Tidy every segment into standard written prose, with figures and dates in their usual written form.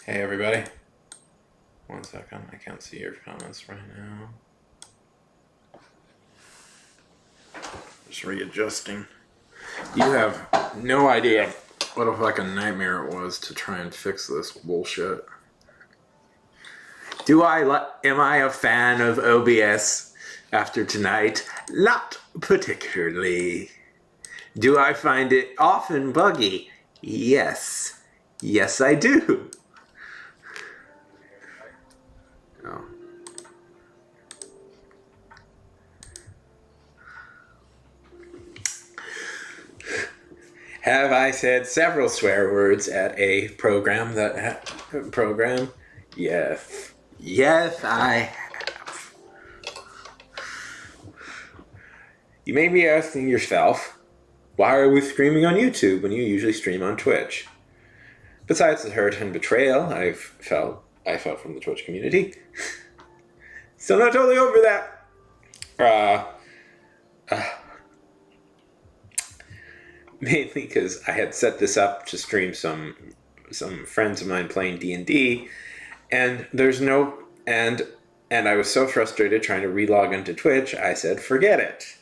Hey everybody. One second, I can't see your comments right now. Just readjusting. You have no idea what a fucking nightmare it was to try and fix this bullshit. Am I a fan of OBS after tonight? Not particularly. Do I find it often buggy? Yes. Yes, I do. Oh. Have I said several swear words at a program Yes. Yes, I have. You may be asking yourself, why are we streaming on YouTube when you usually stream on Twitch? Besides the hurt and betrayal I felt from the Twitch community, still not totally over that. Mainly because I had set this up to stream some friends of mine playing D&D, and I was so frustrated trying to relog into Twitch, I said, forget it.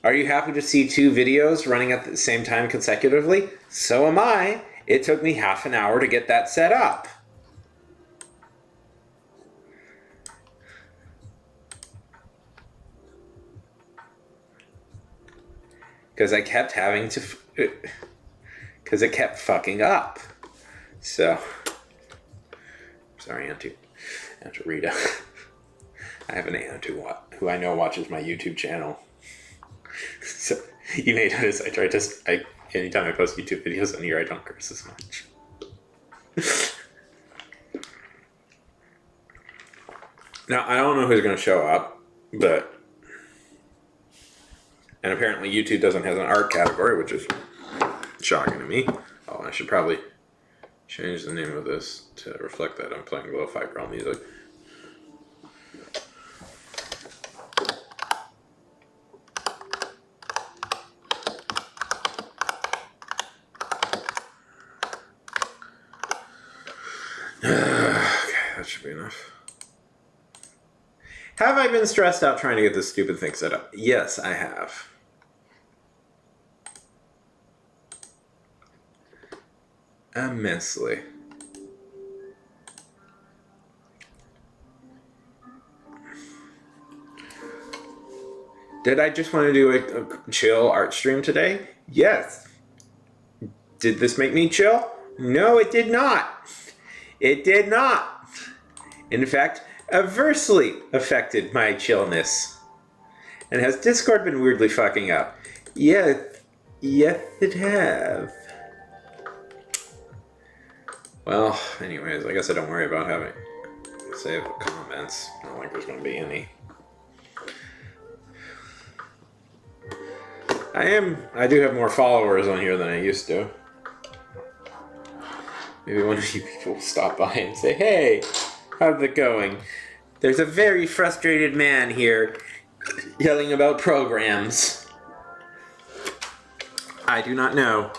Are you happy to see two videos running at the same time consecutively? So am I. It took me half an hour to get that set up. Because I kept having to... Because it kept fucking up. So... Sorry, Aunt Rita. I have an aunt who I know watches my YouTube channel. So, you may notice anytime I post YouTube videos on here, I don't curse as much. Now, I don't know who's going to show up, but... And apparently YouTube doesn't have an art category, which is shocking to me. Oh, I should probably change the name of this to reflect that I'm playing lo-fi girl music. Okay, that should be enough. Have I been stressed out trying to get this stupid thing set up? Yes, I have. Immensely. Did I just want to do a chill art stream today? Yes. Did this make me chill? No, it did not. It did not. In fact, adversely affected my chillness. And has Discord been weirdly fucking up? Yes. Yes, it have. Well, anyways, I guess I don't worry about having save comments. Not like there's going to be any. I do have more followers on here than I used to. Maybe one of you people will stop by and say, hey, how's it going? There's a very frustrated man here yelling about programs. I do not know.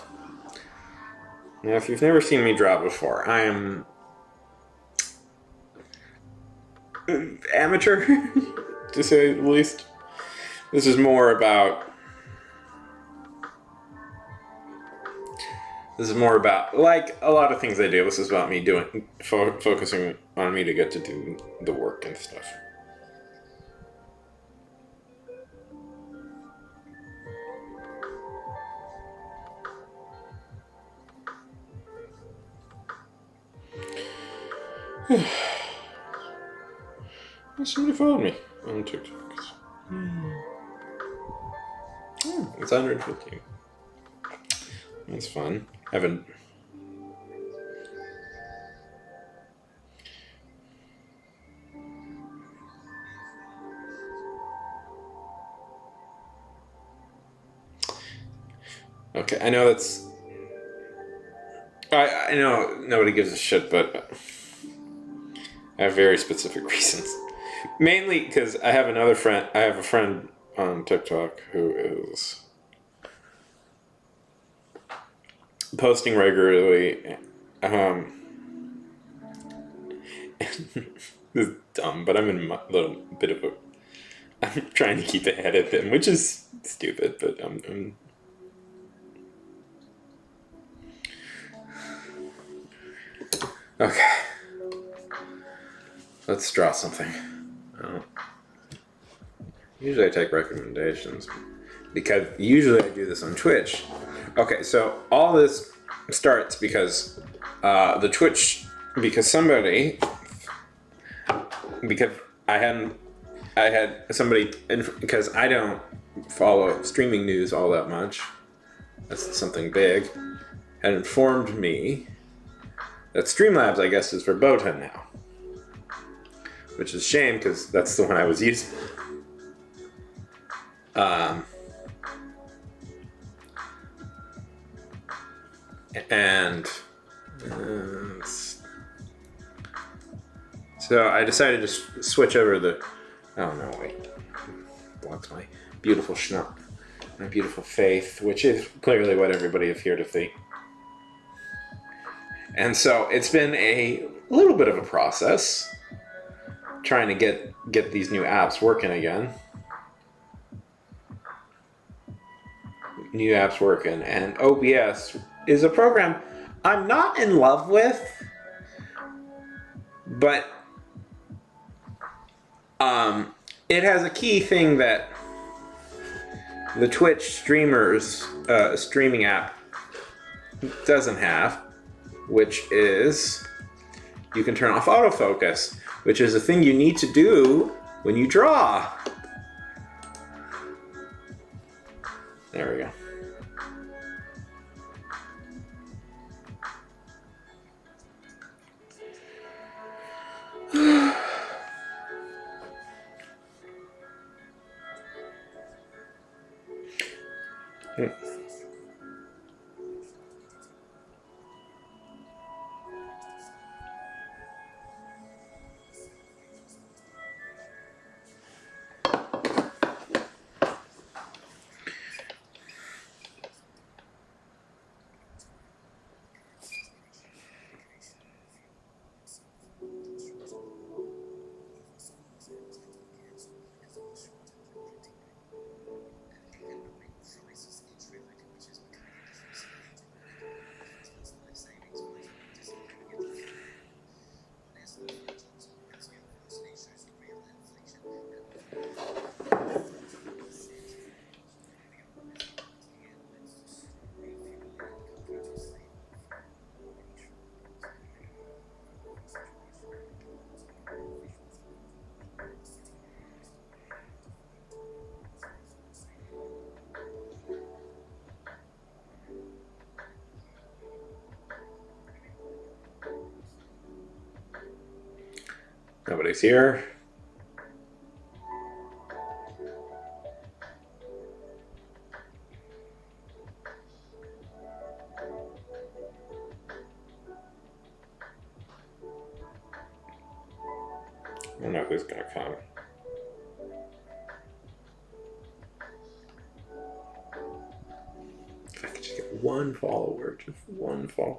Now, if you've never seen me draw before, I am amateur, to say the least. This is more about like a lot of things I do. This is about me focusing on me to get to do the work and stuff. Somebody followed me on TikTok. It's 150. That's fun. Haven't. Okay, I know that's. I know nobody gives a shit, but I have very specific reasons. Mainly because I have a friend on TikTok who is posting regularly This is dumb, but I'm in a little bit of a. I'm trying to keep ahead of him, which is stupid, but okay. Let's draw something. Usually I take recommendations because usually I do this on Twitch. Okay, so all this starts because the Twitch, because I had somebody, because I don't follow streaming news all that much. That's something big. Had informed me that Streamlabs, I guess, is verboten now. Which is a shame, because that's the one I was using. So I decided to switch over the. Oh no, wait. Blocks my beautiful schnuck. My beautiful faith, which is clearly what everybody is here to see. And so it's been a little bit of a process trying to get these new apps working again. New apps working, and OBS is a program I'm not in love with, but it has a key thing that the Twitch streamers streaming app doesn't have, which is you can turn off autofocus, which is a thing you need to do when you draw. There we go. Nobody's here. I don't know who's gonna come. If I could just get one follower, just one follower.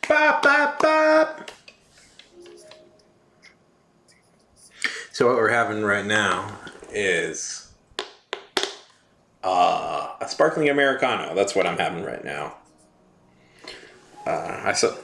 Bop, bop, bop. So what we're having right now is a sparkling Americano. That's what I'm having right now. I saw.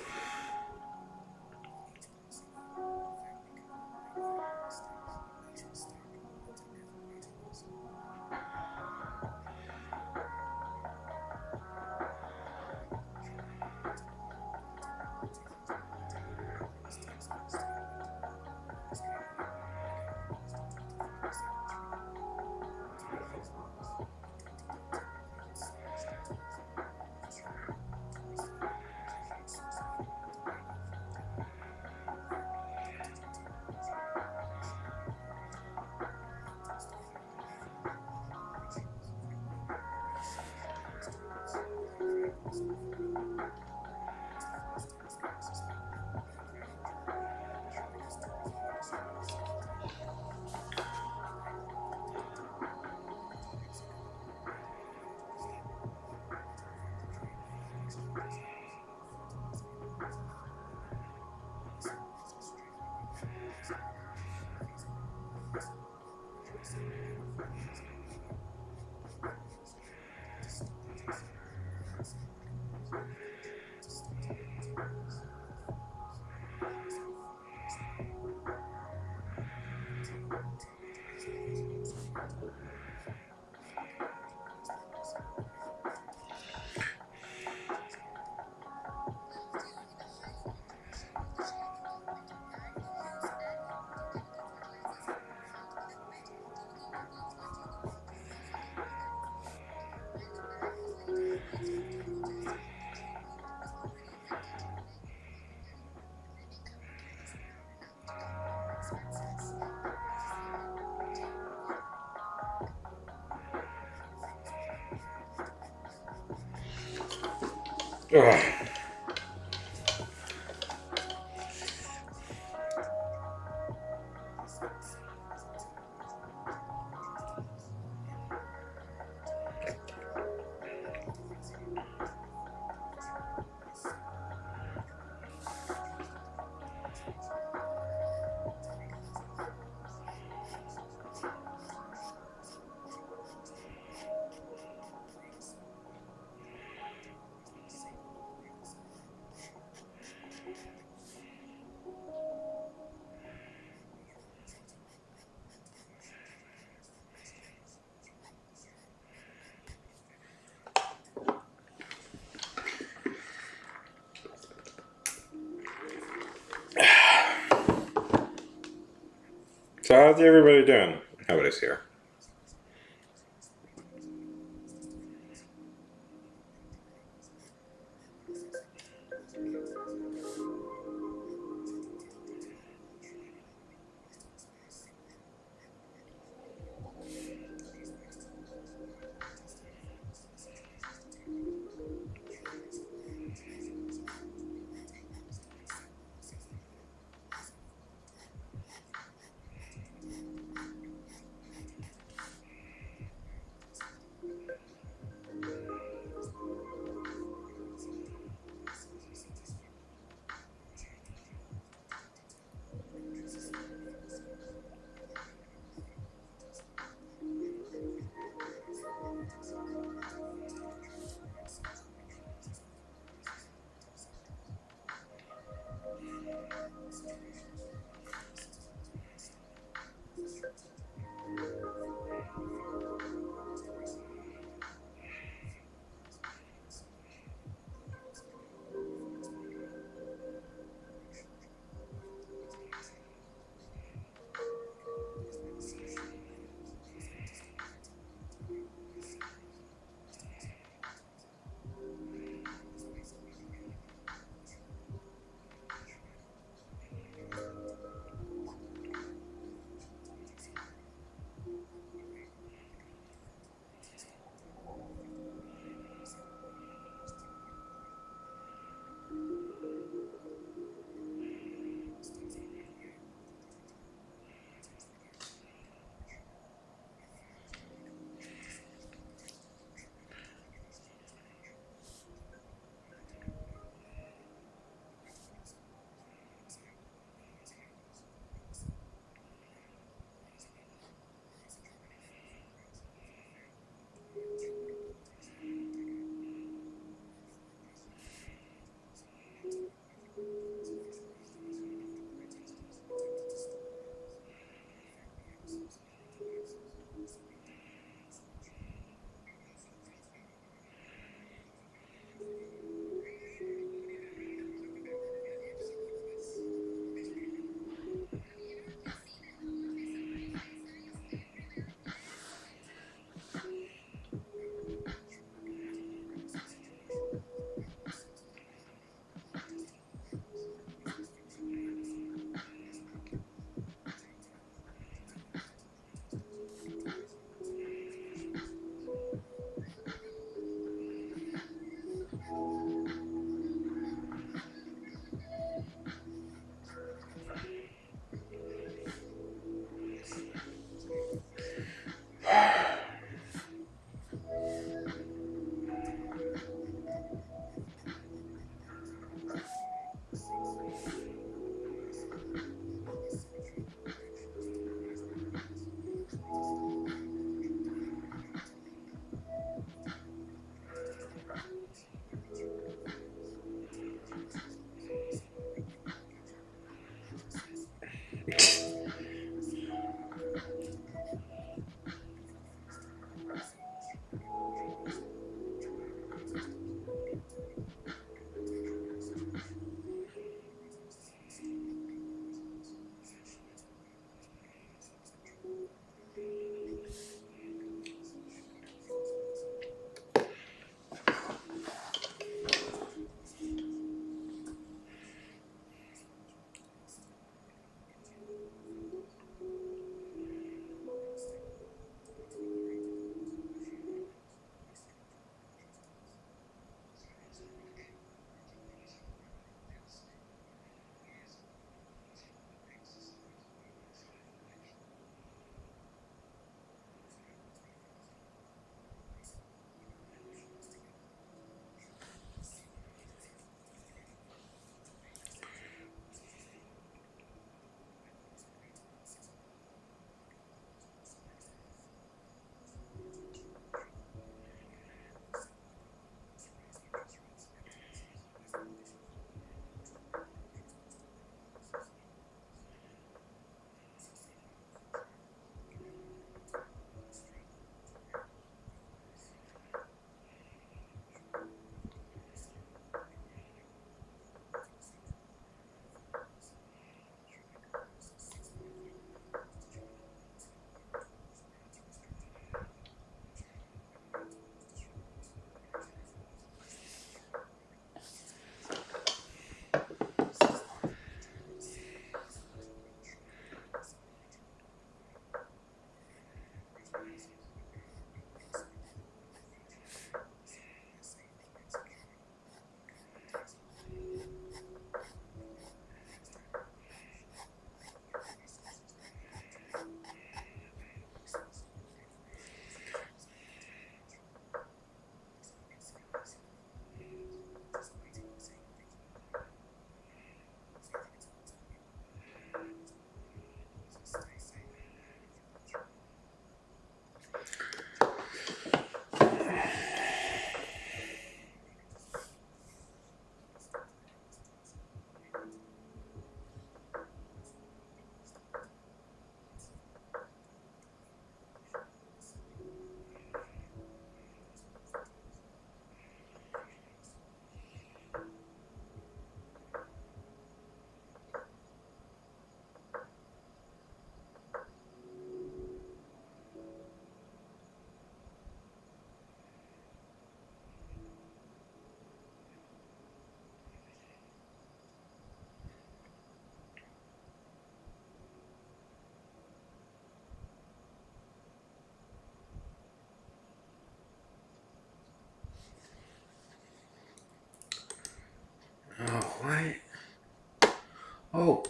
Ugh. So how's everybody doing? Nobody's here.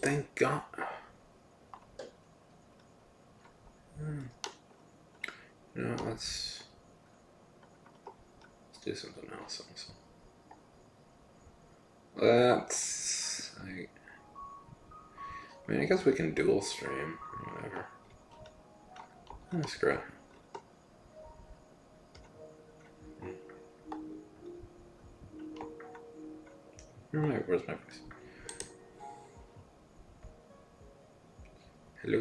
Thank God. No, let's do something else also. I mean, I guess we can dual stream or whatever. Screw it. Where's my voice? Hello.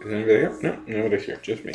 Is anybody here? No, nobody's here. Just me.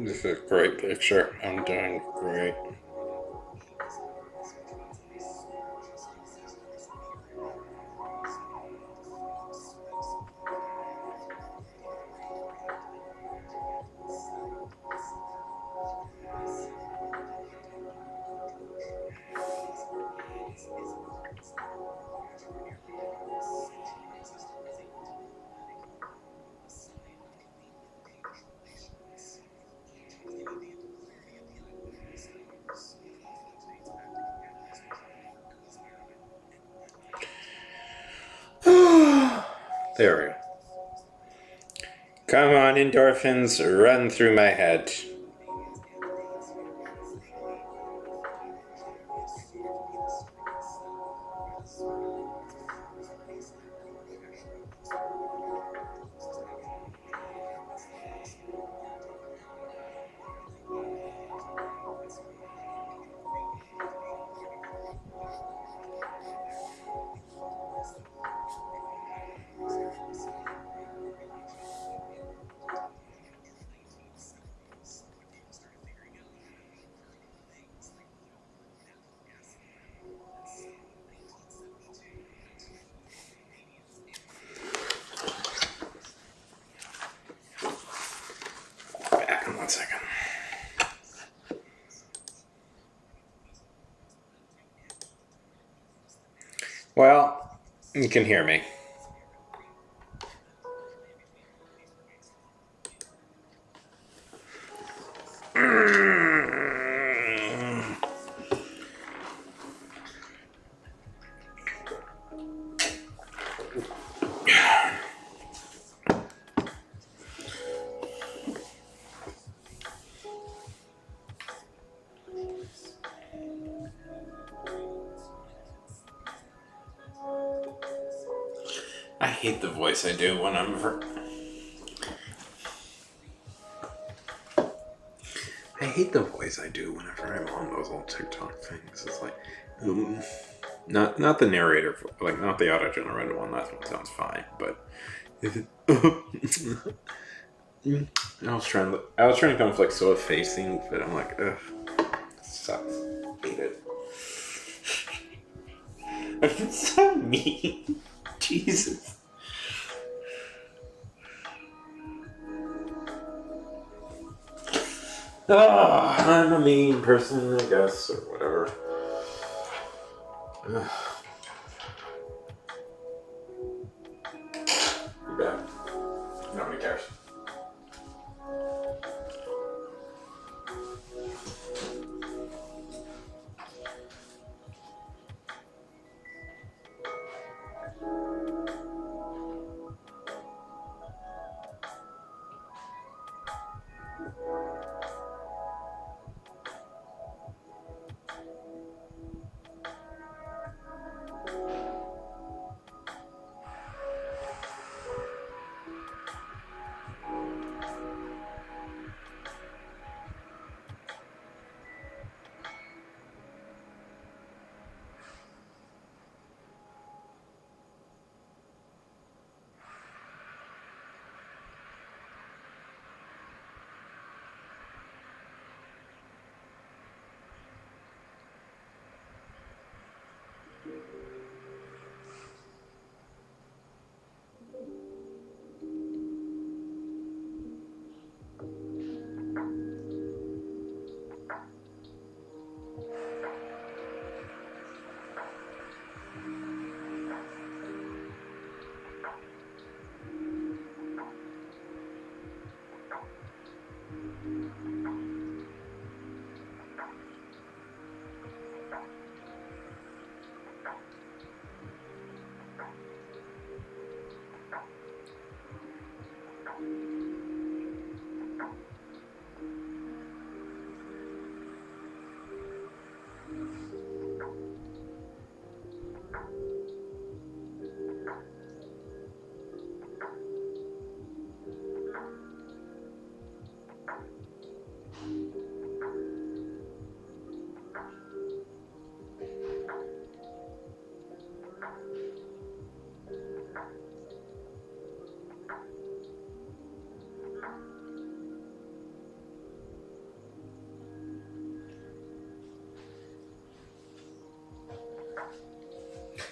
This is a great picture. I'm doing great. There we go. Come on, endorphins, run through my head. Back in 1 second. Well, you can hear me. I hate the voice I do when I hate the voice I do whenever I'm on those old TikTok things. It's like, not the narrator, like not the auto-generated one. That one sounds fine, but I was trying to kind of like so effacing, but I'm like, ugh, sucks. Hate it. I'm so mean. Jesus. Oh, I'm a mean person, I guess, or whatever. Be back. Nobody cares.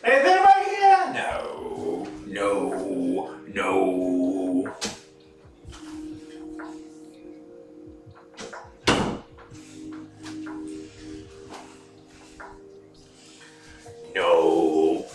Is anybody here? No, no, no. No.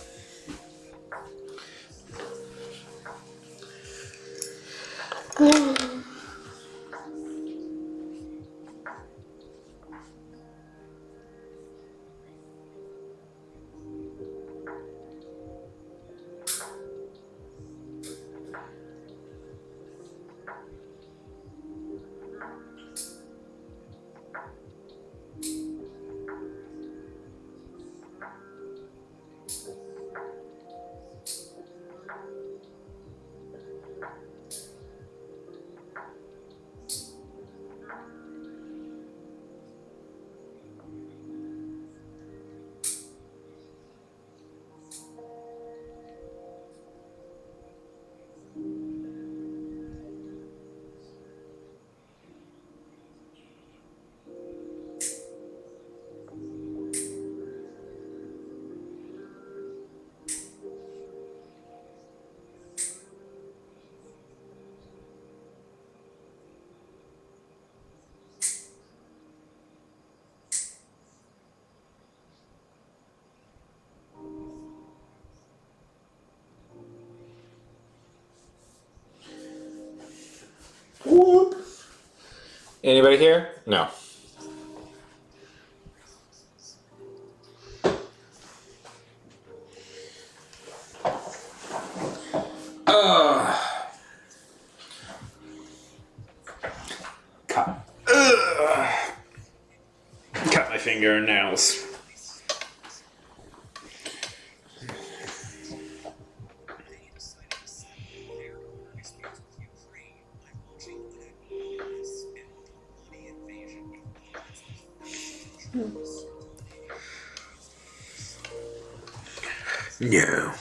Whoop. Anybody here? No. Cut. Cut my fingernails. No.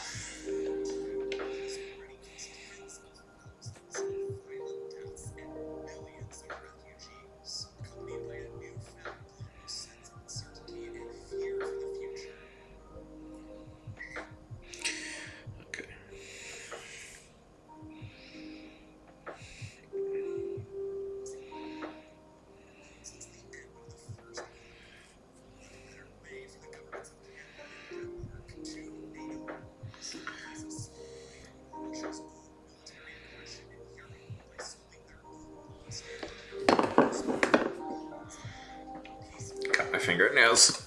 Cut my fingernails.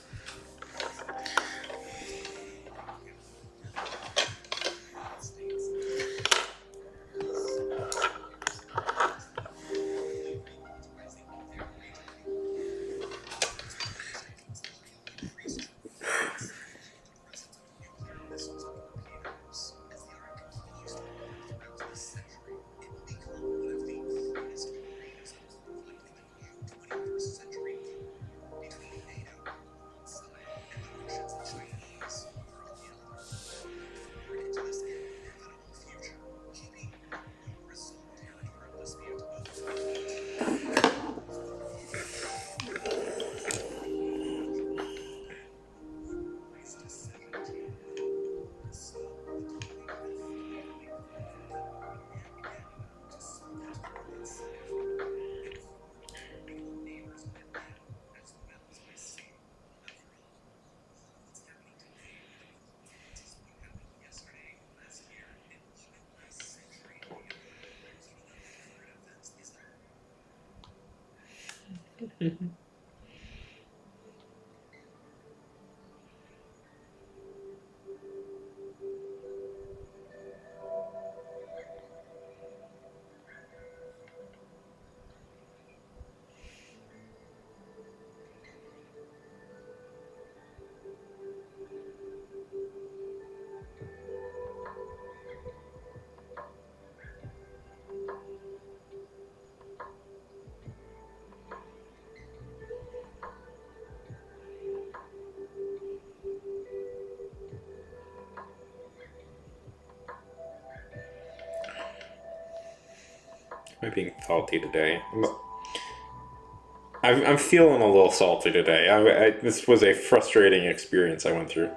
I'm being salty today. I'm feeling a little salty today. This was a frustrating experience I went through.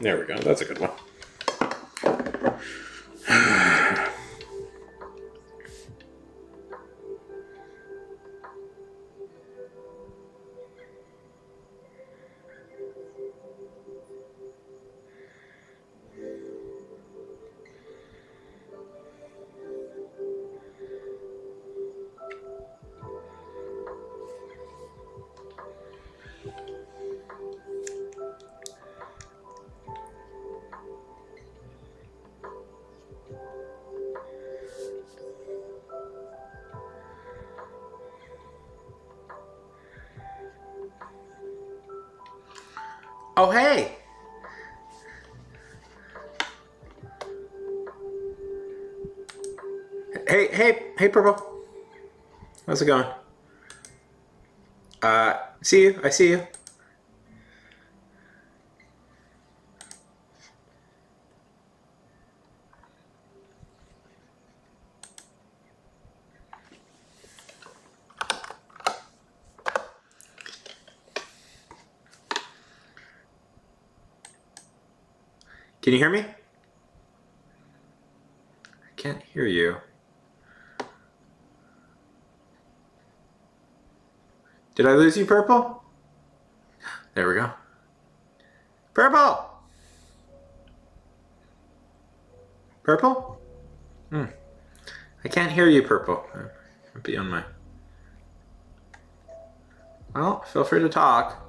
There we go. That's a good one. Oh, hey! Hey, Purple. How's it going? See you. I see you. Can you hear me? I can't hear you. Did I lose you, Purple? There we go. Purple! Purple? I can't hear you, Purple. I'll be on my... Well, feel free to talk.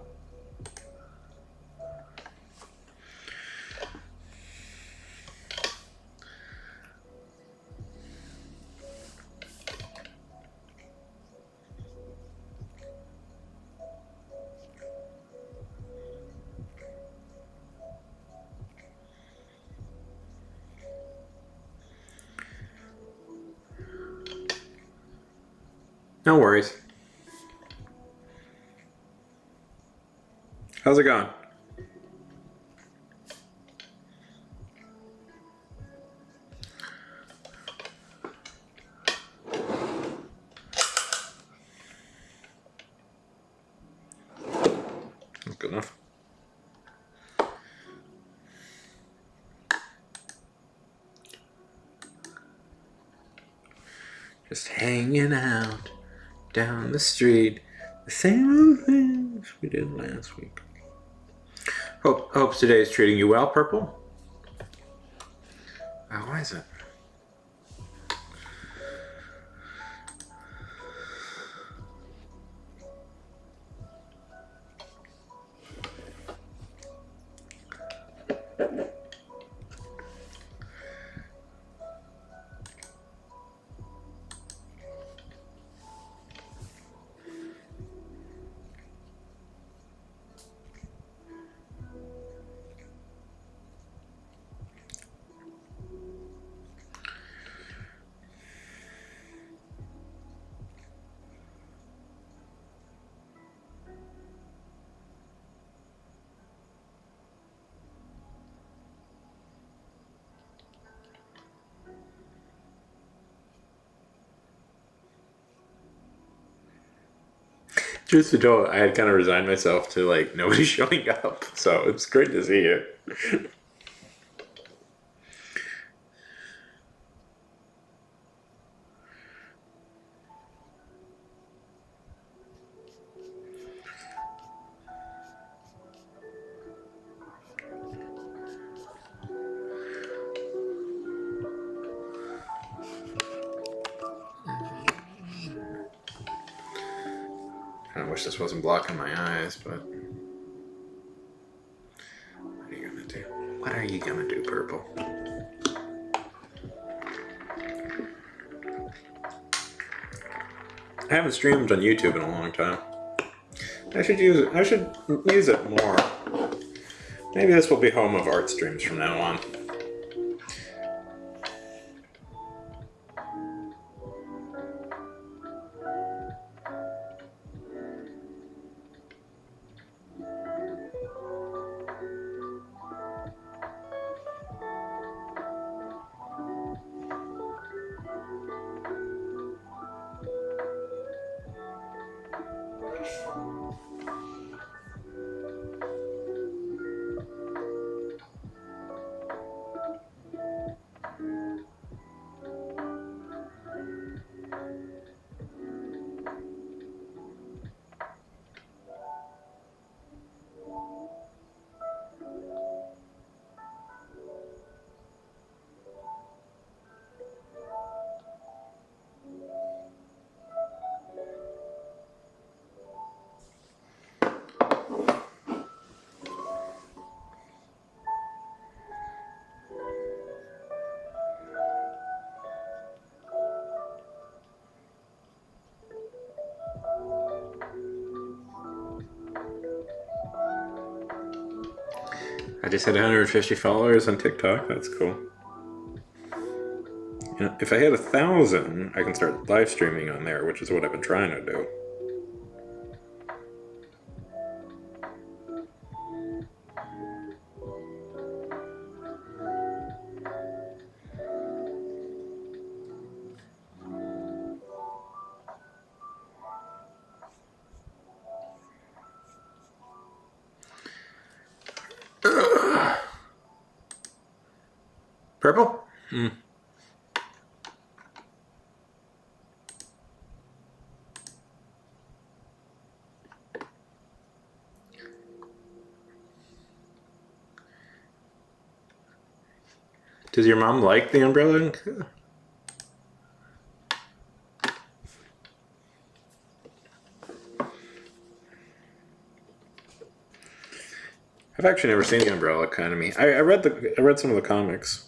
No worries. How's it going? That's good enough. Just hanging out down the street, the same old things we did last week. Hope today is treating you well, Purple. Why is it? Truth be told, I had kind of resigned myself to like nobody showing up, so it's great to see you. I wish this wasn't blocking my eyes, but what are you gonna do? What are you gonna do, Purple? I haven't streamed on YouTube in a long time. I should use it more. Maybe this will be home of art streams from now on. I just had 150 followers on TikTok. That's cool. You know, if I hit 1,000, I can start live streaming on there, which is what I've been trying to do. Purple? Does your mom like the umbrella? I've actually never seen the Umbrella Academy. I read some of the comics.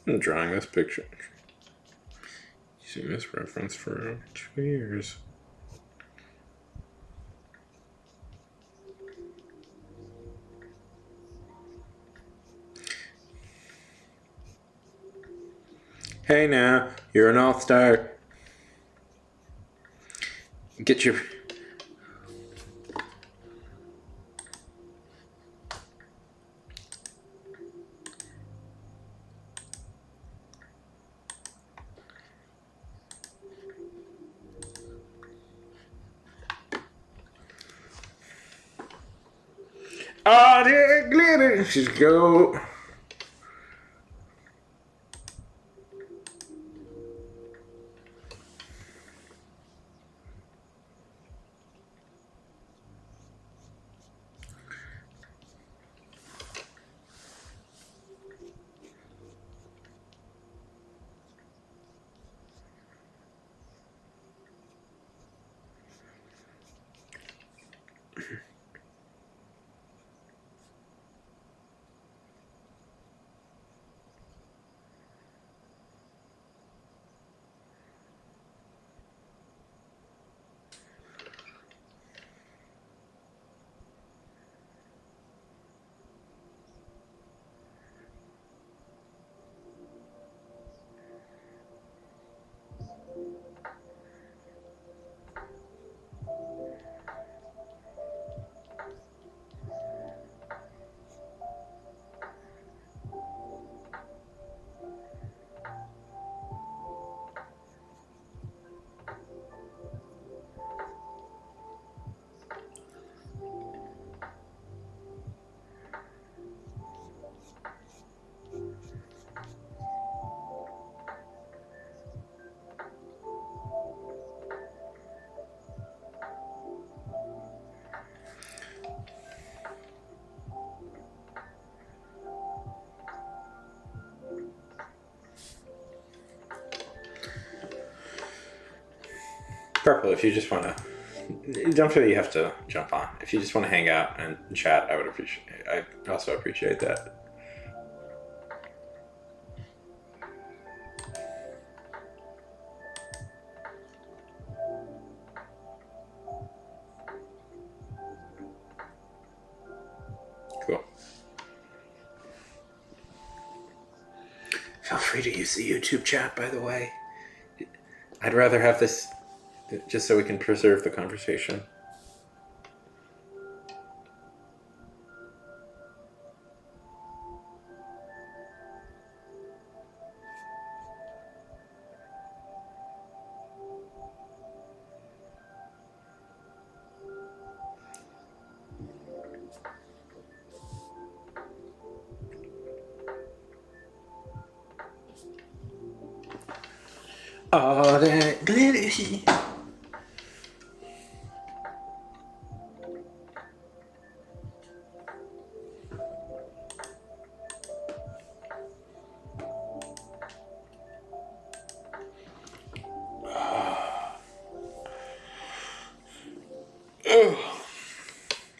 I'm drawing this picture. Using this reference for 2 years. Hey now, you're an all-star. Get your... Oh, there glitter. Just go. Purple, if you just want to, don't feel you have to jump on. If you just want to hang out and chat, I would appreciate. I also appreciate that. Cool. Feel free to use the YouTube chat, by the way. I'd rather have this just so we can preserve the conversation. All that glitter.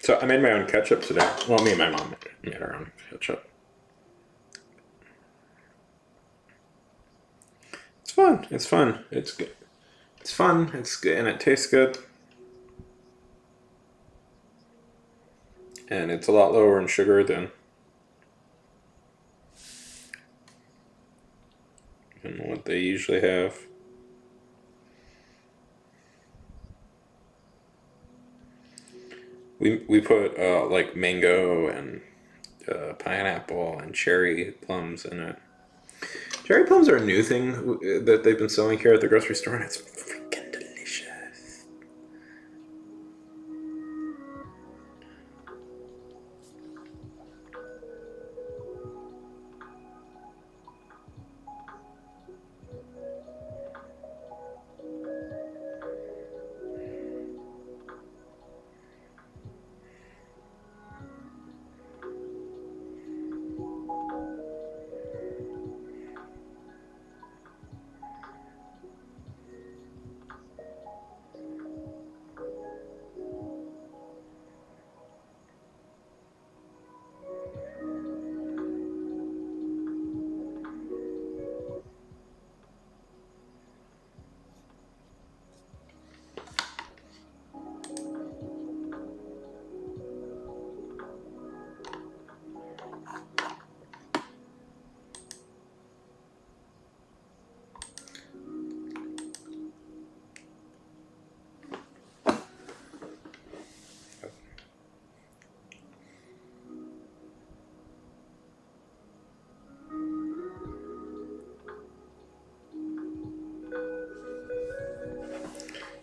So I made my own ketchup today. Well, me and my mom made our own ketchup. It's fun. It's fun. It's good. It's fun. It's good, and it tastes good. And it's a lot lower in sugar than what they usually have. We put like mango and pineapple and cherry plums in it. Cherry plums are a new thing that they've been selling here at the grocery store, and it's freaking delicious.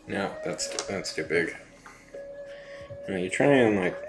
No, that's too big. Now you try and like.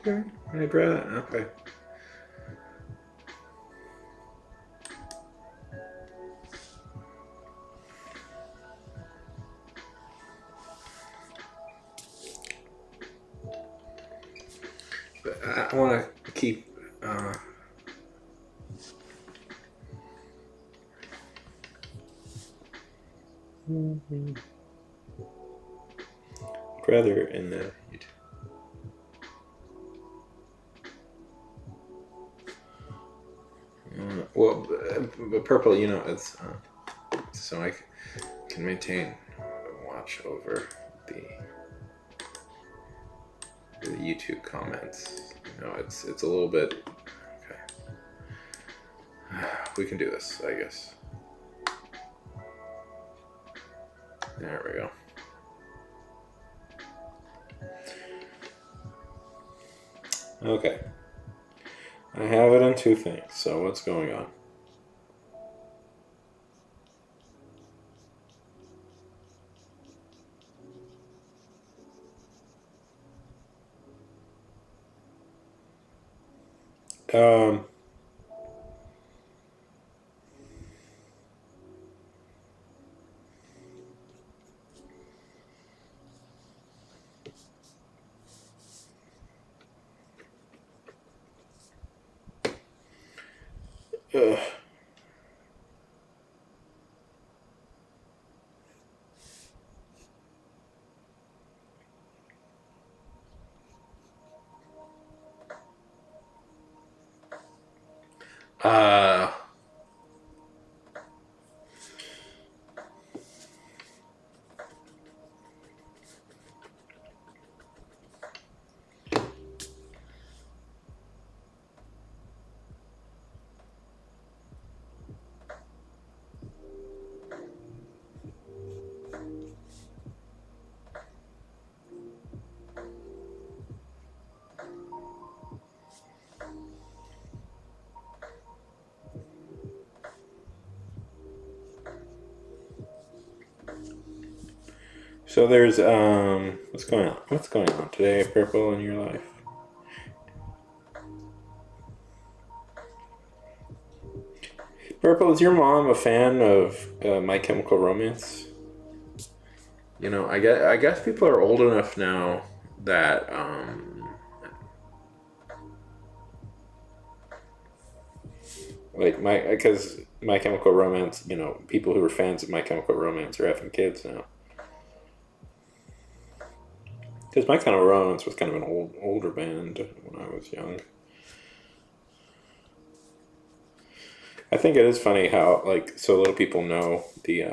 Okay, I'd rather. Okay. But I want to keep. Rather in the. Well, but purple, you know, it's so I can maintain watch over the YouTube comments. You know, it's a little bit okay. We can do this, I guess. There we go. Okay. I have it in two things, so what's going on? Um, ugh. Uh, so there's what's going on? What's going on today, Purple, in your life? Purple, is your mom a fan of My Chemical Romance? You know, I guess people are old enough now that like because My Chemical Romance, you know, people who are fans of My Chemical Romance are having kids now. Because My Chemical Romance was kind of an older band when I was young. I think it is funny how like so little people know the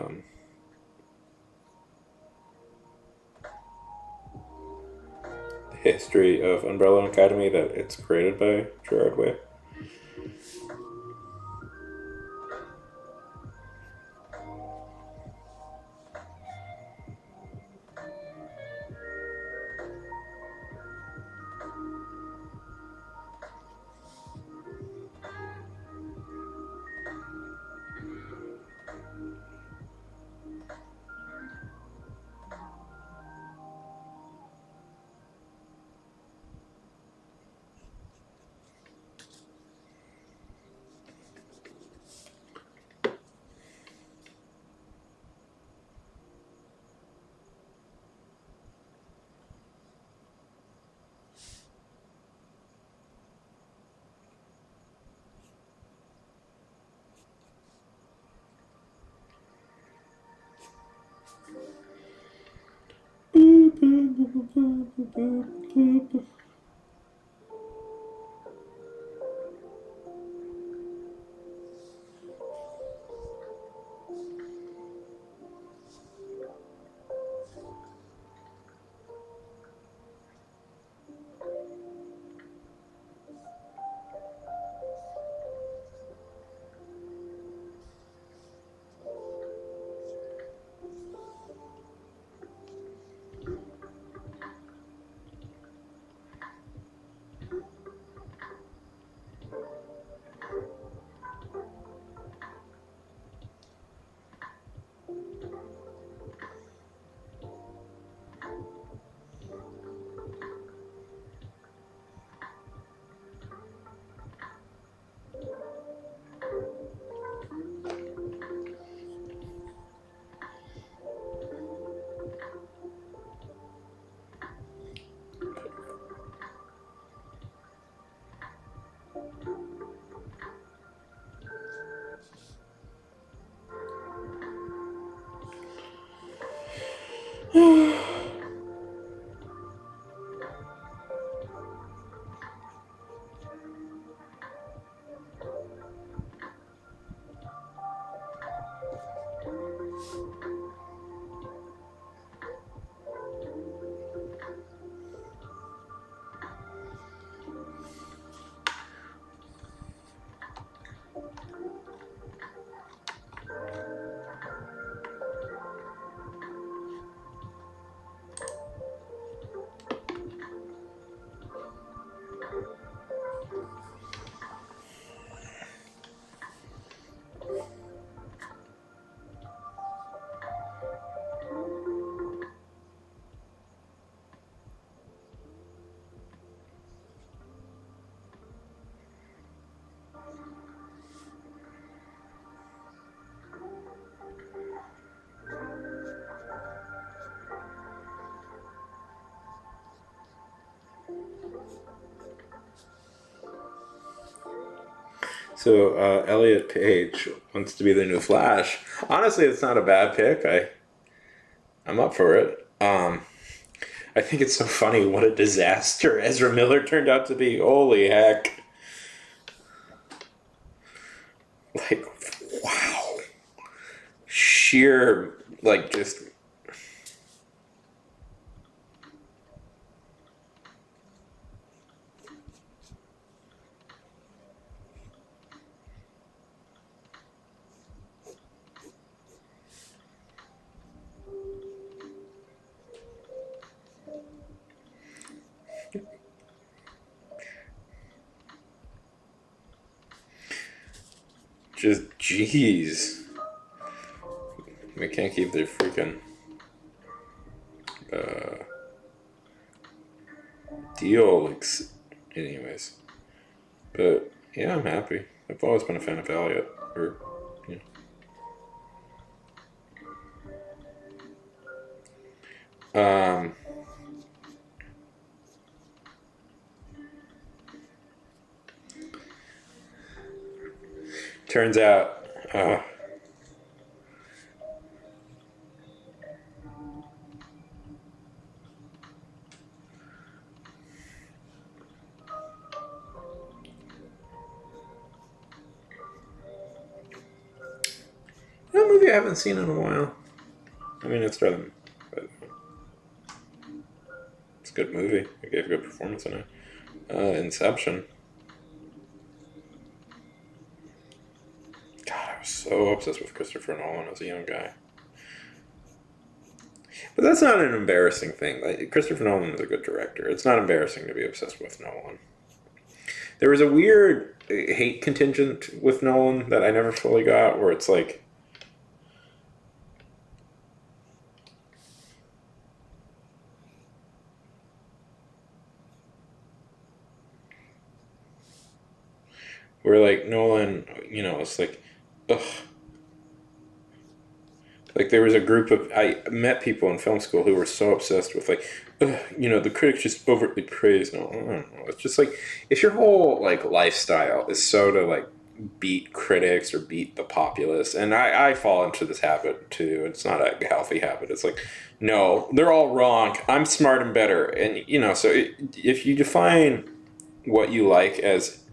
history of Umbrella Academy, that it's created by Gerard Way. So Elliot Page wants to be the new Flash. Honestly, it's not a bad pick. I'm up for it. I think it's so funny what a disaster Ezra Miller turned out to be. Holy heck! Like, wow, sheer like just jeez. We can't keep their freaking deal. Anyways, but yeah, I'm happy. I've always been a fan of Elliot. Or, yeah. Turns out, that movie I haven't seen in a while. I mean, it's better, but it's a good movie. It gave a good performance in it. Inception. God, I was so obsessed with Christopher Nolan as a young guy. But that's not an embarrassing thing. Like, Christopher Nolan is a good director. It's not embarrassing to be obsessed with Nolan. There was a weird hate contingent with Nolan that I never fully got, where it's like, where like Nolan, it's like, ugh. Like there was a group of I met people in film school who were so obsessed with like, the critics just overtly praise. No, I don't know. It's just like if your whole like lifestyle is so to like beat critics or beat the populace, and I fall into this habit too. It's not a healthy habit. It's like, no, they're all wrong. I'm smart and better, and if you define what you like as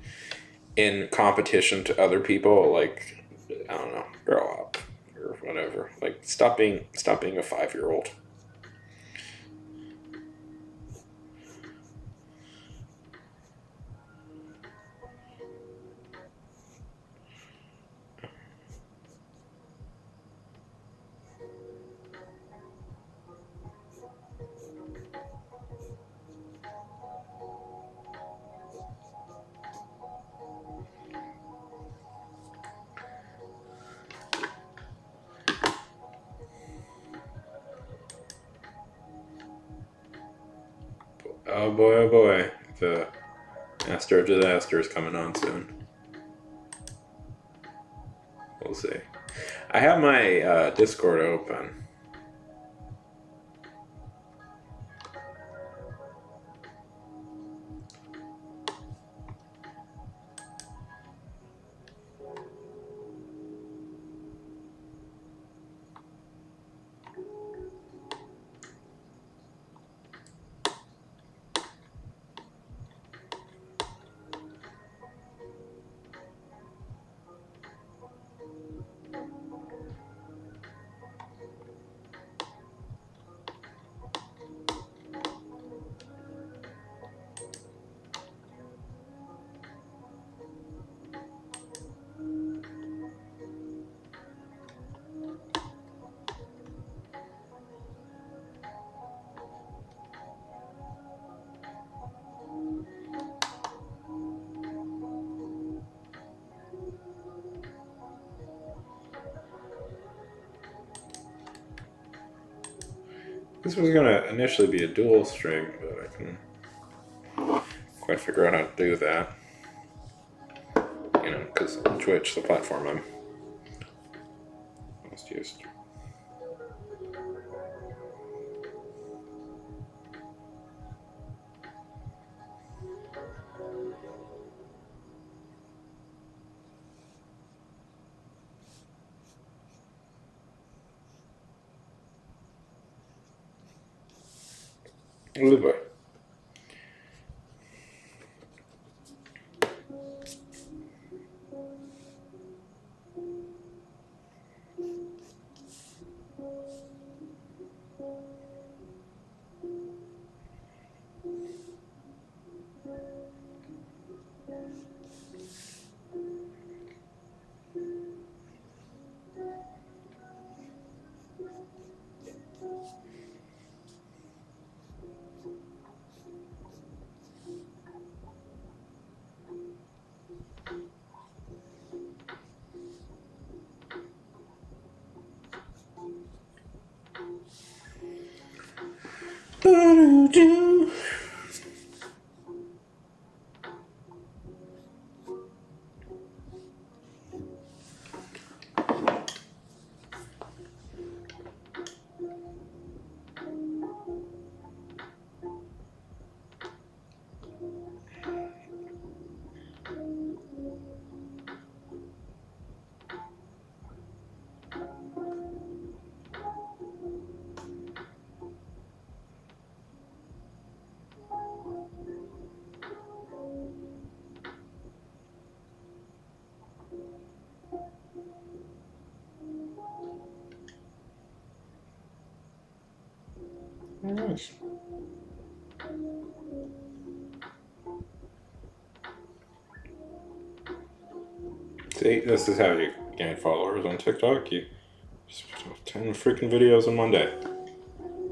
in competition to other people, like I don't know, grow up or whatever. Like stop being a 5-year-old. Oh boy, the Master of Disaster is coming on soon. We'll see. I have my Discord open. This was gonna initially be a dual stream, but I couldn't quite figure out how to do that. Because Twitch, the platform I'm most used. Oh boy. Nice. See, this is how you gain followers on TikTok. You just put up 10 freaking videos in one day,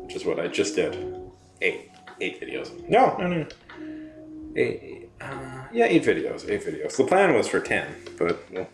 which is what I just did. Eight videos. No. Eight. Yeah, 8 videos. The plan was for 10, but well.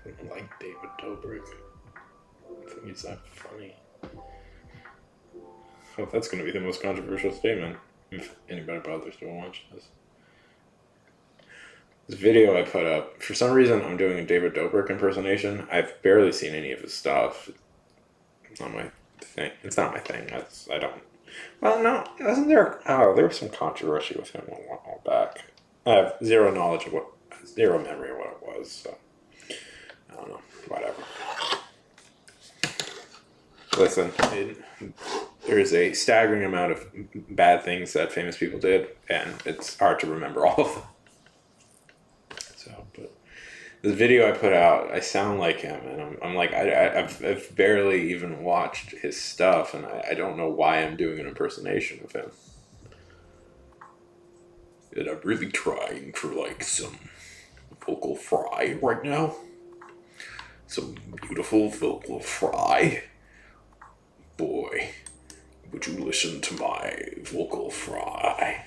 I like David Dobrik. I think he's that funny. Oh, that's going to be the most controversial statement, if anybody bothers to watch this. This video I put up, for some reason I'm doing a David Dobrik impersonation. I've barely seen any of his stuff. It's not my thing. I don't... Well, no, wasn't there... Oh, there was some controversy with him a while back. I have zero memory of what it was, so... I don't know. Whatever. Listen, there is a staggering amount of bad things that famous people did, and it's hard to remember all of them. So, but the video I put out, I sound like him, and I'm like, I've barely even watched his stuff, and I don't know why I'm doing an impersonation of him. And I'm really trying for like some vocal fry right now. Some beautiful vocal fry. Boy, would you listen to my vocal fry?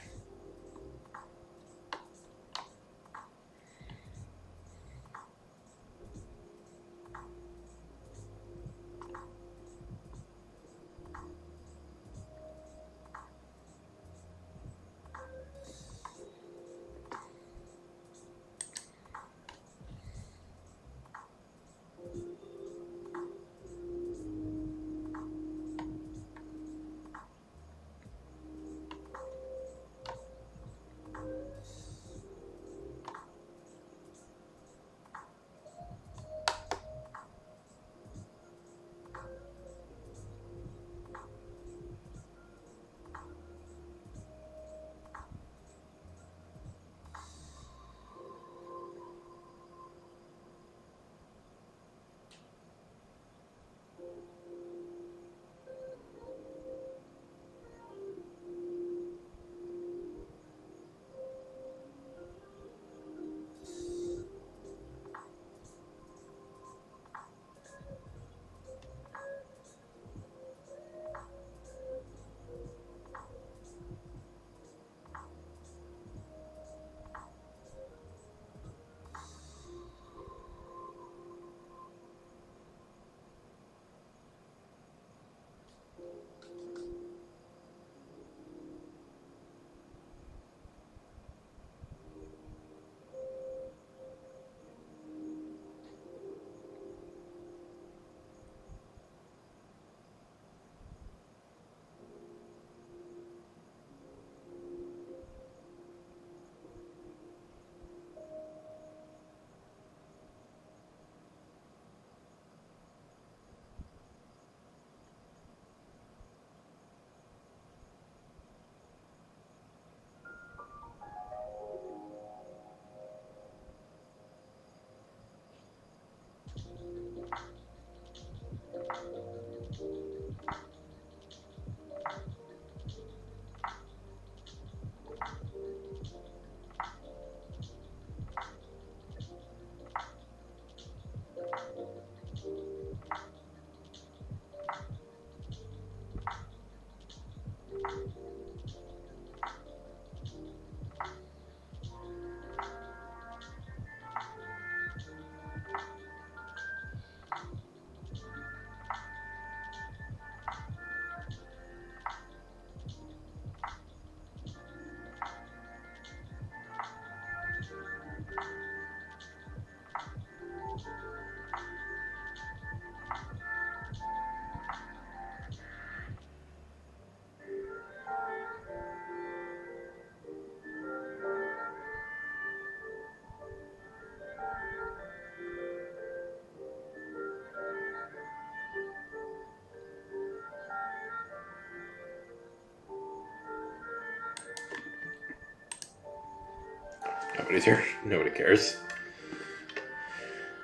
Nobody's here. Nobody cares.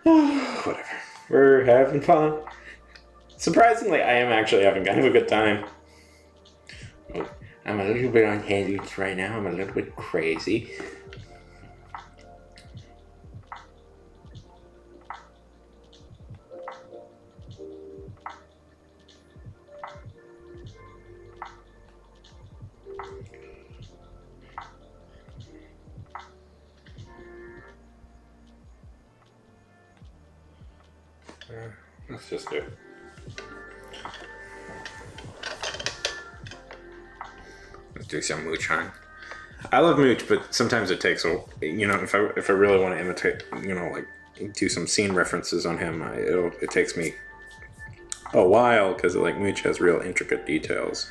Whatever. We're having fun. Surprisingly, I am actually having kind of a good time. I'm a little bit on hands right now. I'm a little bit crazy. Let's just do it. Let's do some mooch on. I love mooch, but sometimes it takes a, if I really want to imitate, like do some scene references on him, it takes me a while because like mooch has real intricate details.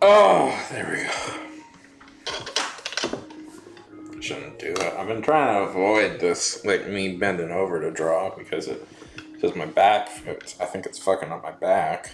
Oh, there we go. Shouldn't do been trying to avoid this, like me bending over to draw because my back. I think it's fucking up my back.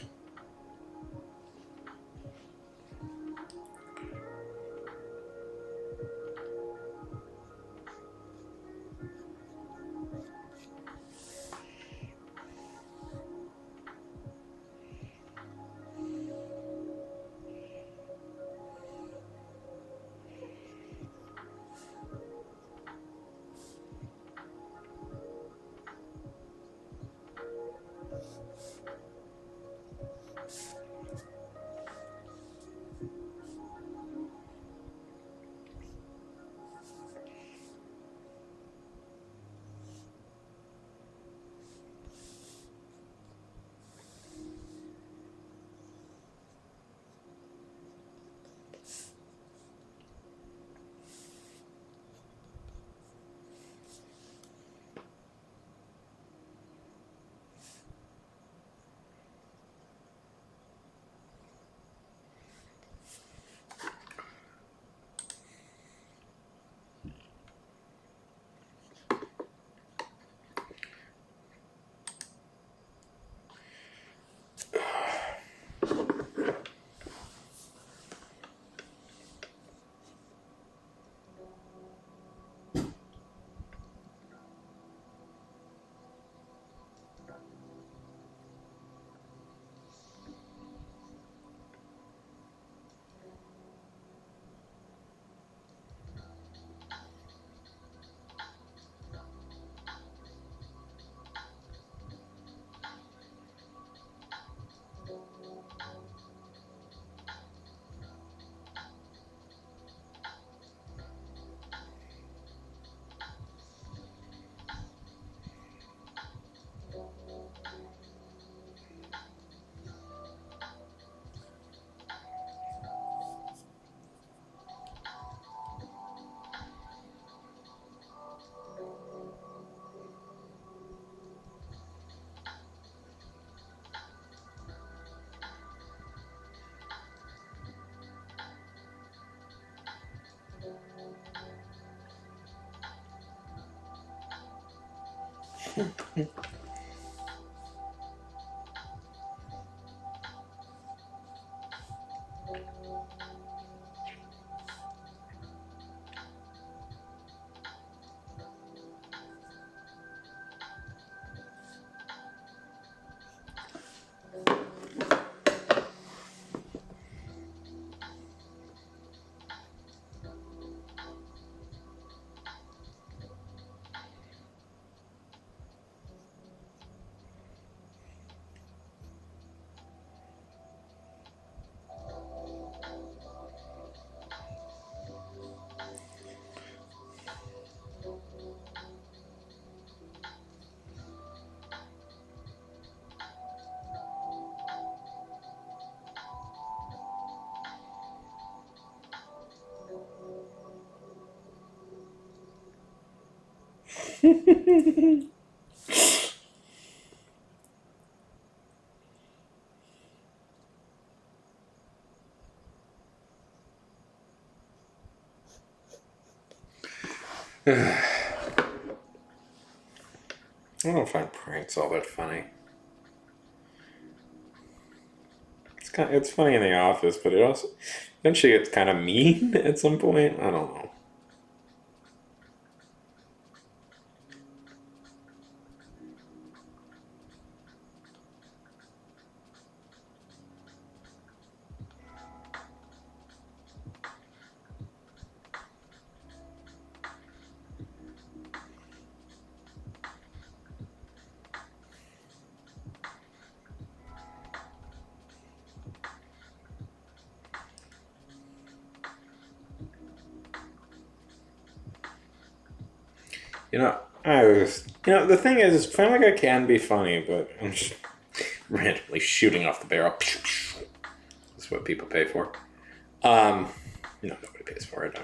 I don't find pranks all that funny. It's funny in the office, but it also eventually gets kind of mean at some point. I don't know. The thing is, Family Guy can be funny, but I'm just randomly shooting off the barrel. That's what people pay for. Nobody pays for it.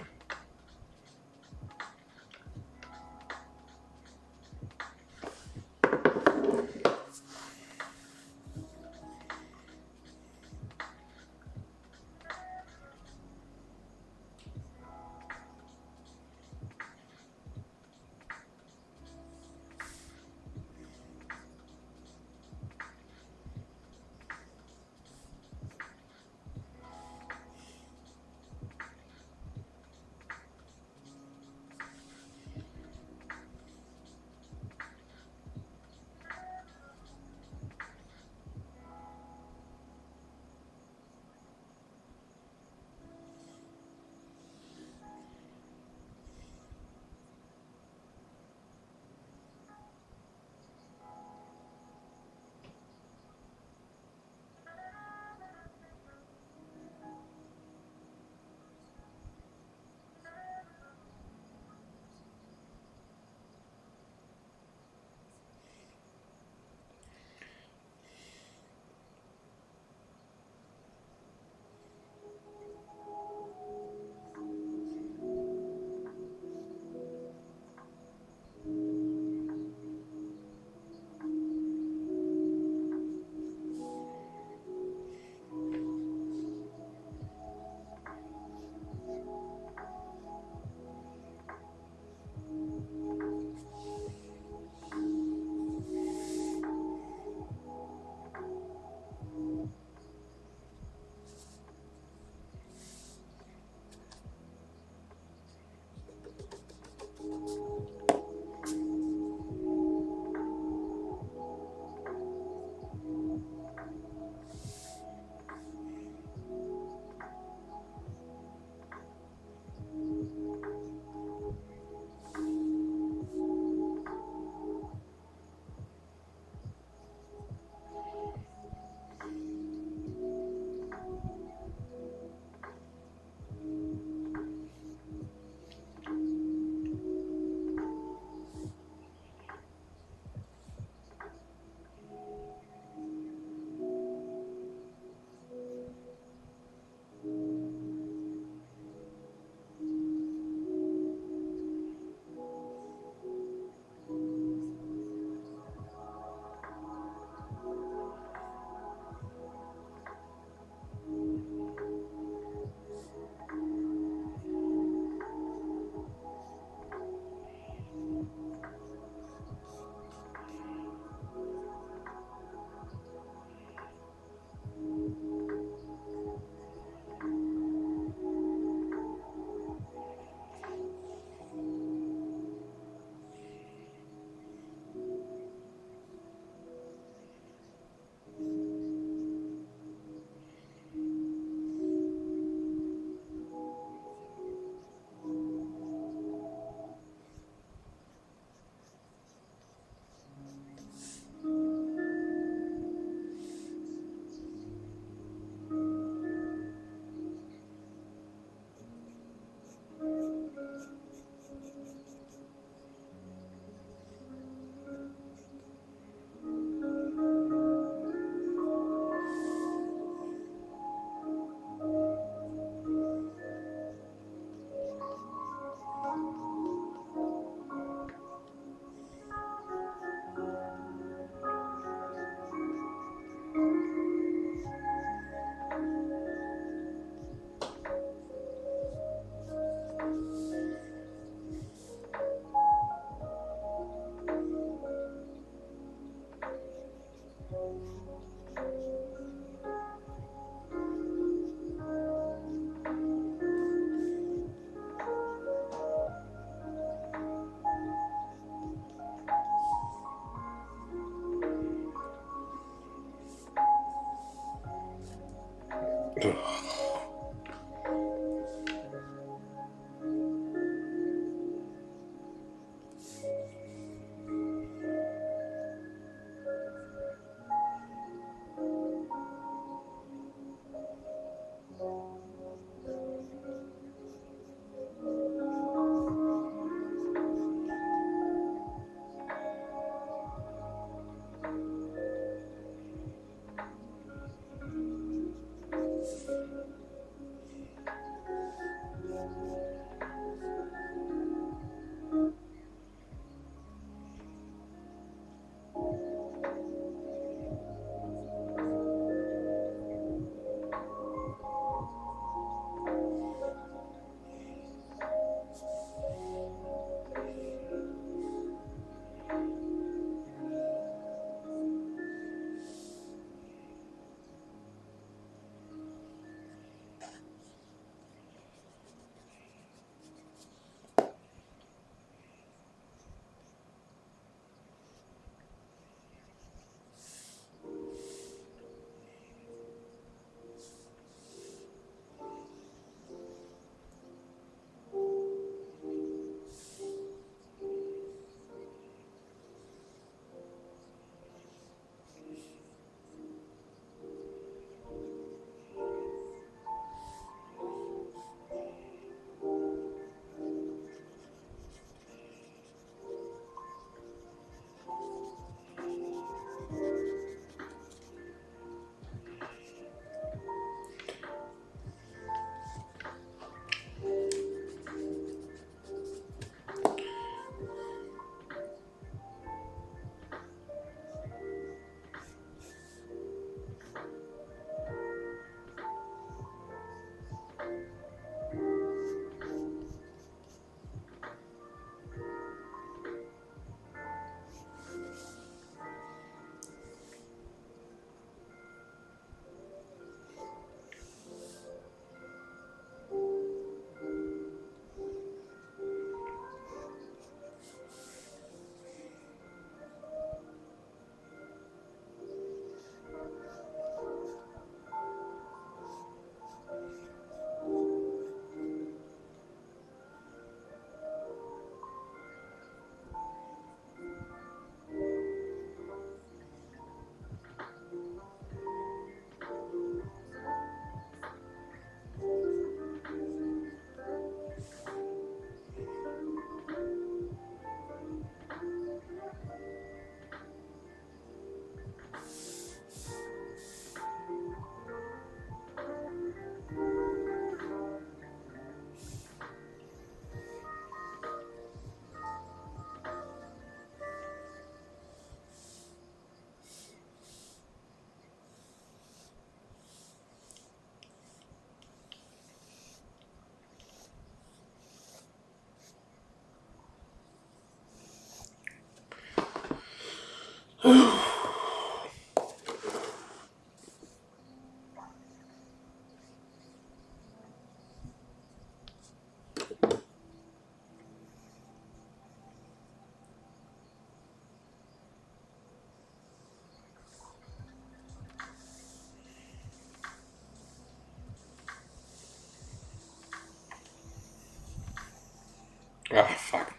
Oh, fuck.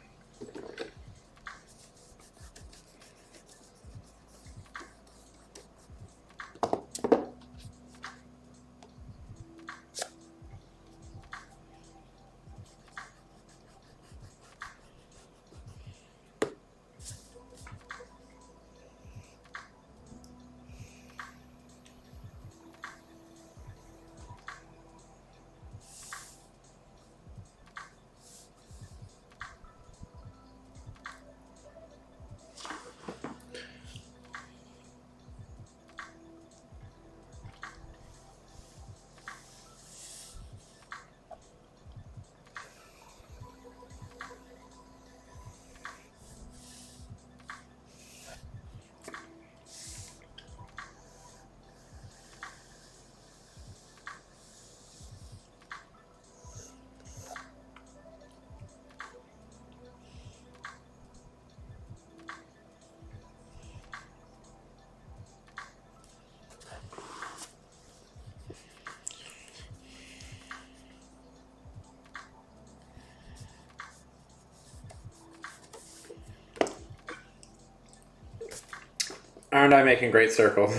Aren't I making great circles?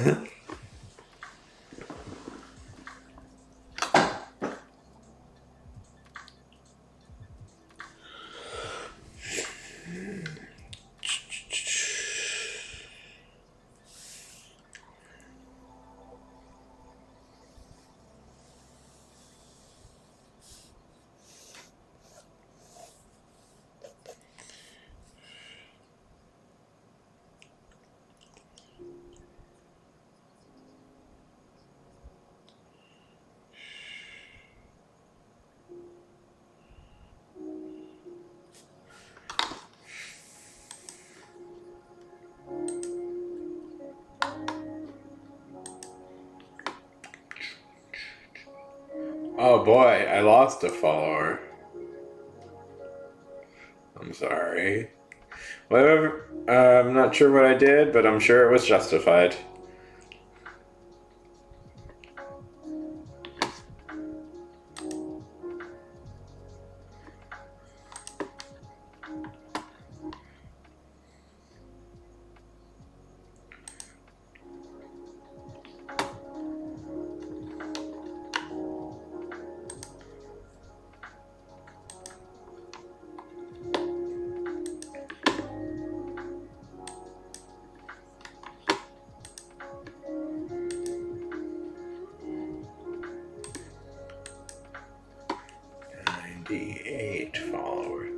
Oh boy, I lost a follower. I'm sorry. Whatever. I'm not sure what I did, but I'm sure it was justified. Eight followers.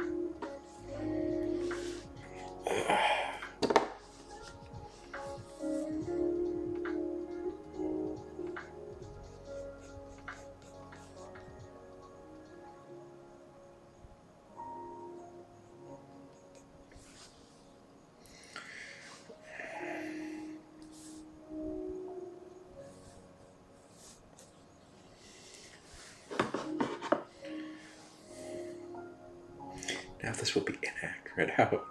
Now this will be inaccurate. How?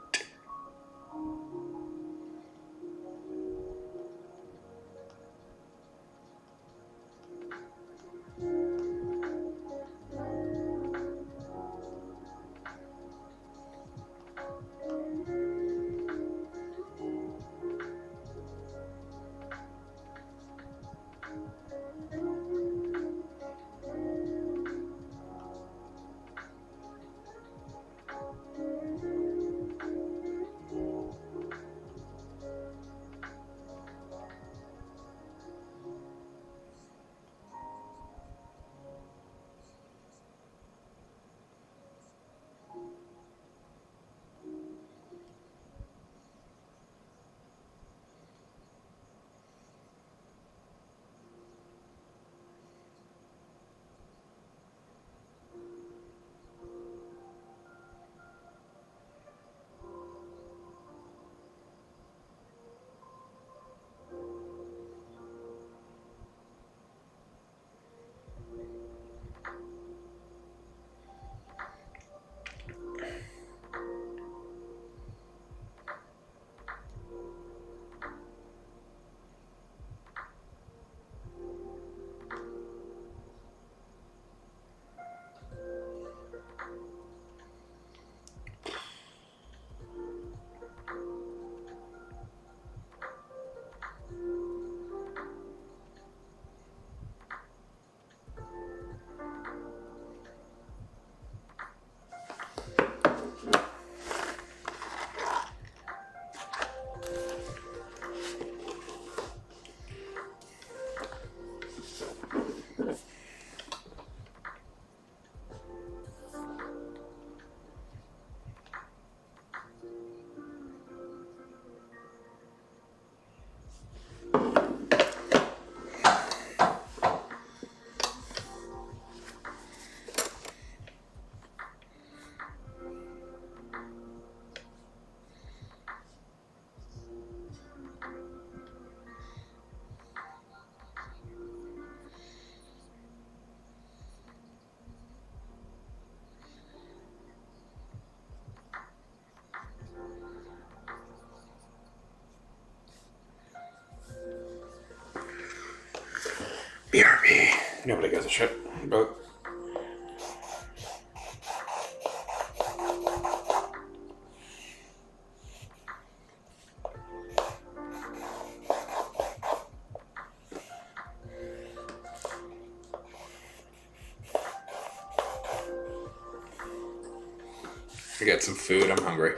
BRB. Nobody gives a shit about. I got some food. I'm hungry.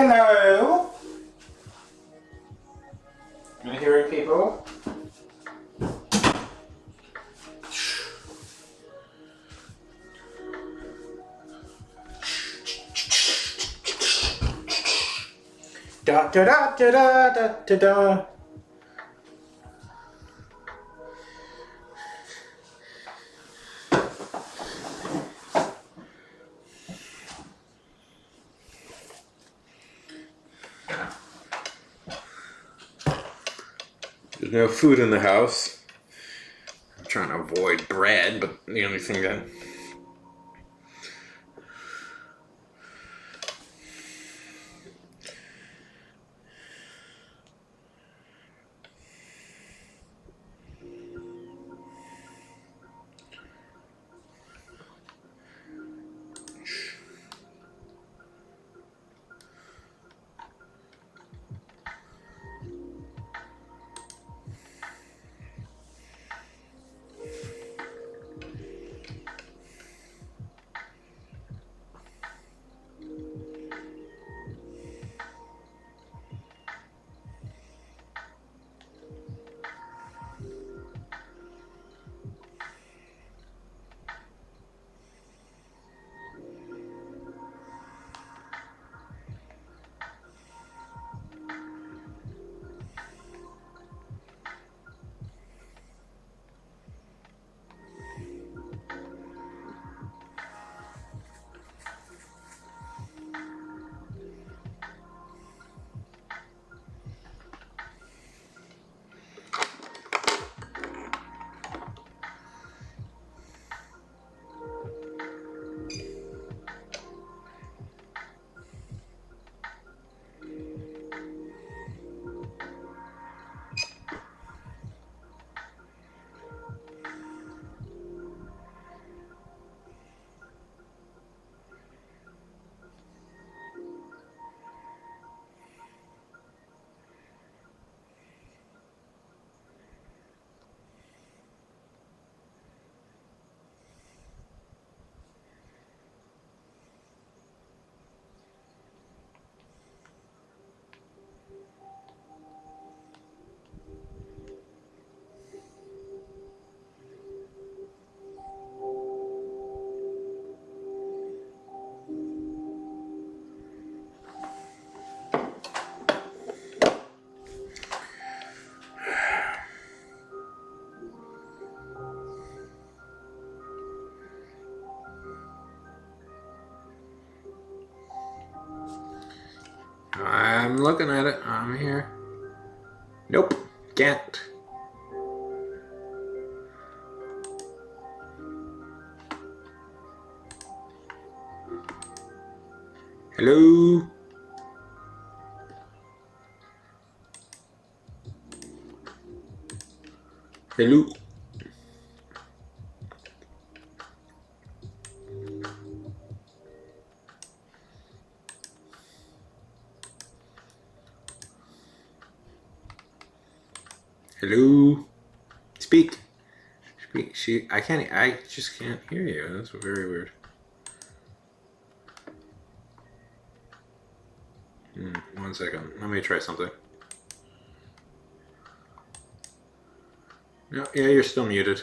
Hello? Am I hearing people? Da da da da da da da da. There's no food in the house. I'm trying to avoid bread, but the only thing that... I'm looking at it. I'm here. Nope. Can't. Hello? Hello? Hello? Speak. Speak. I just can't hear you. That's very weird. One second. Let me try something. No, yeah, you're still muted.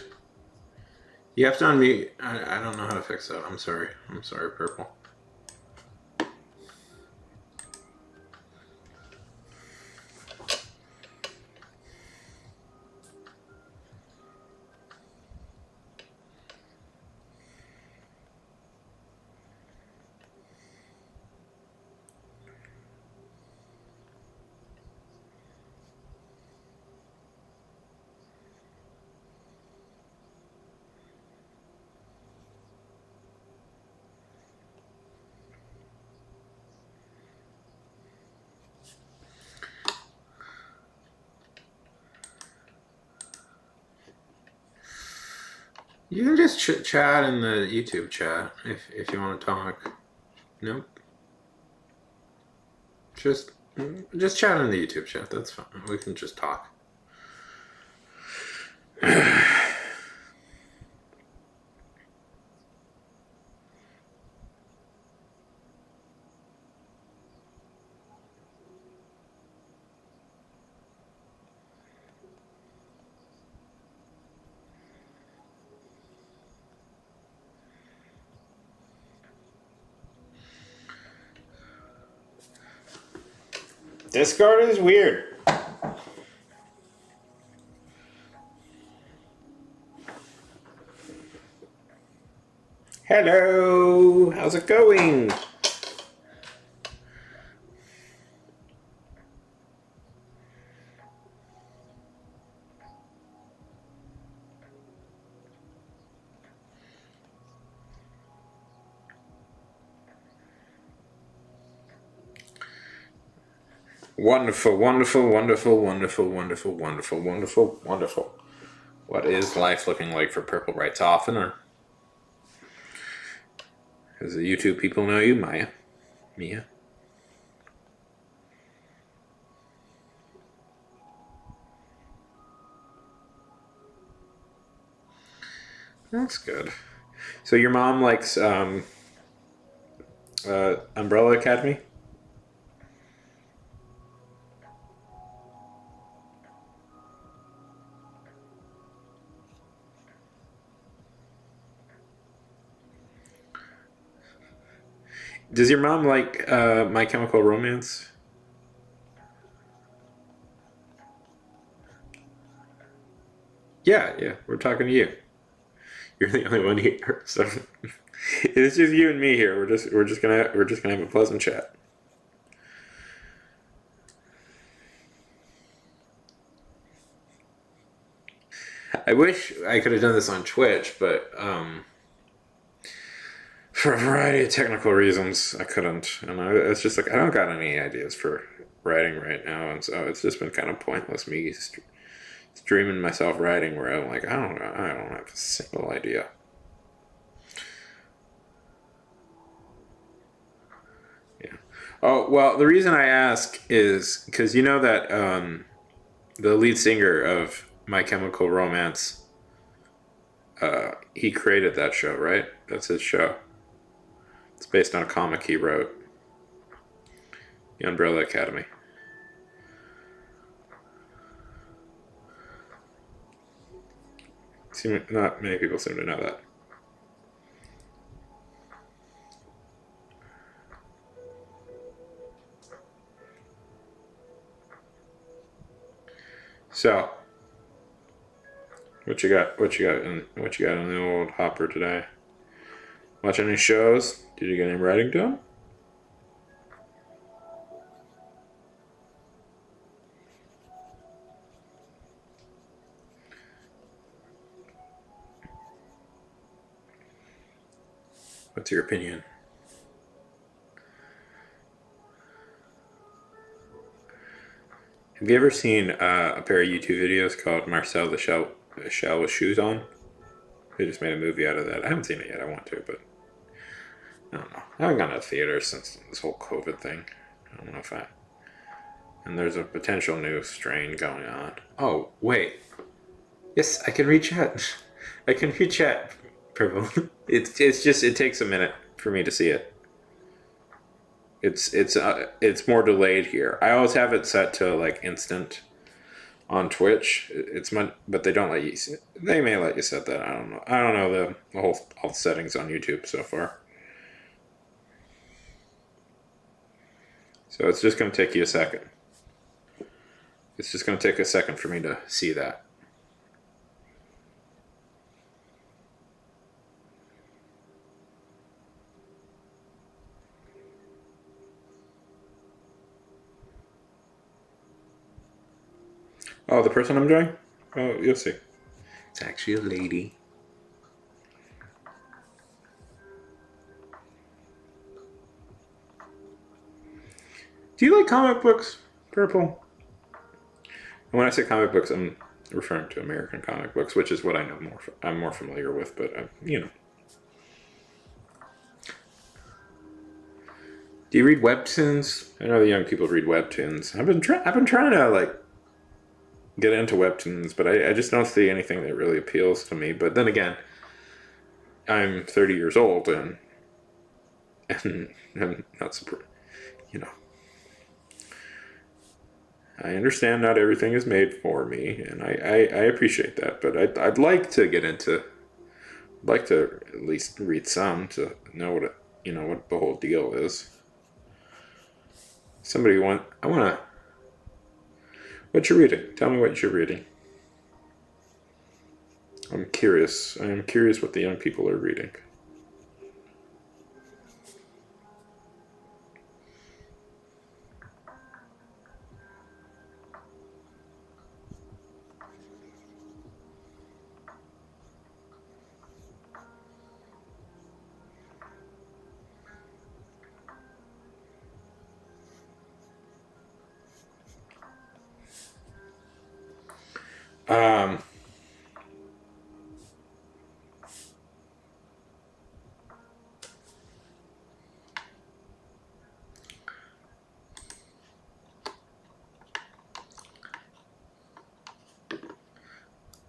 You have to unmute. I don't know how to fix that. I'm sorry. I'm sorry, Purple. You can just chat in the YouTube chat if you want to talk. Nope. Just chat in the YouTube chat. That's fine. We can just talk. Discord is weird. Hello, how's it going? Wonderful, wonderful, wonderful, wonderful, wonderful, wonderful, wonderful, wonderful. What is life looking like for Purple Writes Often? Or as the YouTube people know you, Mia. That's good. So your mom likes Umbrella Academy? Does your mom like My Chemical Romance? Yeah, we're talking to you. You're the only one here, so it's just you and me here. We're just gonna have a pleasant chat. I wish I could have done this on Twitch, but for a variety of technical reasons, I couldn't. And it's just like I don't got any ideas for writing right now, and so it's just been kind of pointless me streaming myself writing where I'm like, I don't have a single idea. Yeah. Oh well, the reason I ask is because you know that the lead singer of My Chemical Romance, he created that show, right? That's his show. It's based on a comic he wrote, The Umbrella Academy. Not many people seem to know that. So, what you got? What you got in the old hopper today? Watch any shows? Did you get any writing done? What's your opinion? Have you ever seen a pair of YouTube videos called Marcel the Shell with Shoes On? They just made a movie out of that. I haven't seen it yet. I want to, but I don't know. I haven't gone to the theater since this whole COVID thing. I don't know if I. And there's a potential new strain going on. Oh, wait. Yes, I can reach out. I can reach out, Purple. It's just it takes a minute for me to see it. It's more delayed here. I always have it set to like instant on Twitch. But they don't let you. They may let you set that. I don't know. I don't know all the settings on YouTube so far. So it's just going to take you a second. It's just going to take a second for me to see that. Oh, the person I'm drawing? Oh, you'll see. It's actually a lady. Do you like comic books, Purple? And when I say comic books, I'm referring to American comic books, which is what I know more. I'm more familiar with, but you know. Do you read webtoons? I know the young people read webtoons. I've been trying to like get into webtoons, but I just don't see anything that really appeals to me. But then again, I'm 30 years old and I'm not surprised. You know, I understand not everything is made for me, and I appreciate that. But I'd like to get into, like to at least read some to know what the whole deal is. I want to What you reading? Tell me what you're reading. I'm curious. I am curious what the young people are reading. Um,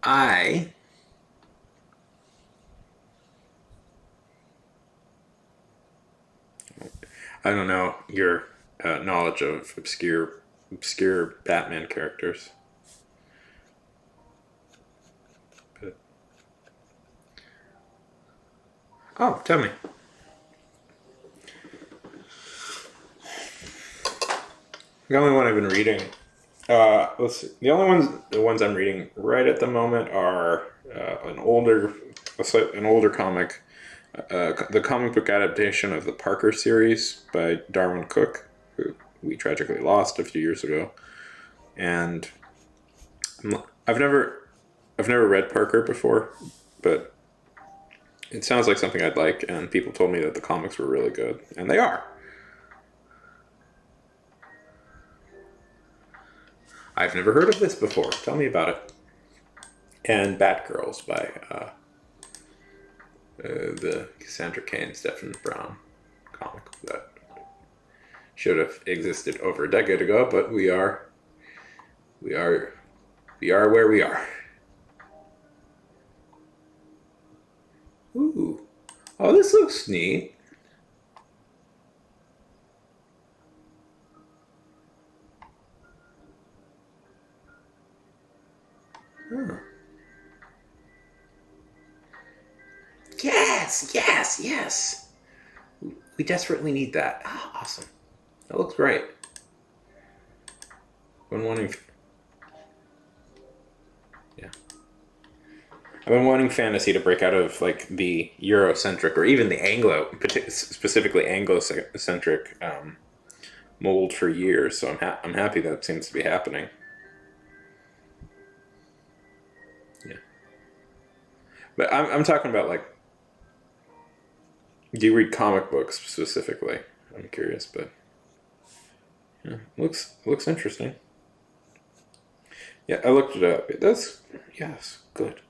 I I don't know your knowledge of obscure Batman characters. But, oh, tell me. The only one I've been reading. Let's see. The ones I'm reading right at the moment are an older comic, the comic book adaptation of the Parker series by Darwin Cook, who we tragically lost a few years ago. And I've never read Parker before, but it sounds like something I'd like. And people told me that the comics were really good, and they are. I've never heard of this before. Tell me about it. And Batgirls by the Cassandra Cain, Stephen Brown comic that should have existed over a decade ago, but we are where we are. Ooh, oh, this looks neat. Huh. Yes. We desperately need that. Oh, awesome. That looks great. Been wanting. Yeah. I've been wanting fantasy to break out of like the Eurocentric or even the specifically Anglo-centric mold for years. So I'm happy that seems to be happening. Yeah. But I'm talking about like, do you read comic books specifically? I'm curious, but yeah, looks interesting. Yeah, I looked it up. It does. Yes, good.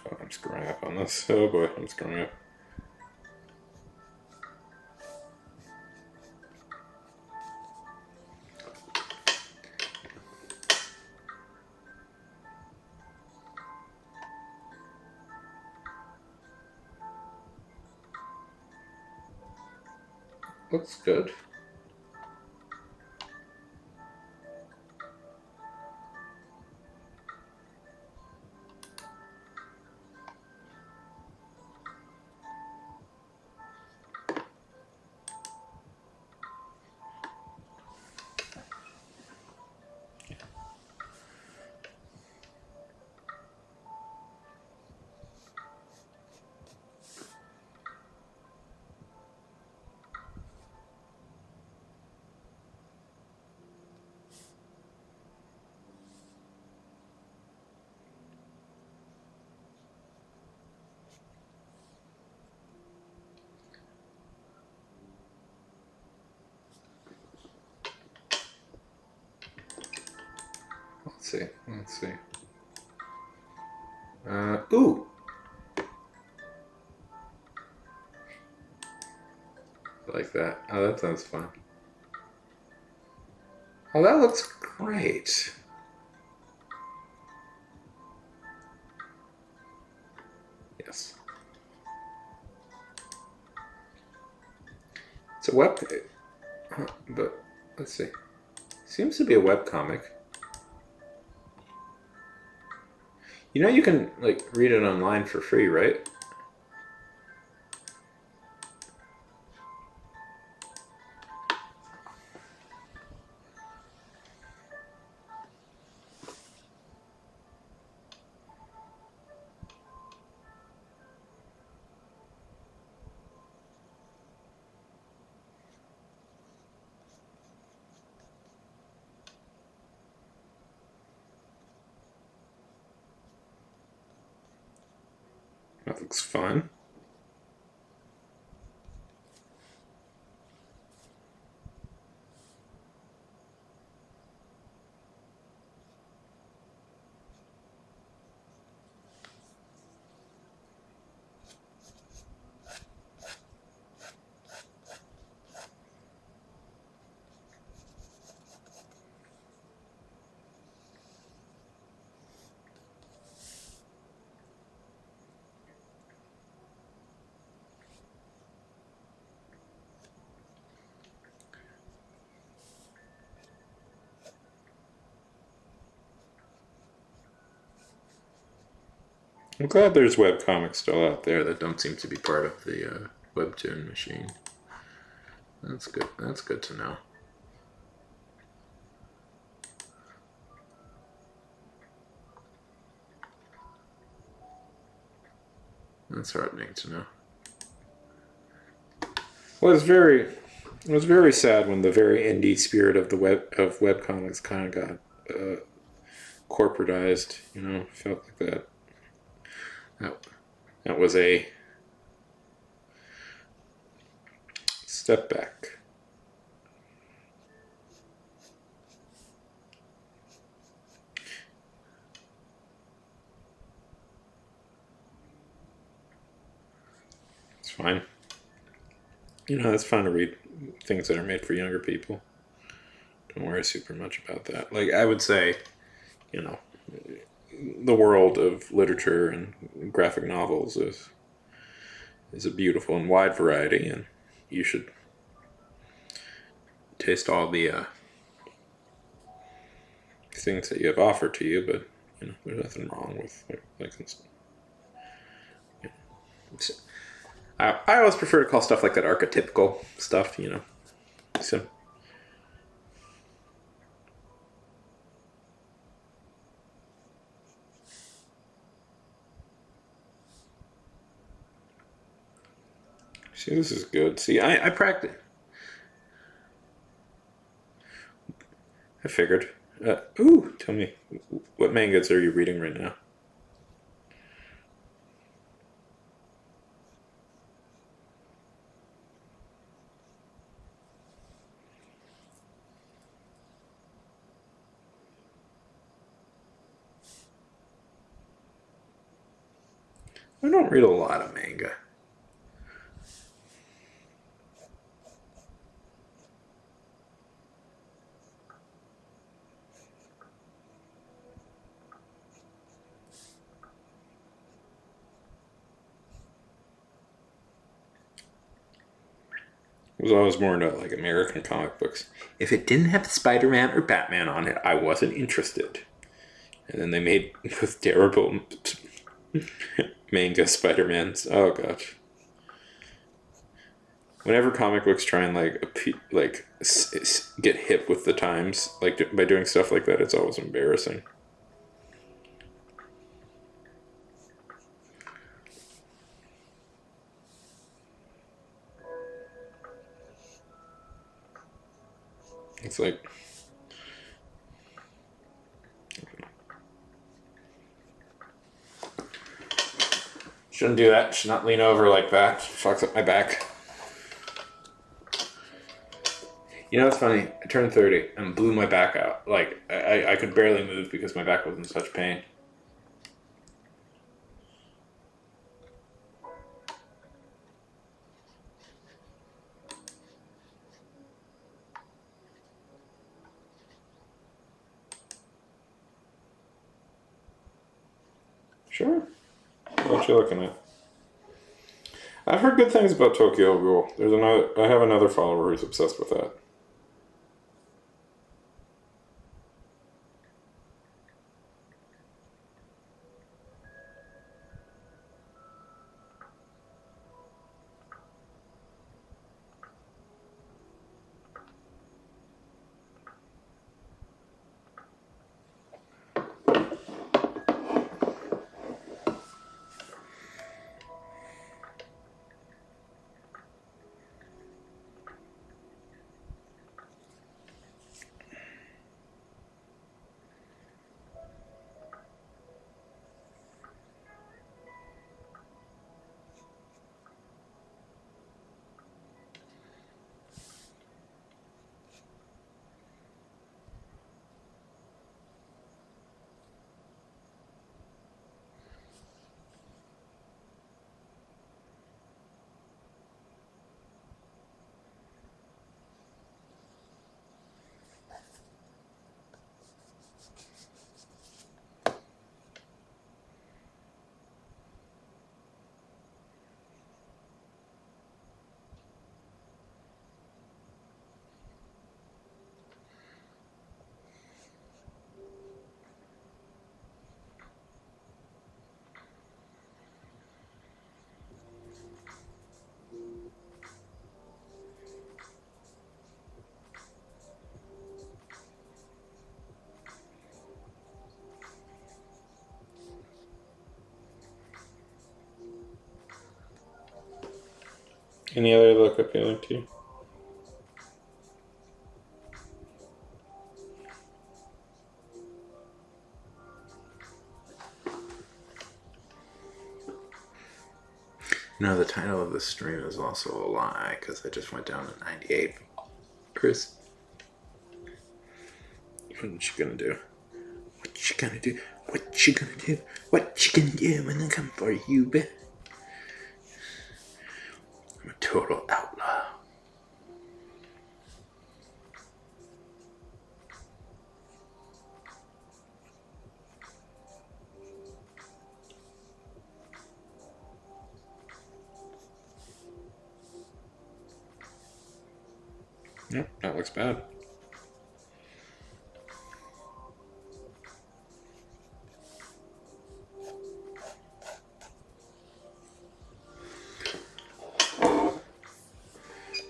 Oh, I'm screwing up on this. Oh boy, I'm screwing up. Looks good. Let's see. Ooh. I like that. Oh, that sounds fun. Oh, that looks great. Yes. It's a web, but let's see. Seems to be a web comic. You know, you can like read it online for free, right? That looks fun. I'm glad there's webcomics still out there that don't seem to be part of the webtoon machine. That's good. That's good to know. That's heartening to know. Well, it was very sad when the very indie spirit of the webcomics kind of got corporatized. You know, felt like that was a step back. It's fine. You know, it's fun to read things that are made for younger people. Don't worry super much about that. Like, I would say, you know, the world of literature and graphic novels is a beautiful and wide variety, and you should taste all the things that you have offered to you. But you know, there's nothing wrong with like you know, I always prefer to call stuff like that archetypical stuff. You know, so. See, this is good. See, I practice. I figured. Ooh, tell me, what mangas are you reading right now? I don't read a lot of manga. Was always more into like American comic books. If it didn't have Spider-Man or Batman on it, I wasn't interested. And then they made with terrible manga Spider-Mans. Oh gosh. Whenever comic books try and get hip with the times, like by doing stuff like that, it's always embarrassing. It's like shouldn't do that. Should not lean over like that. Fucks up my back. You know, it's funny. I turned 30 and blew my back out. Like, I could barely move because my back was in such pain. Sure. What you looking at? I've heard good things about Tokyo Ghoul. I have another follower who's obsessed with that. Any other look appealing to you? No, the title of the stream is also a lie because I just went down to 98. Chris, what you gonna do? What you gonna do? What you gonna do? What you gonna do when I come for you, bitch? I'm a total outlaw. Yep, that looks bad.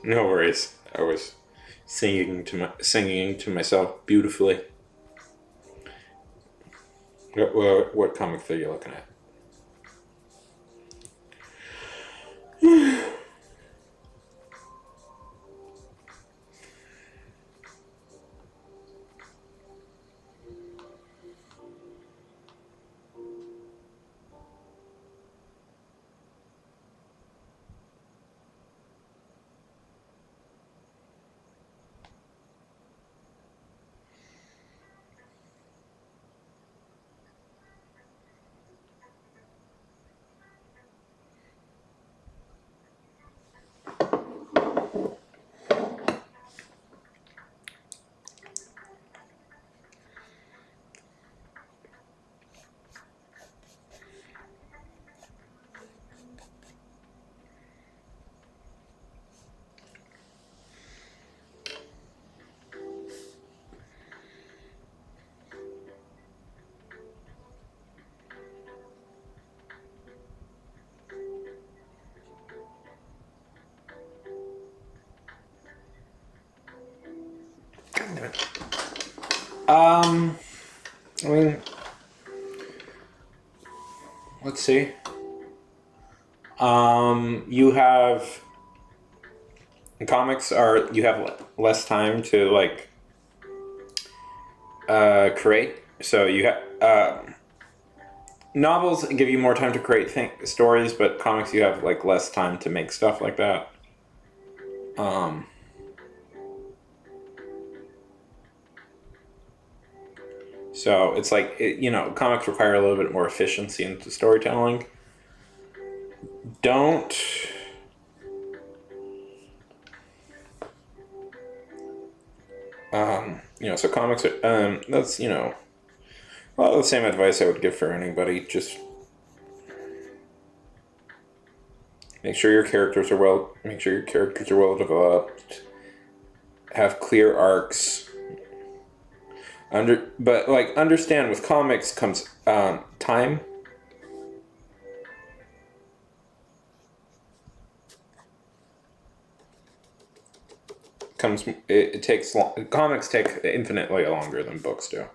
No worries. I was singing to myself beautifully. What comic are you looking at? I mean, let's see. You have comics are you have less time to like create. So you have novels give you more time to create stories, but comics you have like less time to make stuff like that. So it's like comics require a little bit more efficiency into storytelling. Don't so comics are that's well the same advice I would give for anybody. Just Make sure your characters are well developed. Have clear arcs. But like understand with comics comes time. It takes long, comics take infinitely longer than books do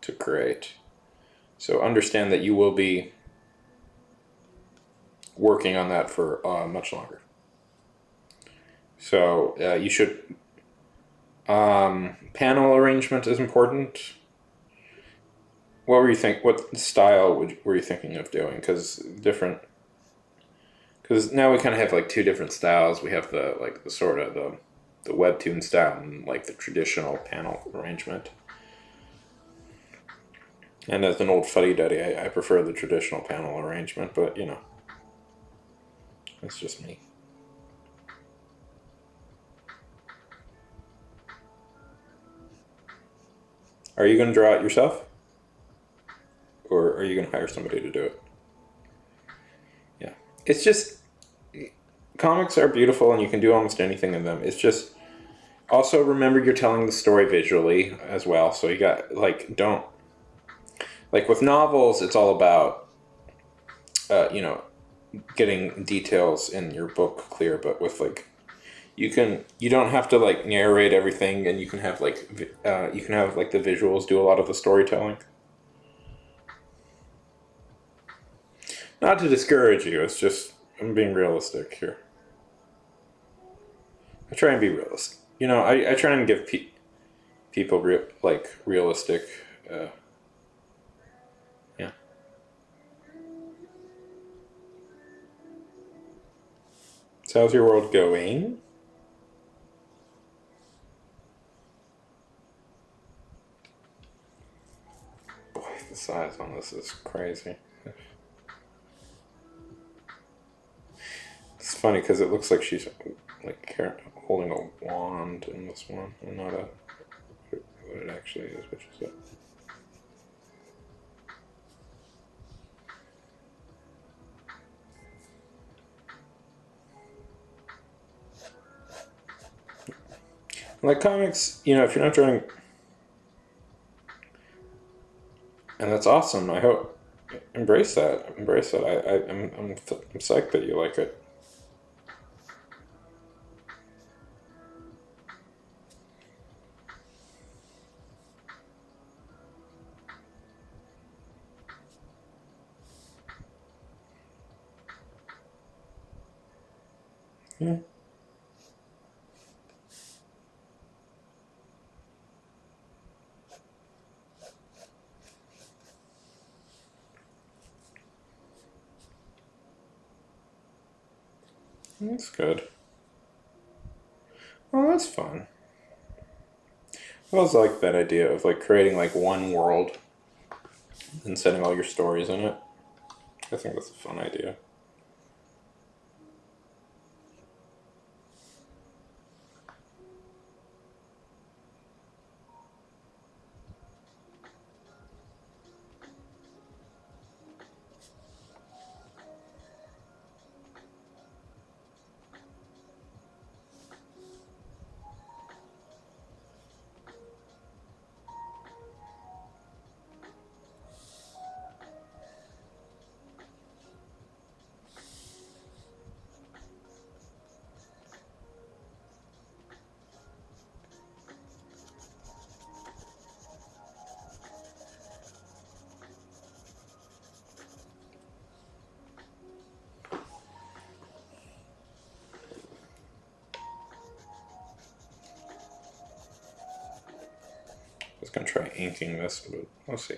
to create. So understand that you will be working on that for much longer. So you should. Panel arrangement is important. What were you think? What style were you thinking of doing? Because now we kind of have like two different styles. We have the sort of the webtoon style and like the traditional panel arrangement. And as an old fuddy-duddy, I prefer the traditional panel arrangement, but you know, that's just me. Are you going to draw it yourself? Or are you going to hire somebody to do it? Yeah. It's just, comics are beautiful and you can do almost anything in them. It's just, also remember you're telling the story visually as well. So you got, like, don't, like with novels, it's all about, getting details in your book clear, but with like, you don't have to like narrate everything, and you can have like the visuals do a lot of the storytelling. Not to discourage you, it's just I'm being realistic here. I try and be realistic. I try and give people realistic. Yeah. So how's your world going? Boy, the size on this is crazy. It's funny because it looks like she's like holding a wand in this one, and not what it actually is, which is it. Like comics, if you're not drawing, and that's awesome. I hope embrace that. Embrace that. I'm psyched that you like it. Yeah. That's good. Well, that's fun. I always like that idea of like creating like one world and setting all your stories in it. I think that's a fun idea. I was gonna try inking this, but we'll see.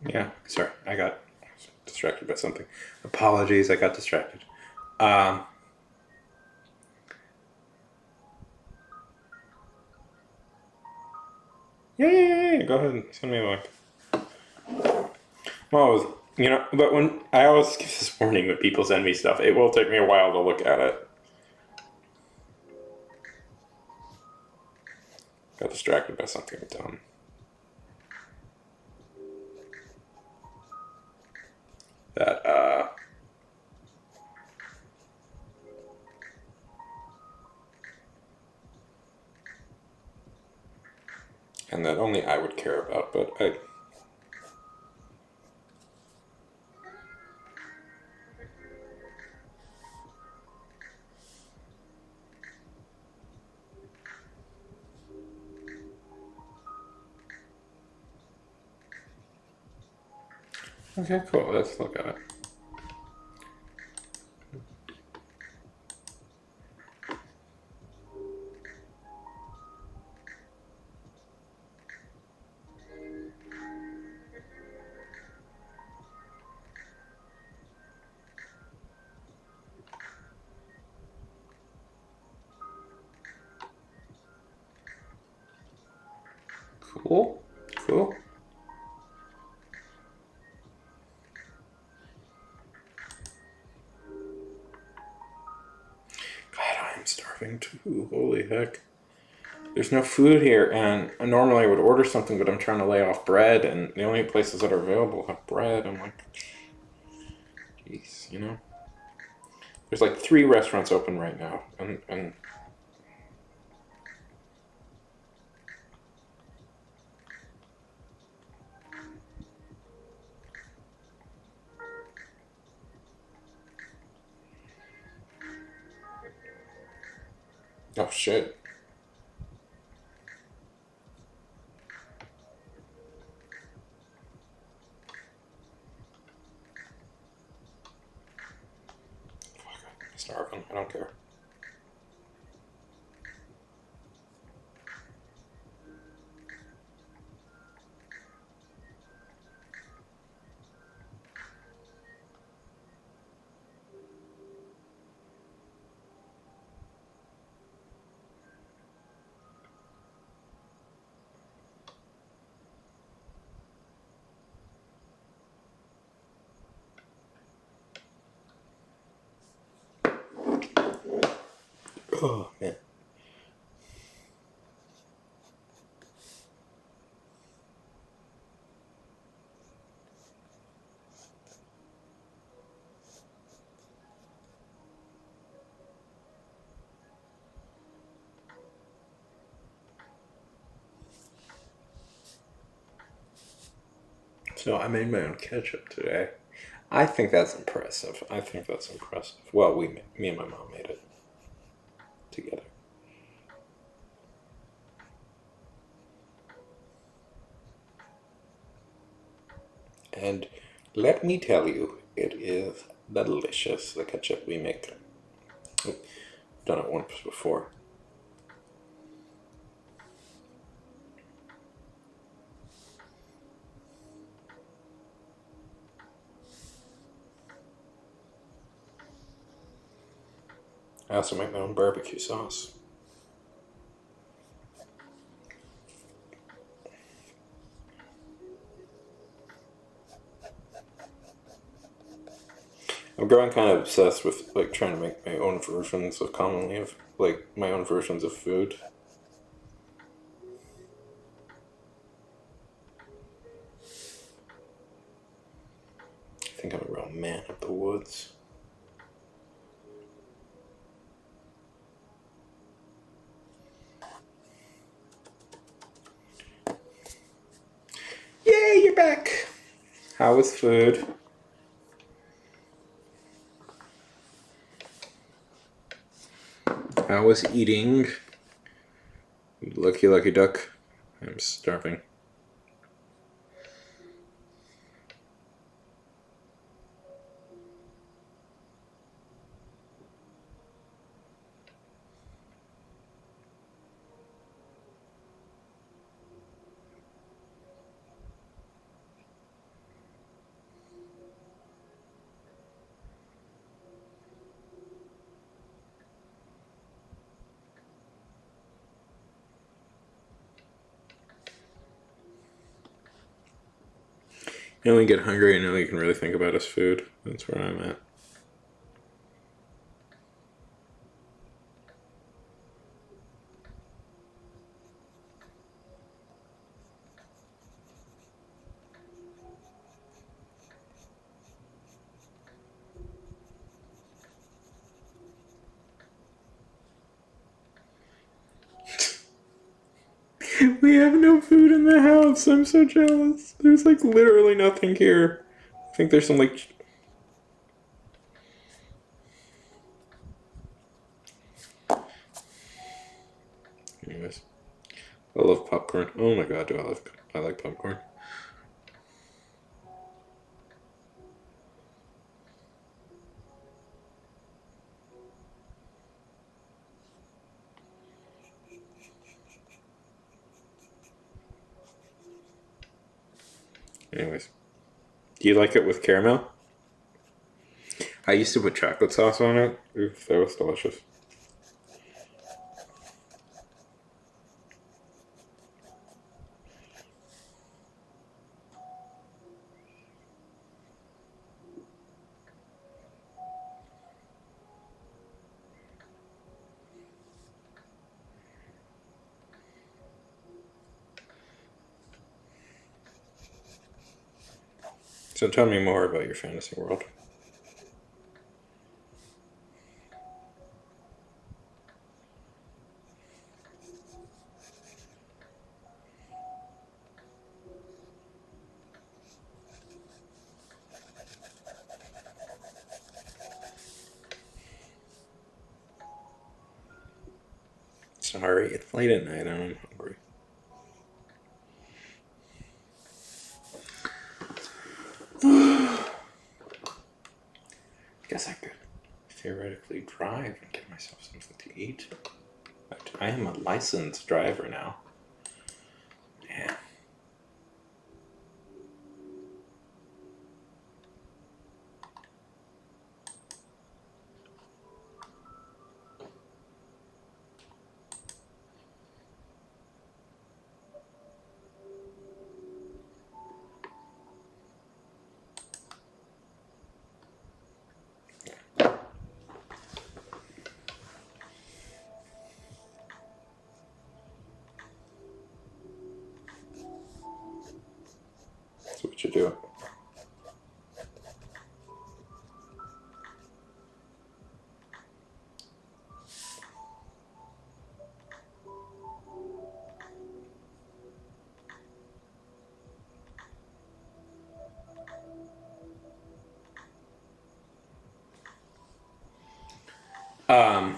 Yeah, sorry, I got distracted by something. Apologies, I got distracted. Yeah. Go ahead and send me a link. Well, but when I always get this warning when people send me stuff, it will take me a while to look at it. Got distracted by something dumb. And that only I would care about, but I. Okay, cool. Let's look at it. Cool. God, I'm starving too. Holy heck. There's no food here, and normally I would order something, but I'm trying to lay off bread, and the only places that are available have bread. I'm like, jeez, There's like 3 restaurants open right now, and oh shit. I'm starving. I don't care. Oh man. So I made my own ketchup today. I think that's impressive. Well, me and my mom made it together. And let me tell you, it is delicious, the ketchup we make. I've done it once before. I also make my own barbecue sauce. I'm growing kind of obsessed with like trying to make my own versions of my own versions of food. I think I'm a real man of the woods. Yay, you're back! How was food? How was eating? Lucky duck. I'm starving. And we get hungry and then we can really think about his food. That's where I'm at. We have no food in the house. I'm so jealous. There's like literally nothing here. I think there's some like... Anyways. I love popcorn. Oh my god, I like popcorn. Anyways. Do you like it with caramel? I used to put chocolate sauce on it. Oof, that was delicious. So tell me more about your fantasy world. Sorry, it's late at night and I'm hungry. I guess I could theoretically drive and get myself something to eat. But I am a licensed driver now. Yeah. That's what you do. Um,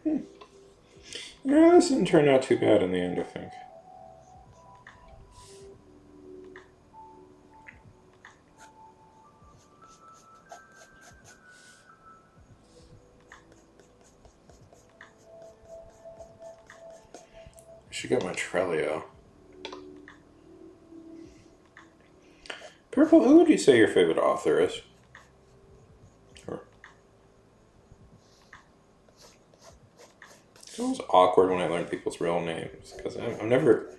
yeah, this didn't turn out too bad in the end, I think. I should get my Trello. Purple, who would you say your favorite author is? Or, it's always awkward when I learn people's real names because I'm never.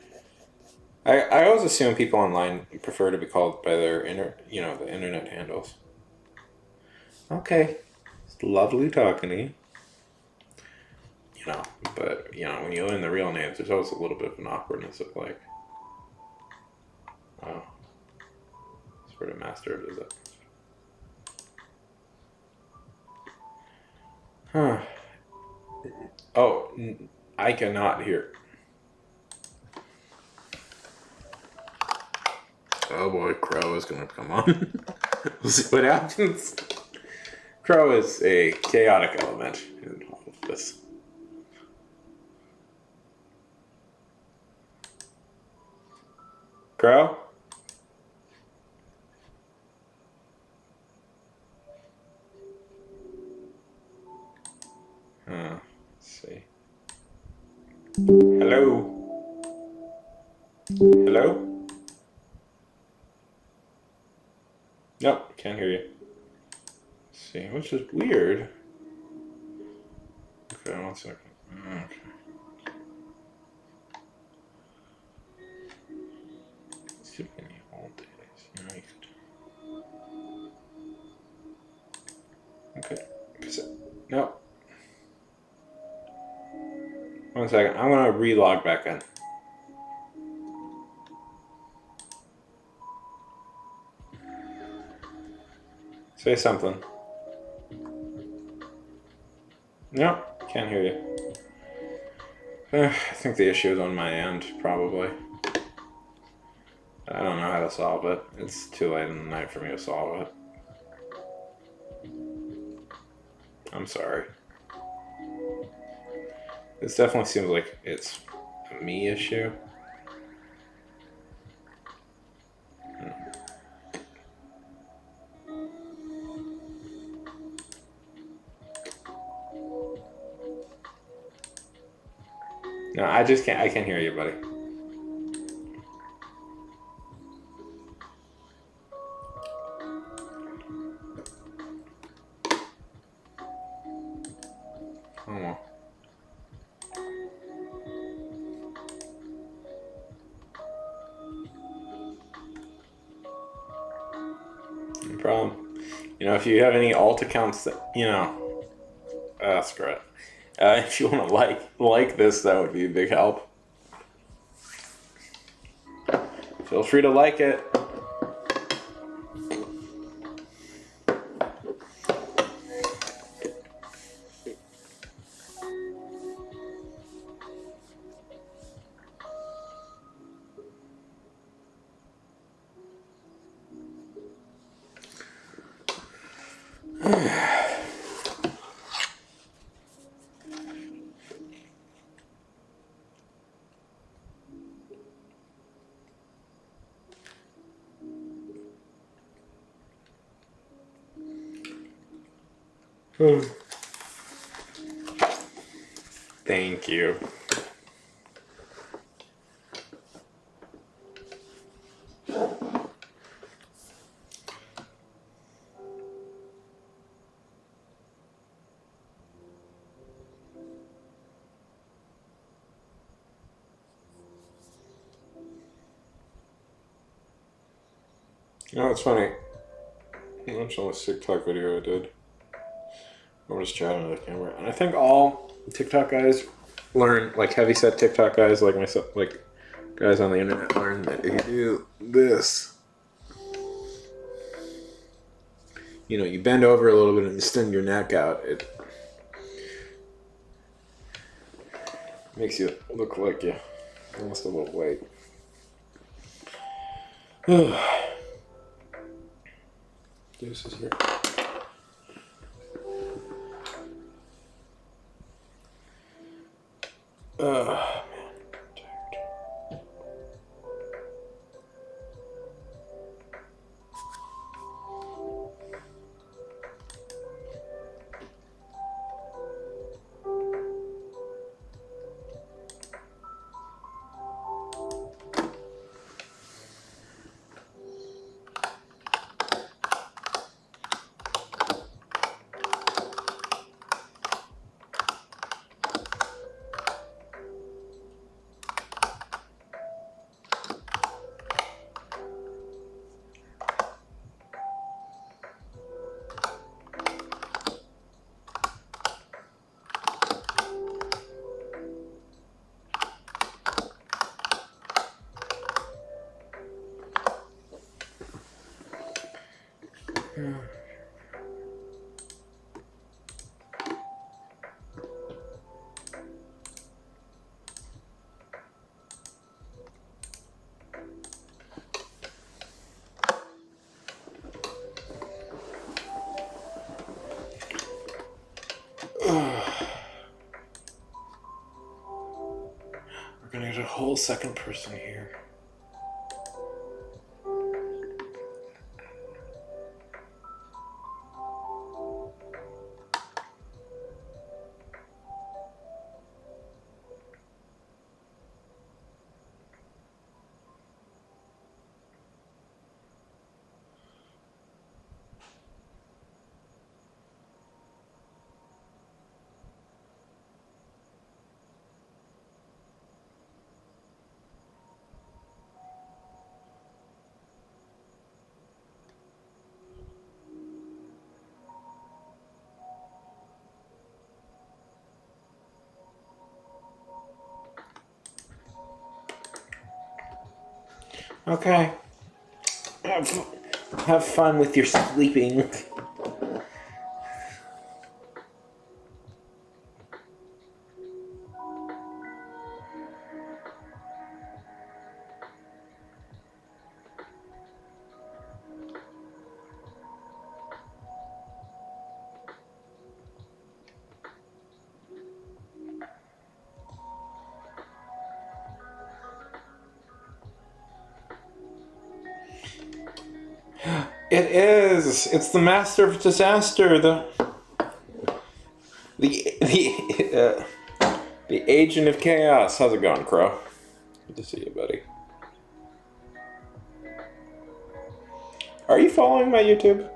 I always assume people online prefer to be called by their the internet handles. Okay, it's lovely talking to you. But when you learn the real names, there's always a little bit of an awkwardness of like, oh, sort of master of it. Huh. Oh, I cannot hear. Oh boy, Crow is gonna come on. We'll see what happens. Crow is a chaotic element in all of this. Crow? Let's see. Hello? Hello? Nope, can't hear you. Let's see, which is weird. 1 second. Okay. Too many old days. You could. Okay. No. 1 second. I'm gonna relog back in. Say something. No, can't hear you. I think the issue is on my end, probably. I don't know how to solve it. It's too late in the night for me to solve it. I'm sorry. This definitely seems like it's a me issue. No, I can't hear you, buddy. Oh. No problem. If you have any alt accounts that, screw it. If you want to like this, that would be a big help. Feel free to like it. Thank you. It's funny. I watched on this TikTok video I did. I was chatting to the camera, and I think all TikTok guys learn, like heavyset TikTok guys like myself, like guys on the internet, learn that if you do this, you bend over a little bit and extend your neck out. It makes you look like you lost a little weight. Deuce is here. Man. We're gonna get a whole second person here. Okay. Have fun with your sleeping. It is. It's the master of disaster. The agent of chaos. How's it going, Crow? Good to see you, buddy. Are you following my YouTube?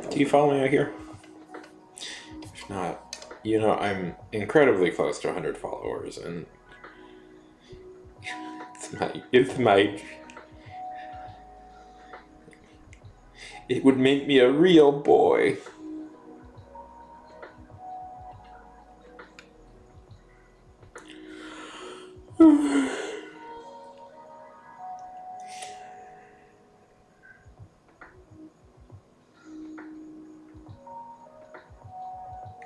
Do you follow me out here? If not, you know I'm incredibly close to 100 followers, and it would make me a real boy.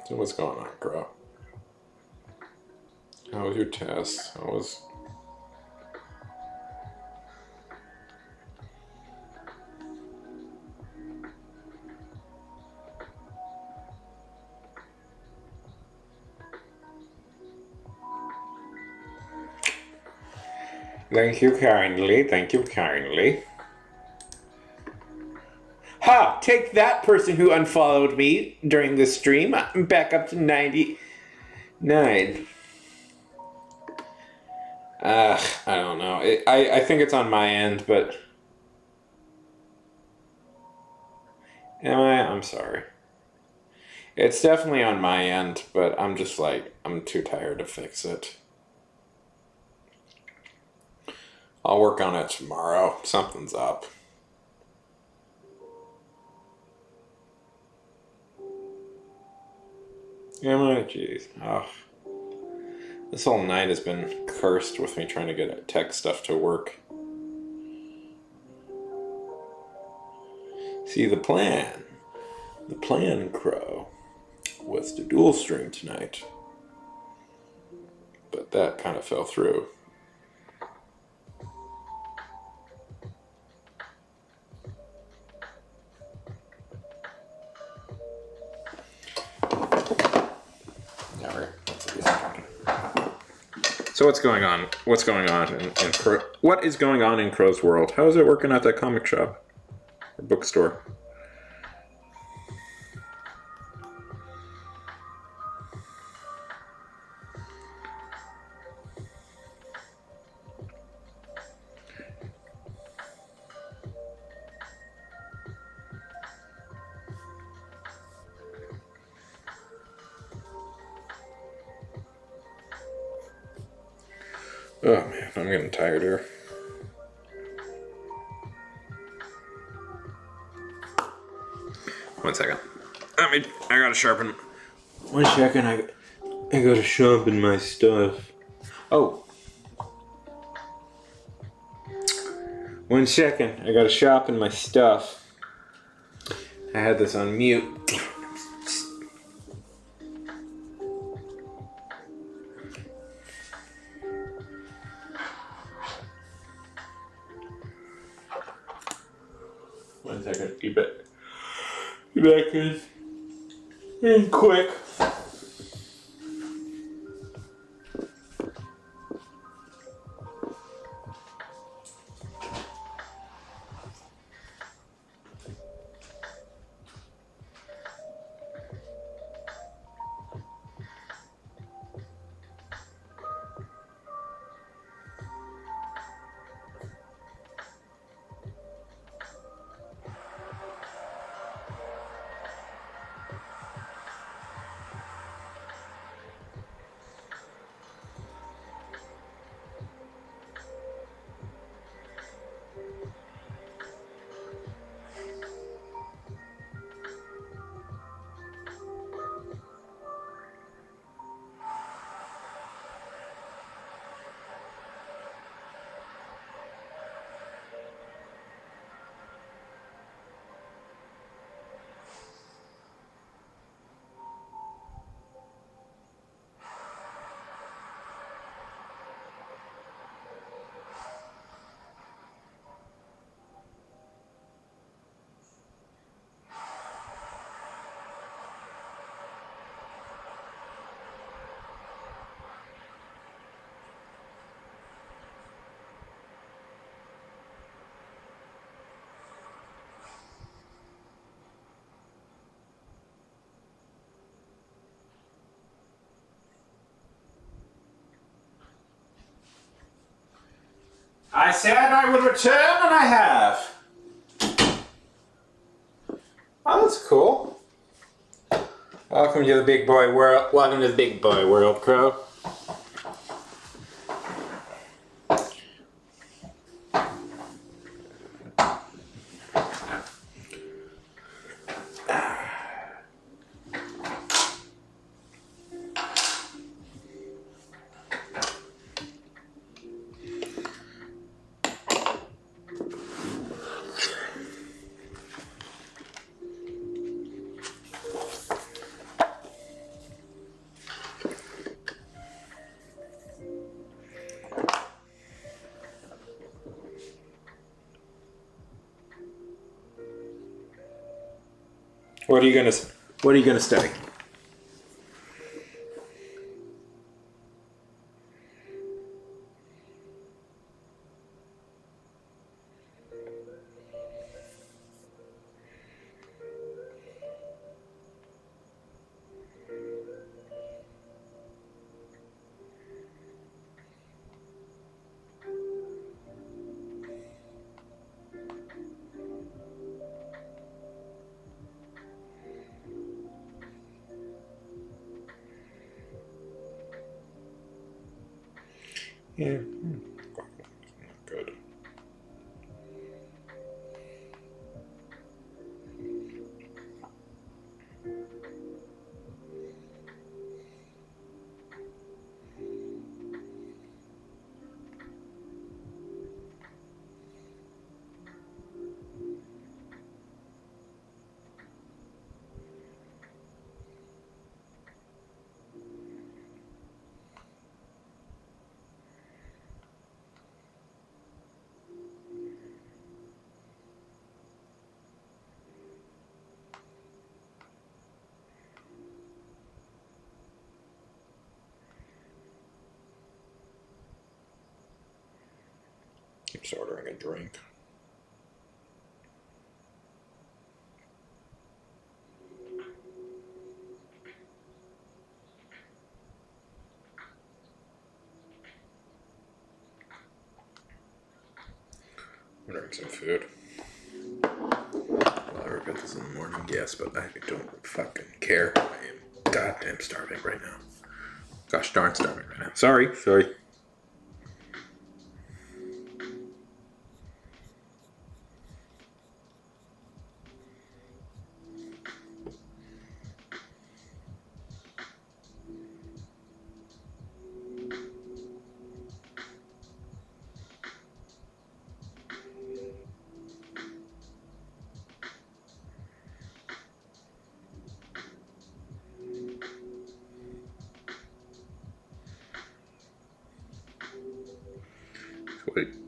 So what's going on, Crow? How was your test? How was... Thank you kindly, thank you kindly. Ha! Take that, person who unfollowed me during the stream. I'm back up to 99. I don't know. I think it's on my end, but... Am I? I'm sorry. It's definitely on my end, but I'm just like, I'm too tired to fix it. I'll work on it tomorrow. Something's up. Am I? Jeez. Oh. This whole night has been cursed with me trying to get tech stuff to work. See, the plan, Crow, was to dual stream tonight. But that kind of fell through. So what's going on? What's going on in Crow? What is going on in Crow's world? How is it working at that comic shop or bookstore? Oh man, I'm getting tired here. One second. I gotta sharpen. 1 second, I gotta sharpen my stuff. Oh. 1 second, I gotta sharpen my stuff. I had this on mute. 1 second, be back. Be back, guys. And quick. I said I would return, and I have. Oh, that's cool. Welcome to the big boy world. Welcome to the big boy world, Crow. What are you gonna study? Yeah. Good. Keeps ordering a drink. Ordering some food. Well, I regret this in the morning, yes, but I don't fucking care. I am goddamn starving right now. Gosh darn starving right now. Sorry.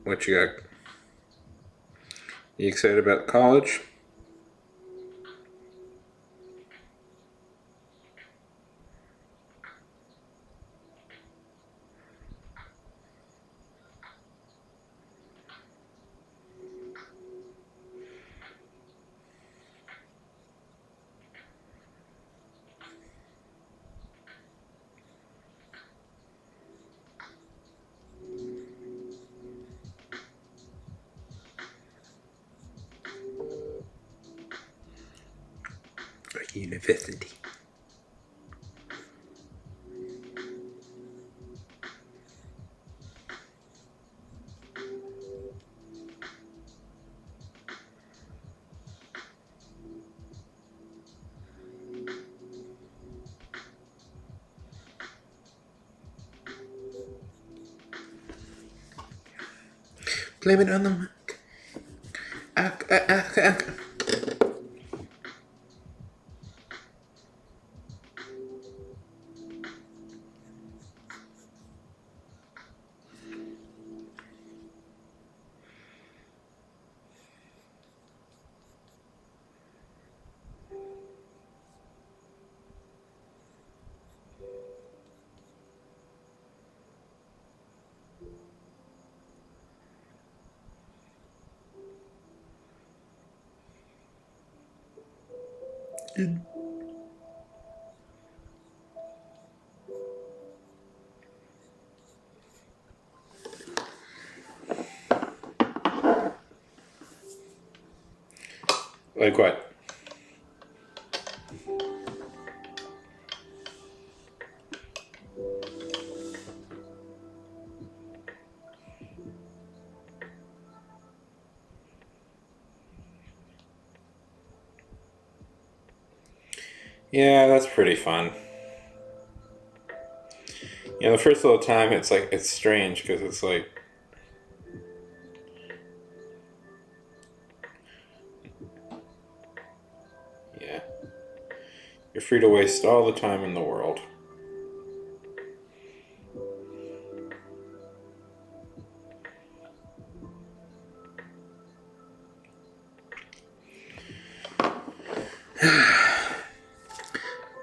What you got? You excited about college? University. Blame it on the mic. Like what? Yeah, that's pretty fun. You know, the first little time, it's like, it's strange because it's like, yeah, you're free to waste all the time in the world.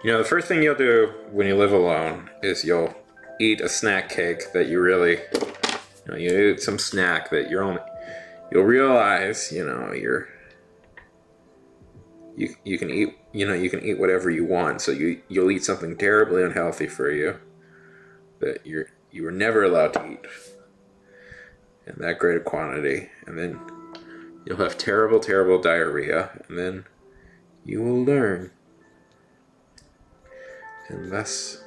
You know, the first thing you'll do when you live alone is you'll eat a snack cake that you really, you eat some snack that you'll realize, you can eat, you can eat whatever you want. So you'll eat something terribly unhealthy for you that you were never allowed to eat in that great a quantity, and then you'll have terrible, terrible diarrhea, and then you will learn. And thus,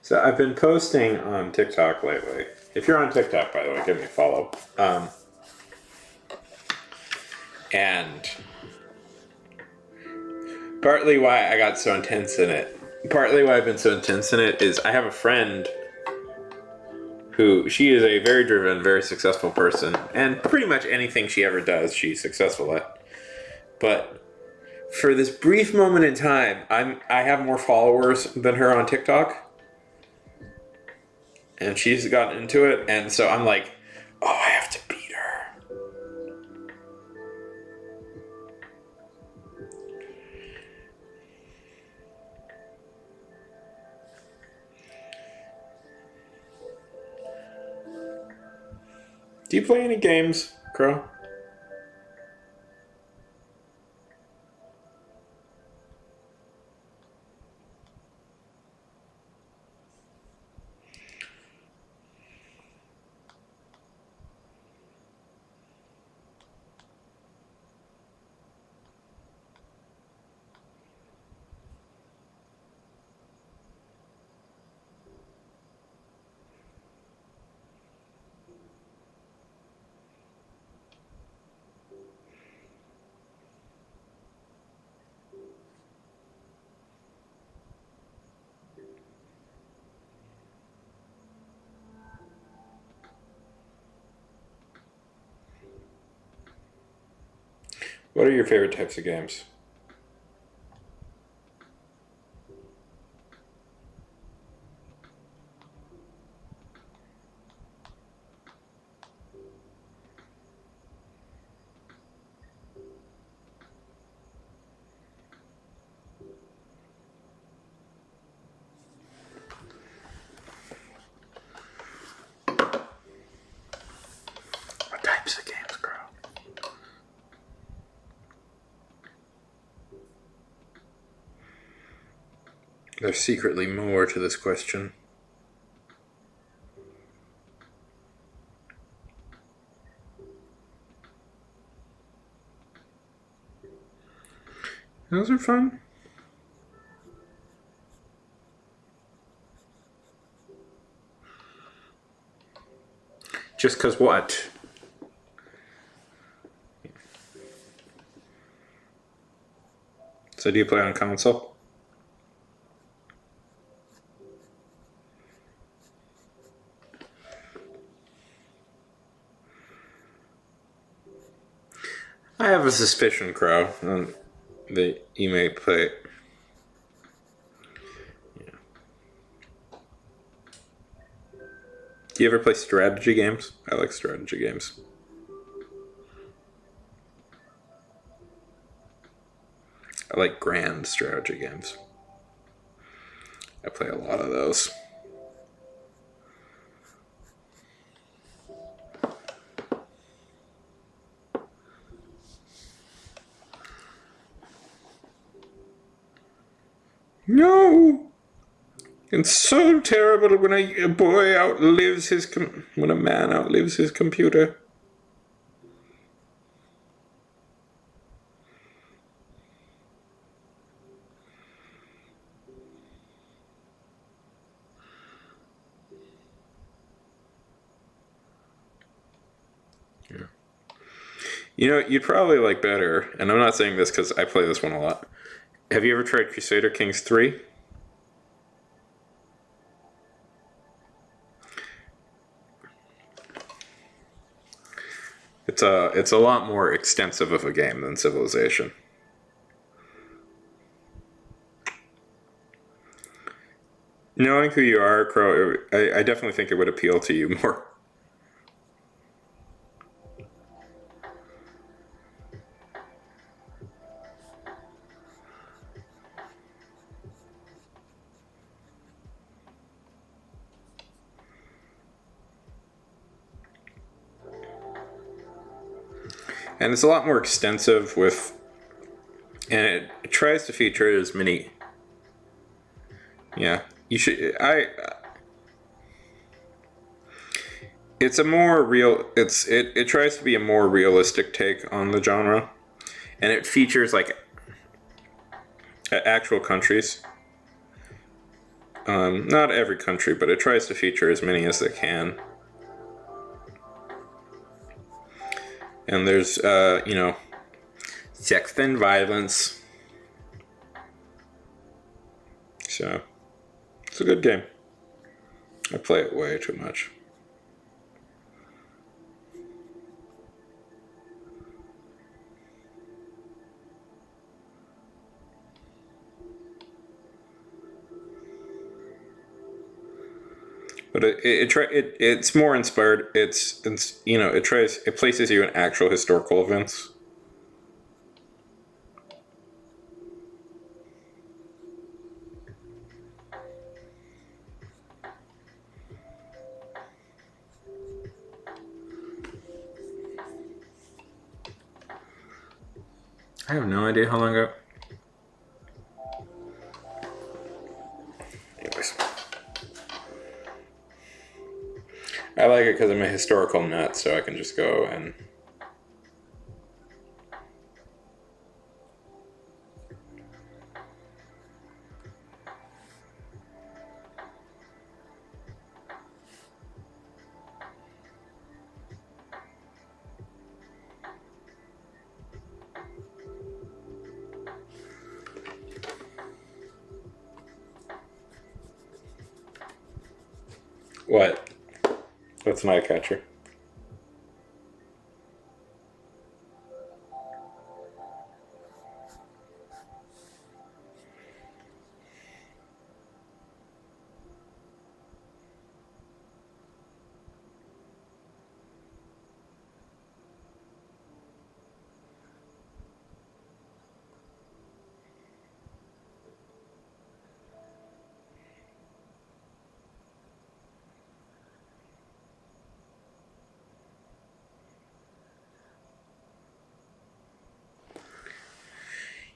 so I've been posting on TikTok lately. If you're on TikTok, by the way, give me a follow. And partly why I got so intense in it, partly why I've been so intense in it is I have a friend who, she is a very driven, very successful person, and pretty much anything she ever does, she's successful at. But for this brief moment in time, I have more followers than her on TikTok, and she's gotten into it, and so I'm like, oh, I have to beat her. Do you play any games, Crow? What are your favorite types of games? What types of games, Crow? There's secretly more to this question. Those are fun. Just 'cause what? So do you play on console? I have a suspicion, Crow, that you may play. Yeah. Do you ever play strategy games? I like strategy games. I like grand strategy games. I play a lot of those. No. It's so terrible when a boy outlives when a man outlives his computer. Yeah. You know, you'd probably like better, and I'm not saying this because I play this one a lot. Have you ever tried Crusader Kings 3? It's a lot more extensive of a game than Civilization. Knowing who you are, Crow, I definitely think it would appeal to you more. And it's a lot more extensive and it tries to feature as many. Yeah, you should. It's a more real. It tries to be a more realistic take on the genre, and it features like actual countries. Not every country, but it tries to feature as many as it can. And there's, sex and violence. So, it's a good game. I play it way too much. But it's more inspired. It places you in actual historical events. I have no idea how long ago. Anyways, I like it because I'm a historical nut, so I can just go and. What? What's an eye catcher?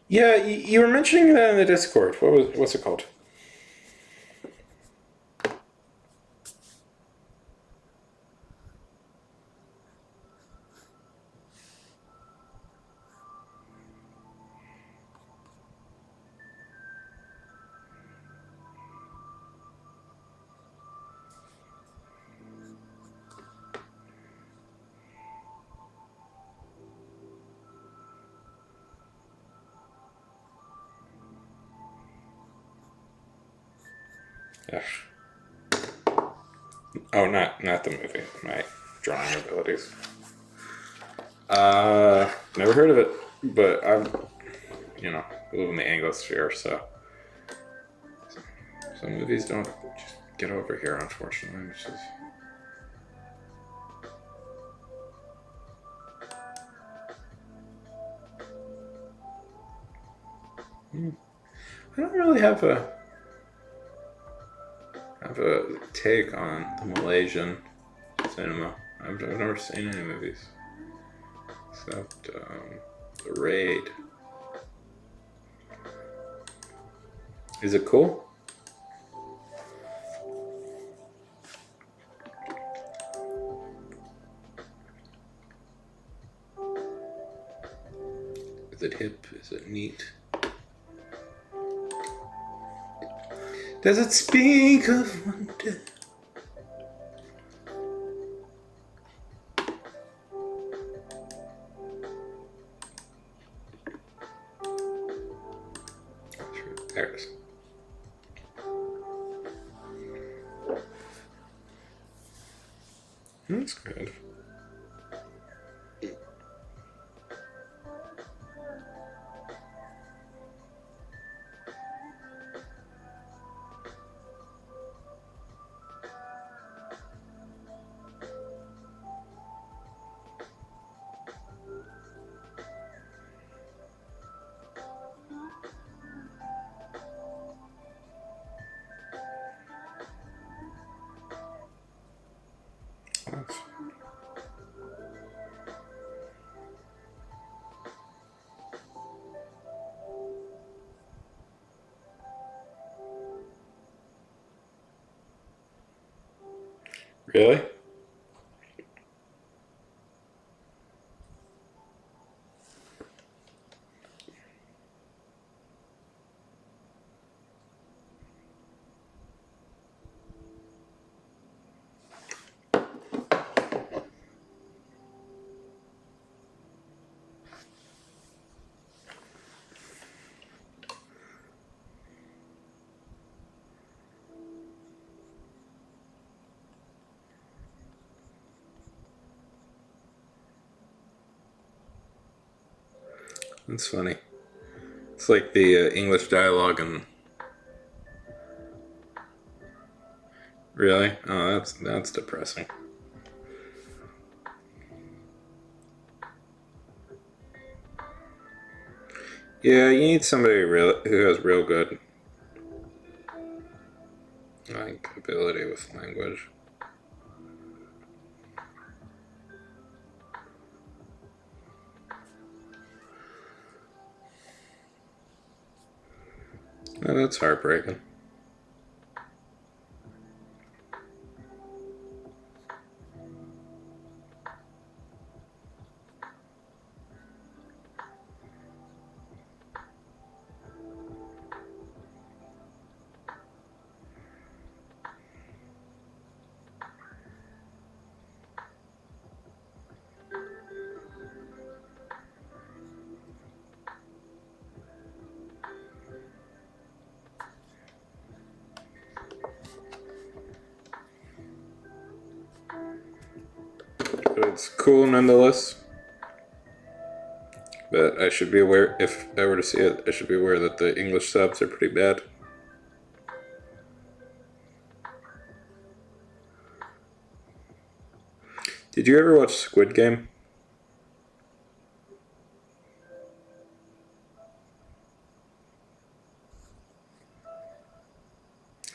Yeah, you were mentioning that in the Discord. What's it called? Ugh. Oh, not the movie. My drawing abilities. Never heard of it, but we live in the Anglosphere, so some movies don't just get over here, unfortunately, which is. I don't really have a take on the Malaysian cinema. I've never seen any movies except The Raid. Is it cool? Is it hip? Is it neat? Does it speak of wonder? There it is. That's good. Really? That's funny. It's like the English dialogue and really? Oh, that's depressing. Yeah, you need somebody who has real good like ability with language. Oh, that's heartbreaking. But it's cool nonetheless. But I should be aware, if I were to see it, I should be aware that the English subs are pretty bad. Did you ever watch Squid Game?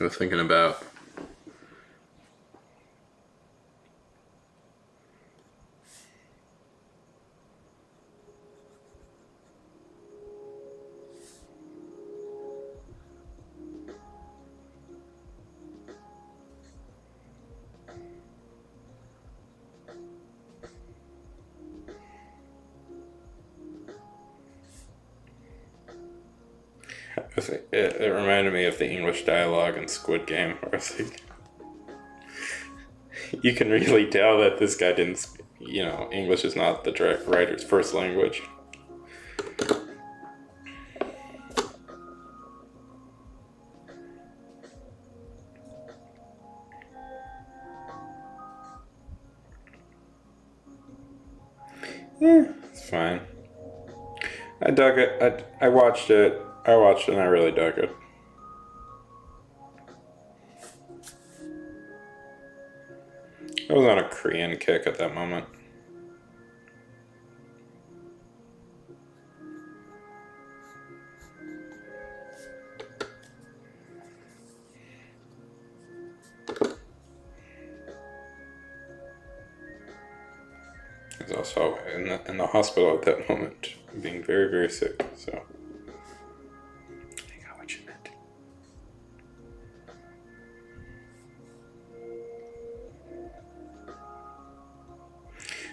I was thinking about. It reminded me of the English dialogue in Squid Game. Where it's like, you can really tell that this guy didn't speak, English is not the direct writer's first language. Yeah, it's fine. I dug it. I watched it. I watched it and I really dug it. I was on a Korean kick at that moment. I was also in the hospital at that moment, being very, very sick, so I got what you meant.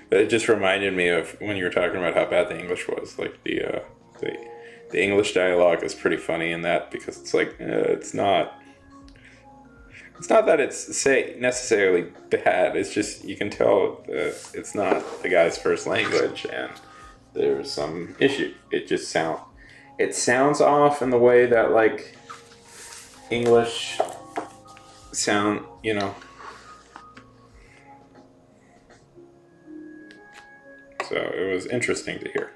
But it just reminded me of when you were talking about how bad the English was. Like the English dialogue is pretty funny in that because it's like it's not. It's not that it's necessarily bad. It's just you can tell that it's not the guy's first language, and there's some issue. It sounds off in the way that like English sound, you know. So it was interesting to hear.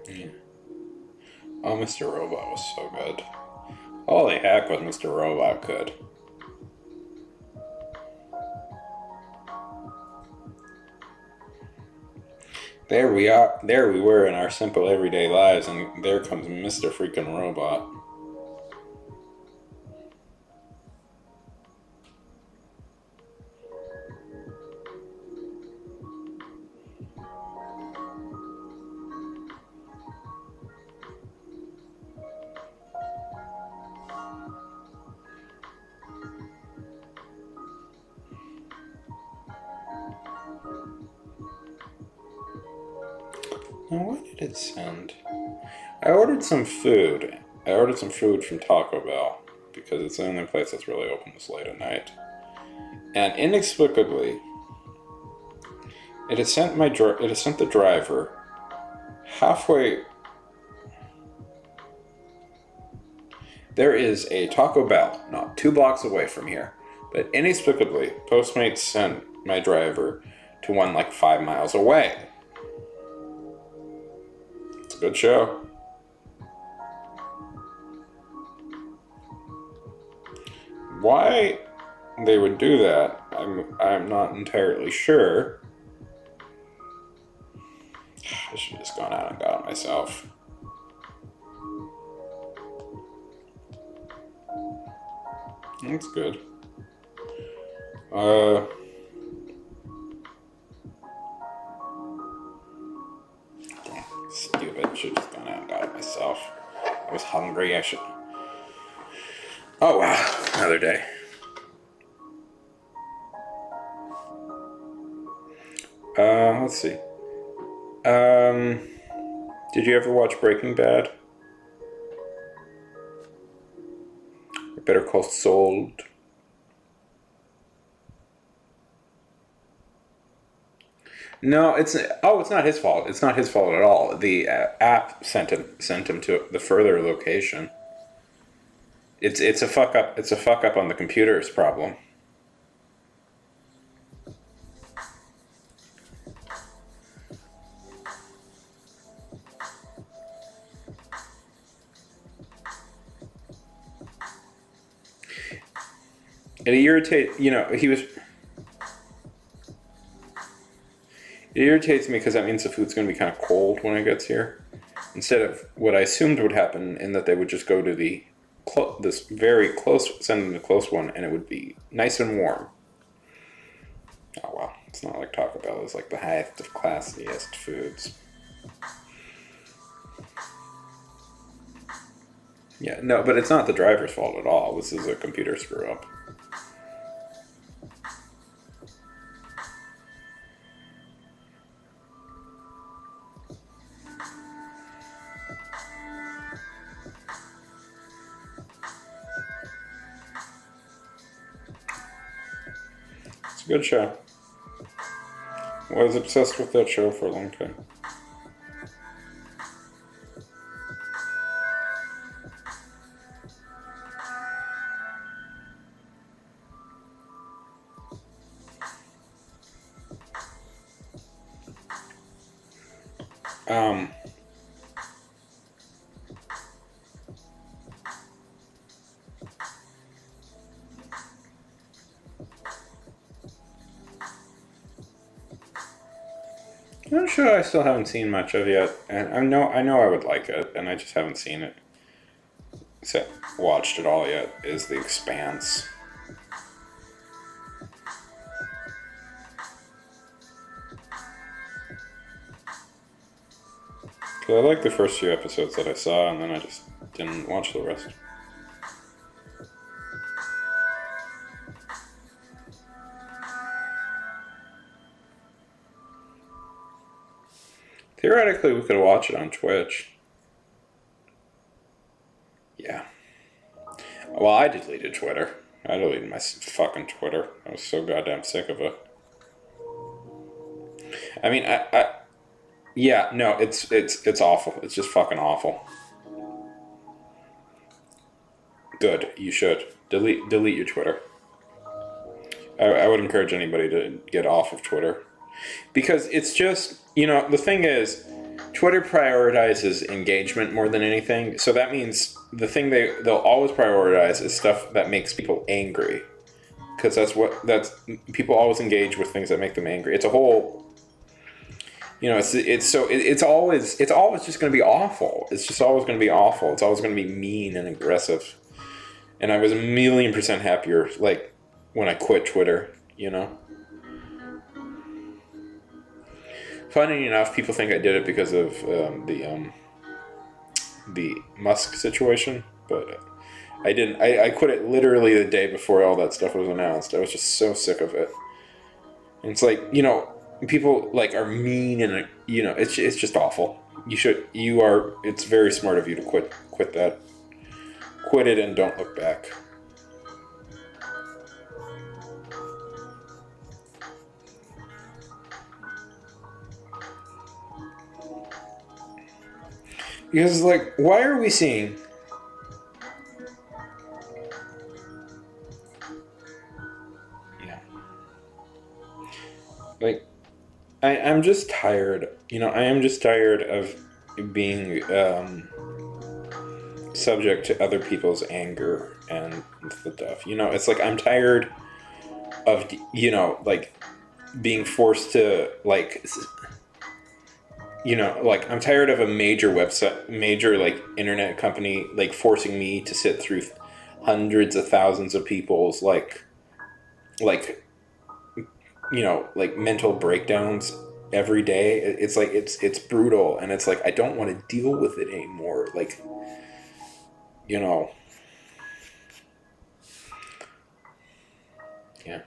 Yeah. Oh, Mr. Robot was so good. Holy heck, was Mr. Robot good. There we are. There we were in our simple everyday lives, and there comes Mr. freaking Robot. Now, why did it send? I ordered some food. I ordered some food from Taco Bell because it's the only place that's really open this late at night. And inexplicably, it has sent the driver halfway. There is a Taco Bell not 2 blocks away from here, but inexplicably, Postmates sent my driver to one like 5 miles away. It's a good show. Why they would do that, I'm not entirely sure. I should have just gone out and got it myself. That's good. Damn, stupid. Should have just gone out and got it myself. I was hungry. I should. Oh wow, another day. Let's see. Did you ever watch Breaking Bad? Or Better Call Saul? No, it's not his fault. It's not his fault at all. The app sent him to the further location. It's a fuck up. It's a fuck up on the computer's problem. It irritates, it irritates me because that means the food's going to be kind of cold when it gets here. Instead of what I assumed would happen, in that they would just go to this very close, send them the close one, and it would be nice and warm. Oh well, it's not like Taco Bell is like the highest of classiest foods. Yeah, no, but it's not the driver's fault at all. This is a computer screw up. It's a good show. I was obsessed with that show for a long time. Um, I'm sure I still haven't seen much of yet, and I know I would like it, and I just haven't seen it. Except watched it all yet. Is The Expanse. Cause I liked the first few episodes that I saw, and then I just didn't watch the rest. Theoretically, we could watch it on Twitch. Yeah. Well, I deleted Twitter. I deleted my fucking Twitter. I was so goddamn sick of it. I mean, yeah, no, it's awful. It's just fucking awful. Good, you should delete your Twitter. I would encourage anybody to get off of Twitter because it's just, you know, the thing is, Twitter prioritizes engagement more than anything. So that means the thing they'll always prioritize is stuff that makes people angry, because that's people always engage with things that make them angry. It's a whole, you know, it's always just going to be awful. It's just always going to be awful. It's always going to be mean and aggressive. And I was 1,000,000% happier like when I quit Twitter, you know. Funny enough, people think I did it because of the Musk situation, but I didn't. I quit it literally the day before all that stuff was announced. I was just so sick of it. And it's like, you know, people like are mean, and you know, it's just awful. It's very smart of you to quit that. Quit it and don't look back. Because, like, why are we seeing... Yeah. Like, I'm just tired. You know, I am just tired of being subject to other people's anger and stuff. You know, it's like I'm tired of, you know, like, being forced to, like... You know, like, I'm tired of a major like, internet company, like, forcing me to sit through hundreds of thousands of people's, like, you know, like, mental breakdowns every day. It's like, it's brutal, and it's like, I don't want to deal with it anymore. Like, you know. Yeah.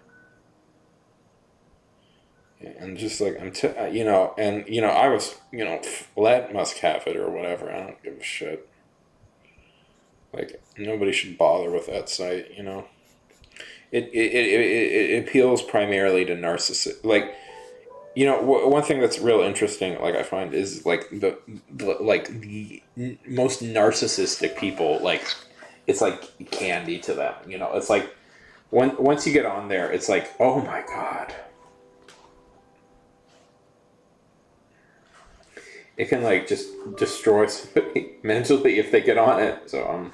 And just like you know, and you know, I was, you know, let Musk have it or whatever. I don't give a shit. Like, nobody should bother with that site. You know, it appeals primarily to narcissists. Like, you know, one thing that's real interesting, like, I find, is like the most narcissistic people. Like, it's like candy to them. You know, it's like once you get on there, it's like, oh my god. It can, like, just destroy somebody mentally if they get on it. So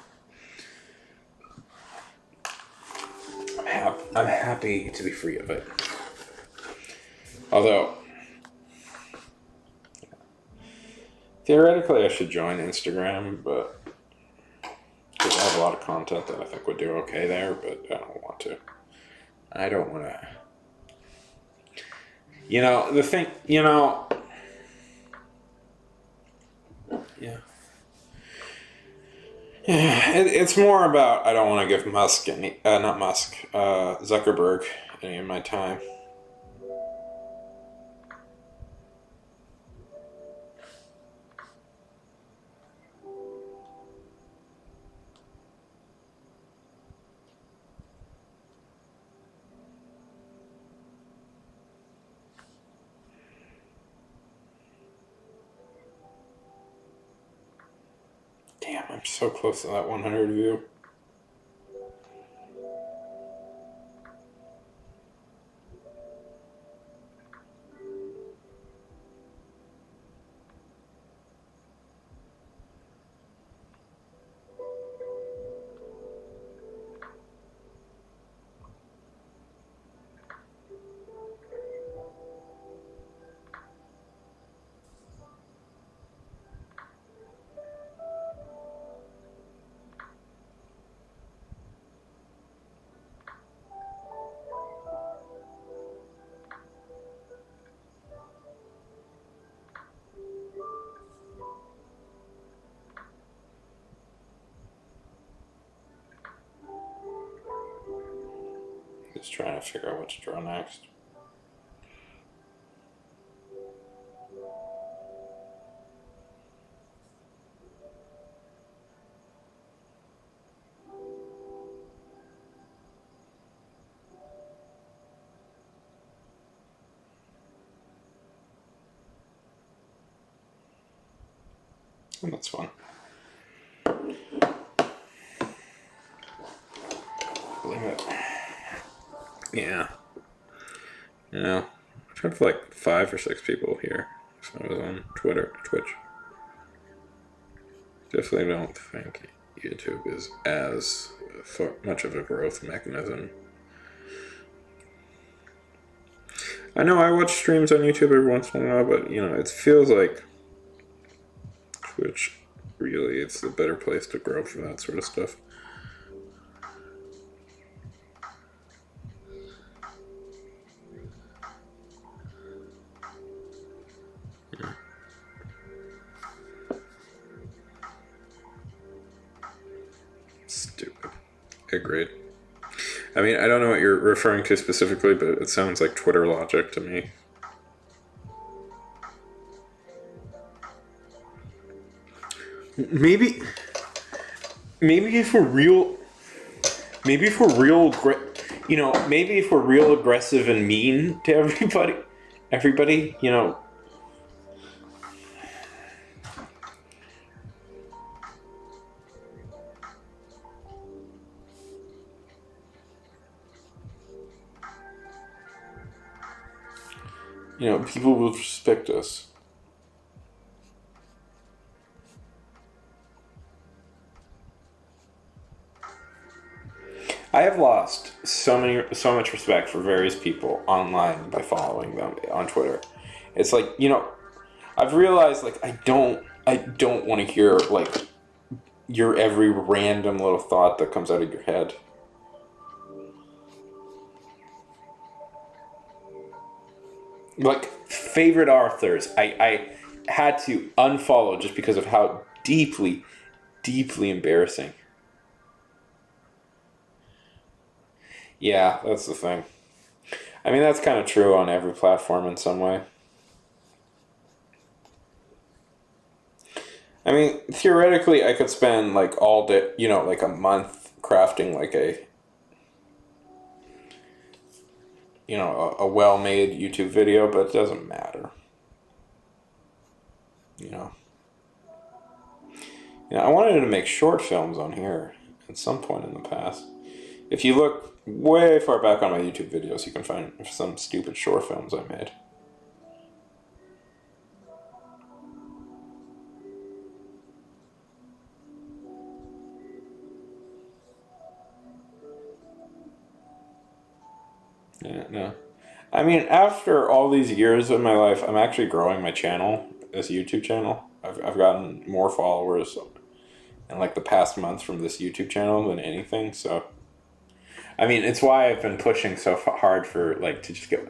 I'm happy to be free of it. Although theoretically I should join Instagram, but because I have a lot of content that I think would do okay there, but I don't want to. I don't want to. You know, the thing. You know. Yeah. It's more about I don't want to give Musk any, not Musk, Zuckerberg any of my time. Damn, I'm so close to that 100 view. Just trying to figure out what to draw next. And that's fun. Believe it. Yeah. Yeah. I tried for like 5 or 6 people here. So I was on Twitch. Definitely don't think YouTube is as much of a growth mechanism. I know I watch streams on YouTube every once in a while, but you know, it feels like Twitch really it's the better place to grow for that sort of stuff. Yeah. Stupid. Agreed. I mean, I don't know what you're referring to specifically, but it sounds like Twitter logic to me. Maybe if we're real, maybe if we're real aggressive and mean to everybody, you know. You know, people will respect us. I have lost so much respect for various people online by following them on Twitter. It's like, you know, I've realized like I don't want to hear like your every random little thought that comes out of your head. Like favorite authors, I had to unfollow just because of how deeply embarrassing. Yeah, that's the thing. I mean, that's kind of true on every platform in some way. I mean, theoretically, I could spend like all day, you know, like a month crafting like a well-made YouTube video, but it doesn't matter. You know, I wanted to make short films on here at some point in the past. If you look way far back on my YouTube videos, you can find some stupid short films I made. Yeah, no. I mean, after all these years of my life, I'm actually growing my channel, this YouTube channel. I've gotten more followers in like the past month from this YouTube channel than anything, so... I mean, it's why I've been pushing so hard for, like, to just get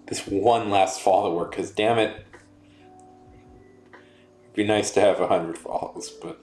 this one last follower, because damn it, it'd be nice to have 100 follows, but...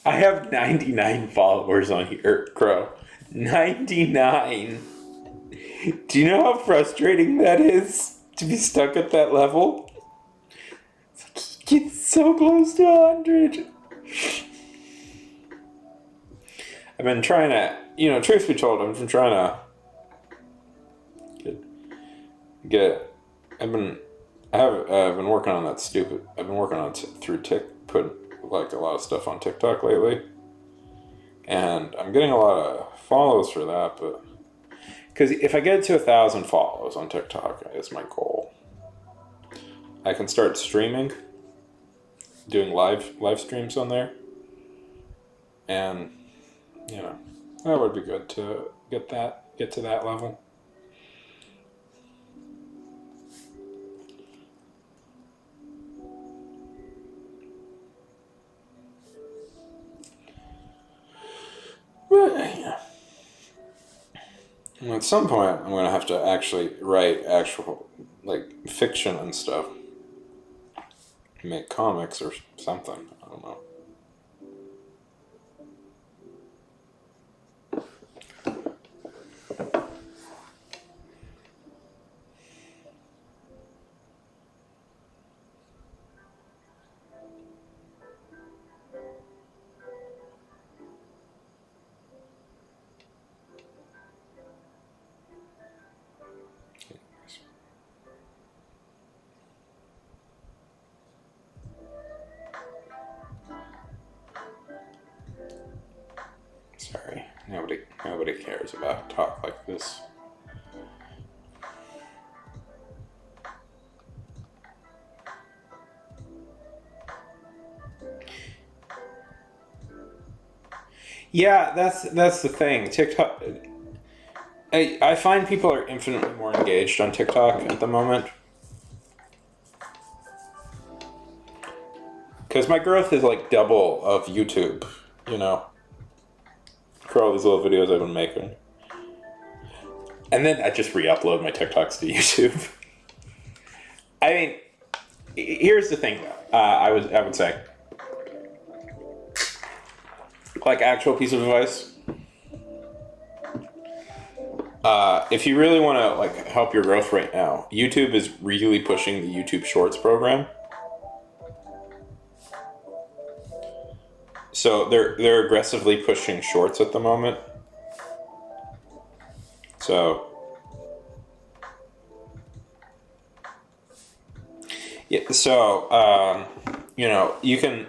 I have 99 followers on here, Crow. 99! Do you know how frustrating that is? To be stuck at that level? It's like, you get so close to 100. I've been trying to, you know, truth be told, I've been trying to I've been working on that stupid, I've been working on through putting like a lot of stuff on TikTok lately, and I'm getting a lot of follows for that, but Because if I get to 1,000 follows on TikTok, is my goal. I can start streaming, doing live streams on there, and that would be good to get to that level. But yeah. And at some point, I'm gonna have to actually write actual fiction and stuff, make comics or something. I don't know. Sorry, nobody cares about talk like this. Yeah, that's the thing. TikTok. I find people are infinitely more engaged on TikTok at the moment. Because my growth is like double of YouTube, for all these little videos I've been making. And then I just re-upload my TikToks to YouTube. I mean, here's the thing though. I would say, like, actual piece of advice. If you really want to help your growth right now, YouTube is really pushing the YouTube Shorts program. So they're aggressively pushing shorts at the moment. So yeah, you can.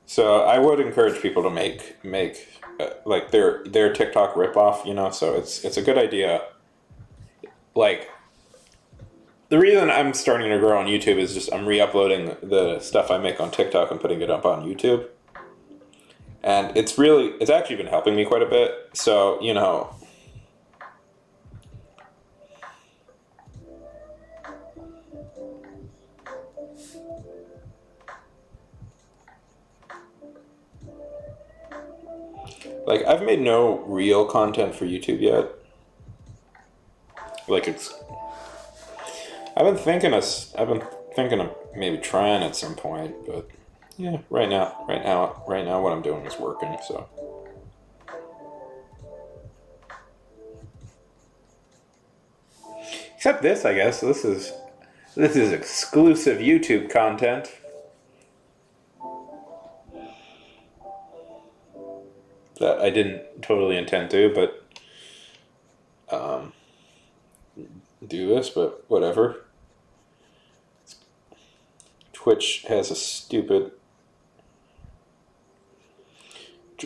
So I would encourage people to make their TikTok ripoff. So it's a good idea. The reason I'm starting to grow on YouTube is just I'm re-uploading the stuff I make on TikTok and putting it up on YouTube. And it's actually been helping me quite a bit. So, I've made no real content for YouTube yet. I've been thinking of maybe trying at some point, but yeah, right now what I'm doing is working, so. Except this, I guess. This is exclusive YouTube content. That I didn't totally intend to, but do this, but whatever. Twitch has a stupid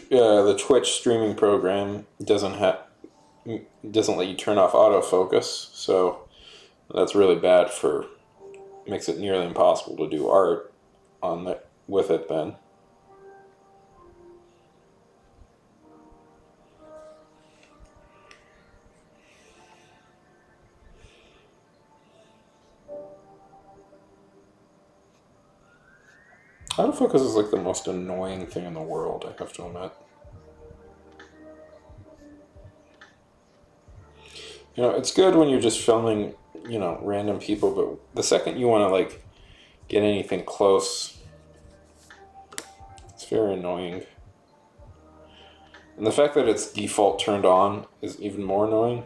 the Twitch streaming program doesn't let you turn off autofocus, so that's really bad makes it nearly impossible to do art with it then. Autofocus is the most annoying thing in the world, I have to admit. It's good when you're just filming, random people, but the second you want to, get anything close, it's very annoying. And the fact that it's default turned on is even more annoying.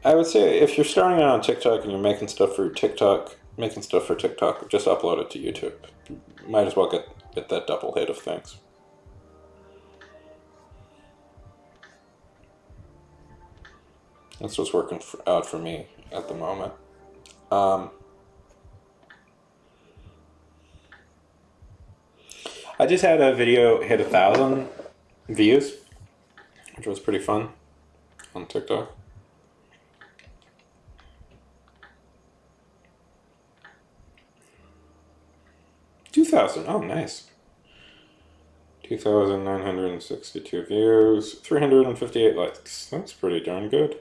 I would say if you're starting out on TikTok and you're making stuff for TikTok, just upload it to YouTube. Might as well get that double hit of things. That's what's working out for me at the moment. I just had a video hit 1,000 views, which was pretty fun on TikTok. 2,000. Oh, nice. 2,962 views, 358 likes. That's pretty darn good.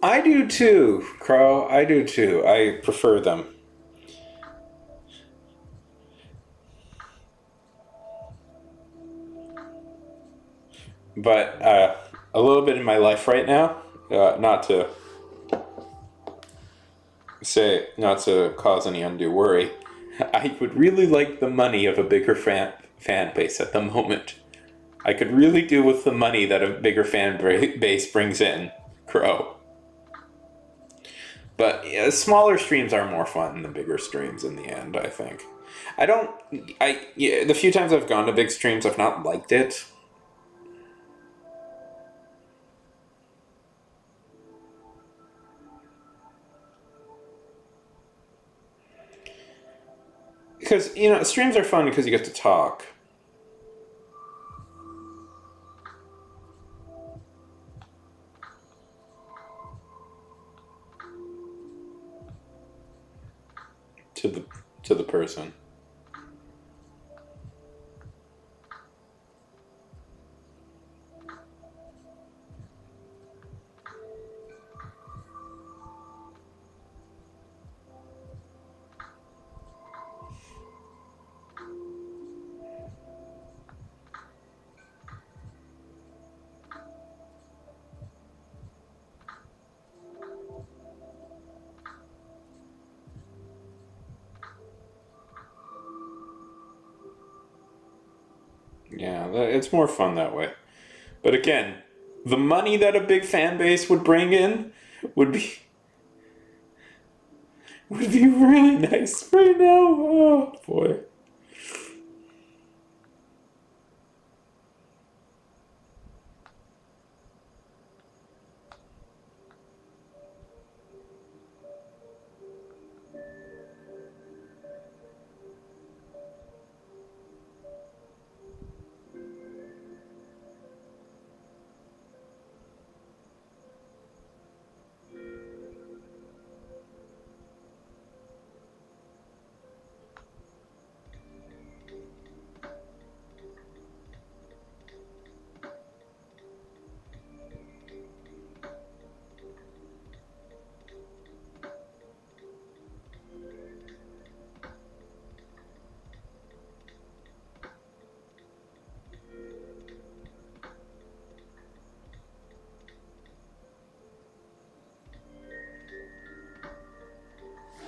I do too, Crow. I do too. I prefer them. But a little bit in my life right now, not to cause any undue worry, I would really like the money of a bigger fan base at the moment. I could really do with the money that a bigger fan base brings in, Crow. But smaller streams are more fun than bigger streams in the end, I think. The few times I've gone to big streams, I've not liked it. Because, streams are fun because you get to talk. To the person. Yeah, it's more fun that way. But again, the money that a big fan base would bring in would be really nice right now. Oh boy.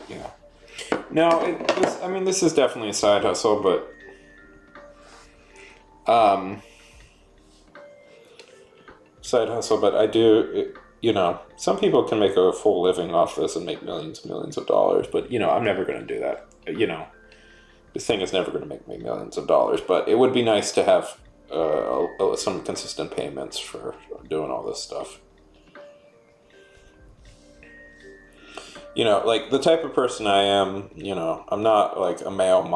Yeah. No, this is definitely a side hustle, but I do, some people can make a full living off this and make millions and millions of dollars, but, I'm never going to do that. This thing is never going to make me millions of dollars, but it would be nice to have some consistent payments for doing all this stuff. Like the type of person I am, I'm not like a male I'm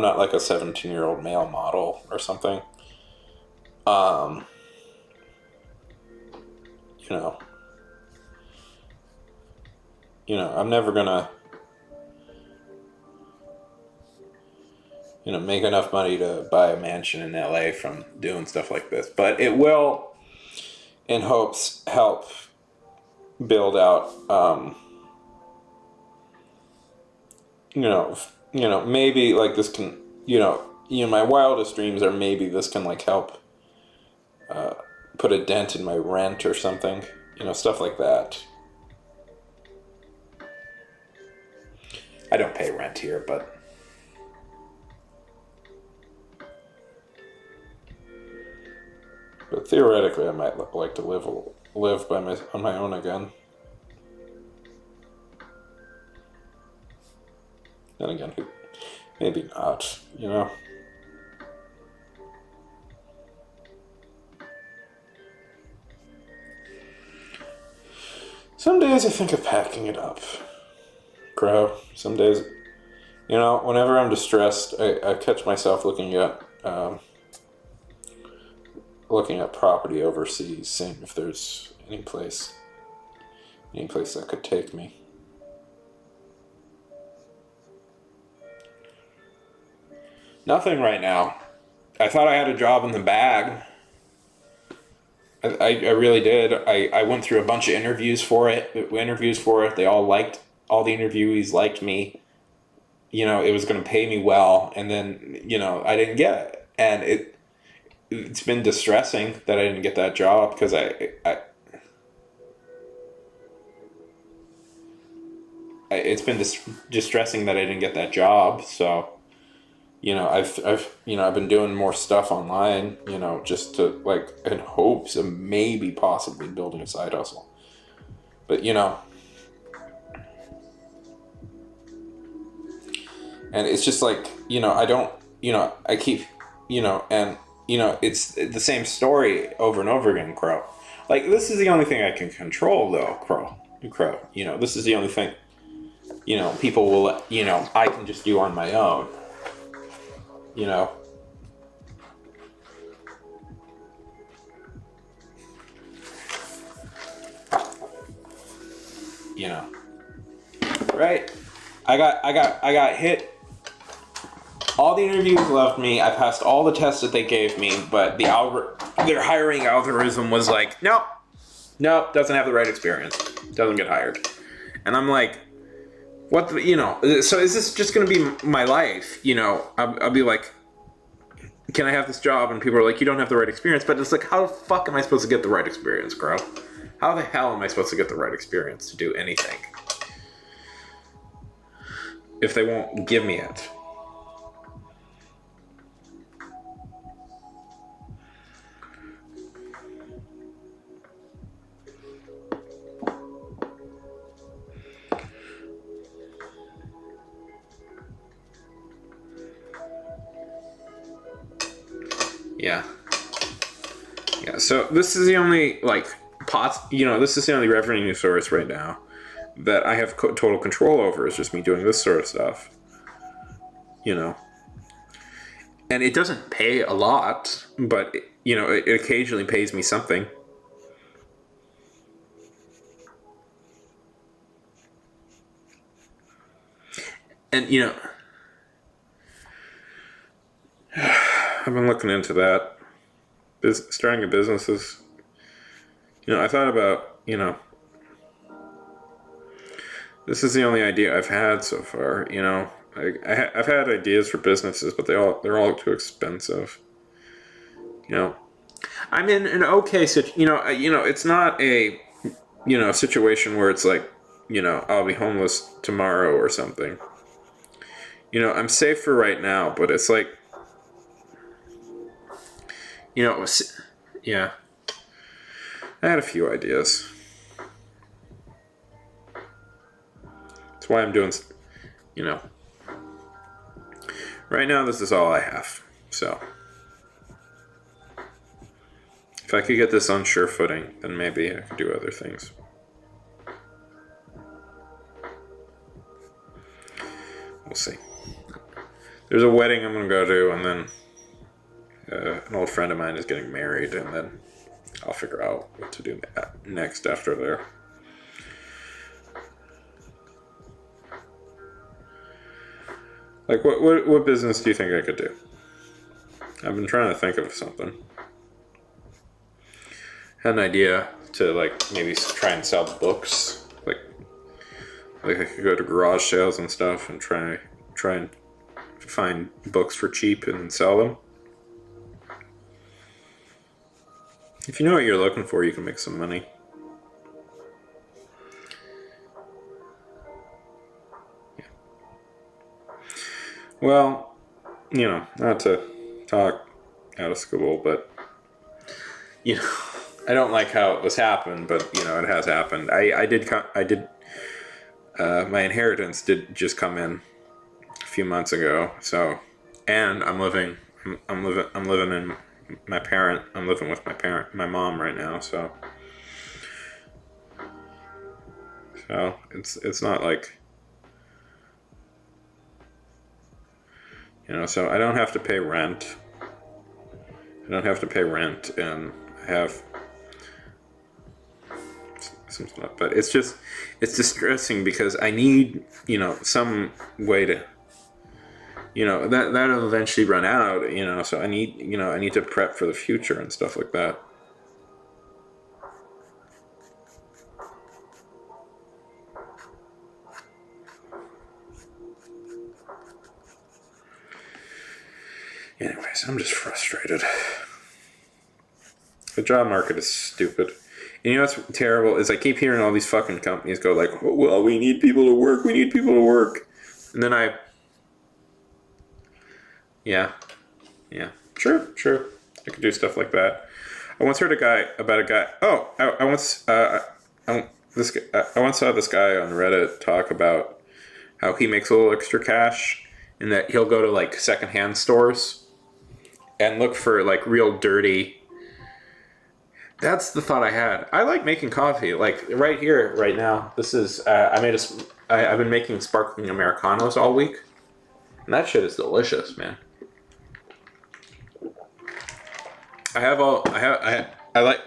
not like a 17-year-old male model or something. you know, I'm never gonna, make enough money to buy a mansion in LA from doing stuff like this. But it will, in hopes, help build out, maybe like this can, my wildest dreams are maybe this can like help put a dent in my rent or something, stuff like that. I don't pay rent here, but theoretically I might like to live on my own again. Then again, maybe not, Some days I think of packing it up, Crow. Some days, whenever I'm distressed, I catch myself looking at property overseas, seeing if there's any place that could take me. Nothing right now. I thought I had a job in the bag. I really did. I went through a bunch of interviews for it. They all the interviewees liked me. It was going to pay me well, and then, I didn't get it. And it's been distressing that I didn't get that job, because it's been distressing that I didn't get that job. So, I've been doing more stuff online, just to in hopes of maybe possibly building a side hustle. But, and it's just I don't, I keep, and, it's the same story over and over again, Crow. This is the only thing I can control, though, Crow. This is the only thing, people will, I can just do on my own. Right? I got hit. All the interviews loved me. I passed all the tests that they gave me, but their hiring algorithm was like, nope, doesn't have the right experience, doesn't get hired. And I'm like, what so is this just going to be my life? I'll be like, can I have this job? And people are like, you don't have the right experience. But it's like, how the fuck am I supposed to get the right experience, Crow? How the hell am I supposed to get the right experience to do anything if they won't give me it? Yeah, so this is the only, this is the only revenue source right now that I have total control over, is just me doing this sort of stuff. And it doesn't pay a lot, but, it occasionally pays me something. And, I've been looking into that. Starting a business is, I thought about, this is the only idea I've had so far. I've had ideas for businesses, but they're all too expensive. I'm in an okay it's not a, situation where it's like, I'll be homeless tomorrow or something. I'm safe for right now, but it's like, yeah. I had a few ideas. That's why I'm doing, right now this is all I have. So, if I could get this on sure footing, then maybe I could do other things. We'll see. There's a wedding I'm going to go to, and then an old friend of mine is getting married, and then I'll figure out what to do next after there. Like, what business do you think I could do? I've been trying to think of something. Had an idea to, like, maybe try and sell books. Like I could go to garage sales and stuff and try and find books for cheap and sell them. If you know what you're looking for, you can make some money. Yeah. Well, you know, not to talk out of school, but, you know, I don't like how this happened, but, you know, it has happened. My inheritance did just come in a few months ago, so, and I'm living in I'm living with my mom right now, so it's not like, you know, so I don't have to pay rent. And I have something up, but it's distressing because I need, you know, some way to, you know, that'll eventually run out, you know, so I need to prep for the future and stuff like that. Anyways, I'm just frustrated. The job market is stupid. And you know what's terrible is I keep hearing all these fucking companies go like, oh, well, we need people to work. And then yeah, true. I could do stuff like that. I once heard about a guy. Oh, I once saw this guy on Reddit talk about how he makes a little extra cash and that he'll go to like secondhand stores and look for like real dirty. That's the thought I had. I like making coffee. Like right here, right now. This is I've been making sparkling Americanos all week, and that shit is delicious, man. I like,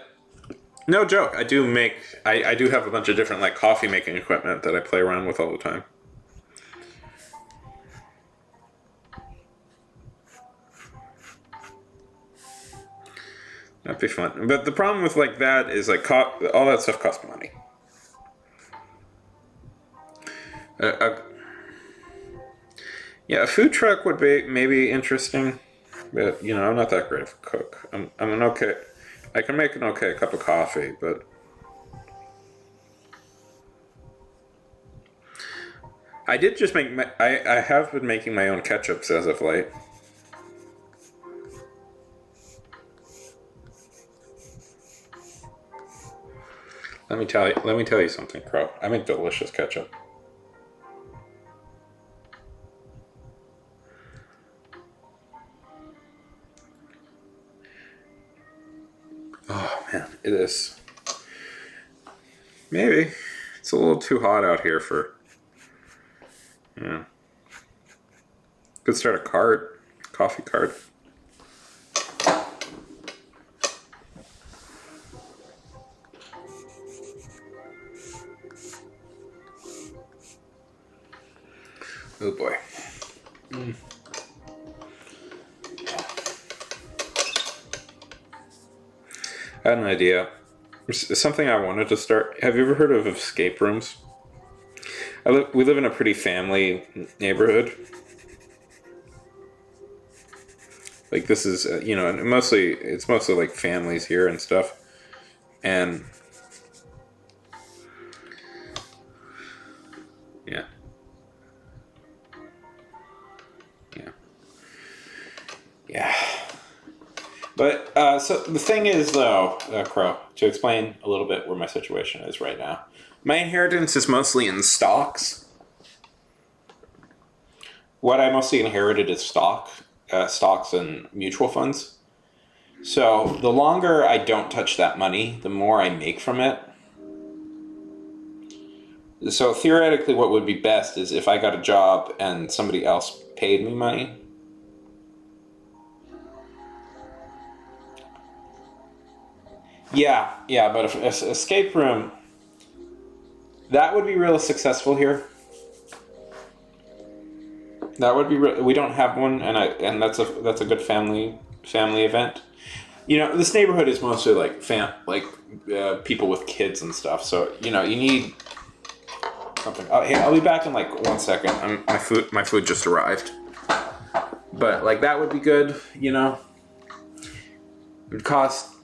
no joke. I do have a bunch of different like coffee making equipment that I play around with all the time. That'd be fun. But the problem with like that is like all that stuff costs money. Yeah, a food truck would be maybe interesting, but you know, I'm not that great of a cook. I'm an okay. I can make an okay cup of coffee, but I did just make I have been making my own ketchups as of late. Let me tell you something, Crow. I make delicious ketchup. Oh man, it is. Maybe it's a little too hot out here for. Yeah. Could start a coffee cart. Oh boy. I had an idea. It's something I wanted to start. Have you ever heard of escape rooms? We live in a pretty family neighborhood. Like this is, you know, and it's mostly like families here and stuff. And yeah. Yeah. But, so the thing is, though, Crow, to explain a little bit where my situation is right now. My inheritance is mostly in stocks. What I mostly inherited is stocks and mutual funds. So the longer I don't touch that money, the more I make from it. So theoretically, what would be best is if I got a job and somebody else paid me money. Yeah, but if escape room, that would be real successful here. That would be. We don't have one, and that's a good family event. You know, this neighborhood is mostly like people with kids and stuff. So you know, you need something. Oh, hey, I'll be back in like 1 second. My food just arrived. But like that would be good. You know, it would cost.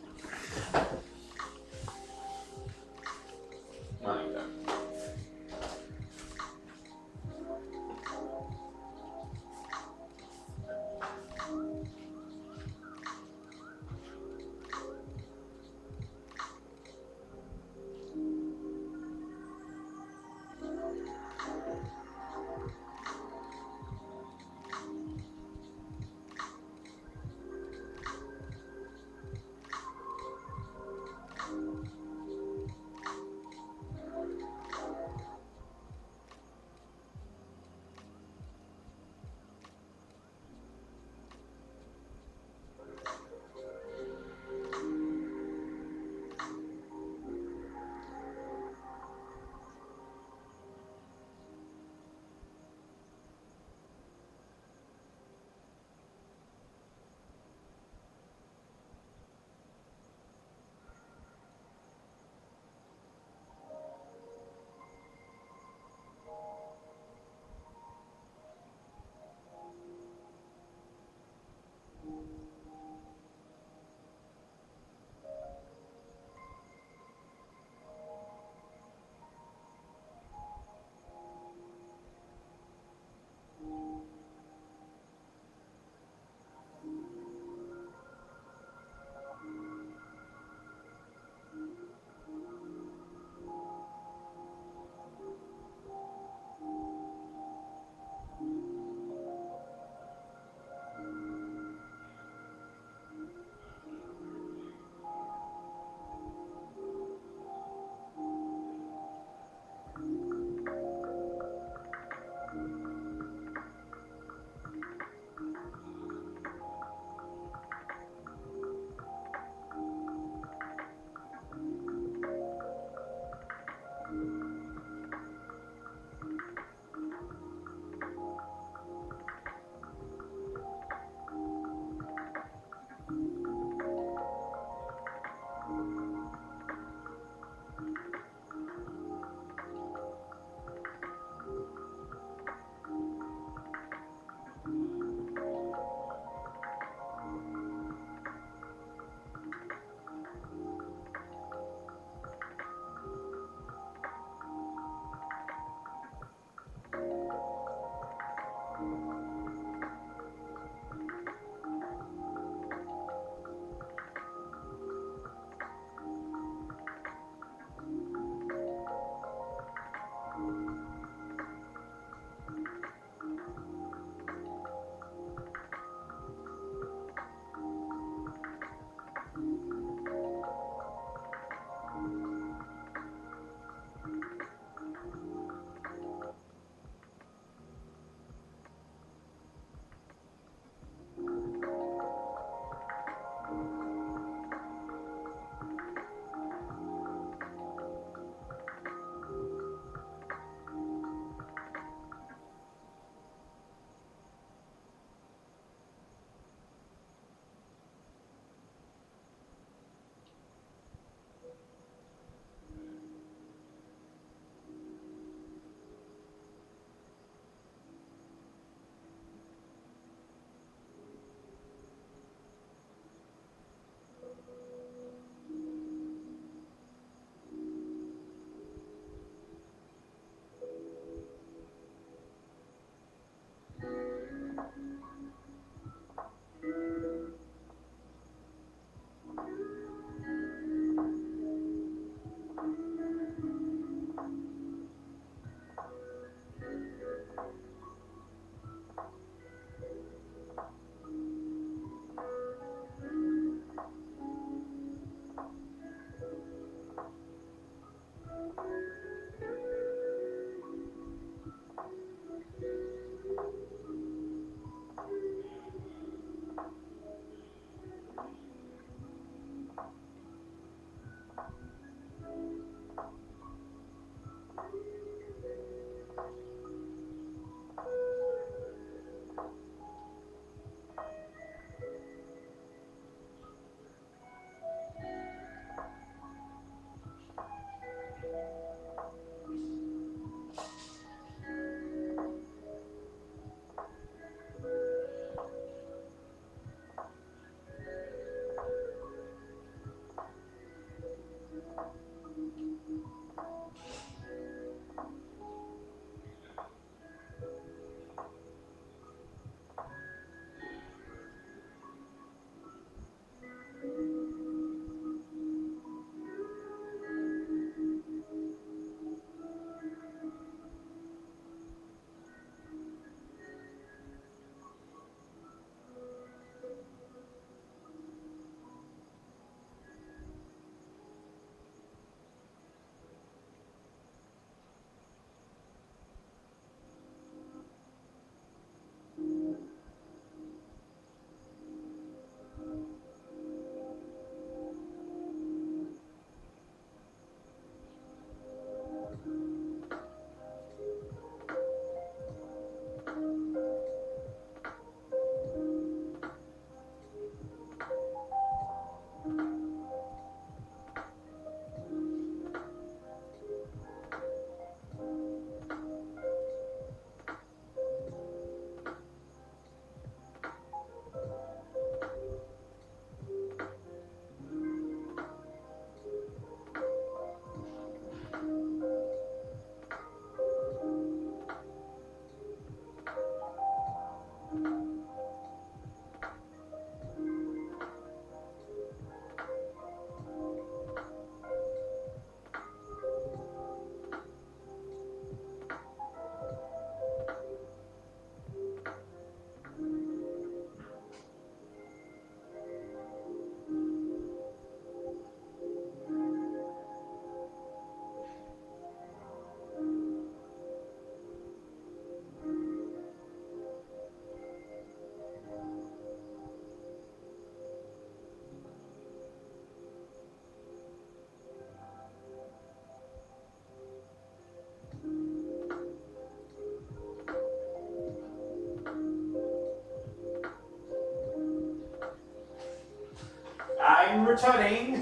I'm returning.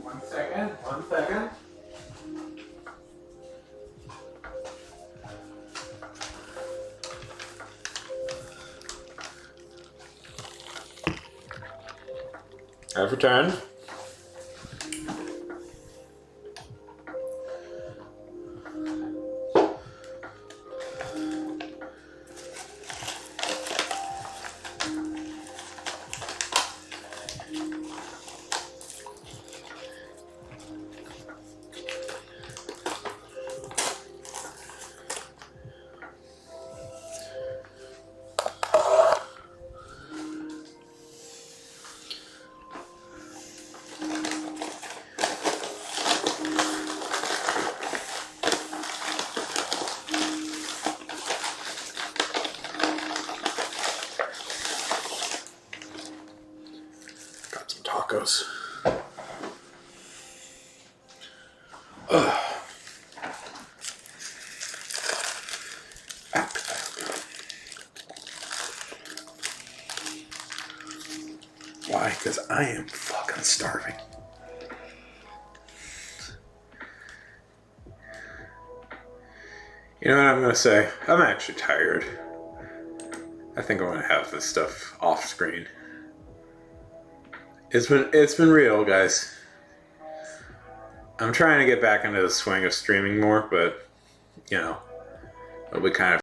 1 second, 1 second. I've returned. Got some tacos. Why? Because I am fucking starving. You know what I'm gonna say? I'm actually tired. I think I'm gonna have this stuff off screen. It's been real, guys. I'm trying to get back into the swing of streaming more, but you know, it'll be kind of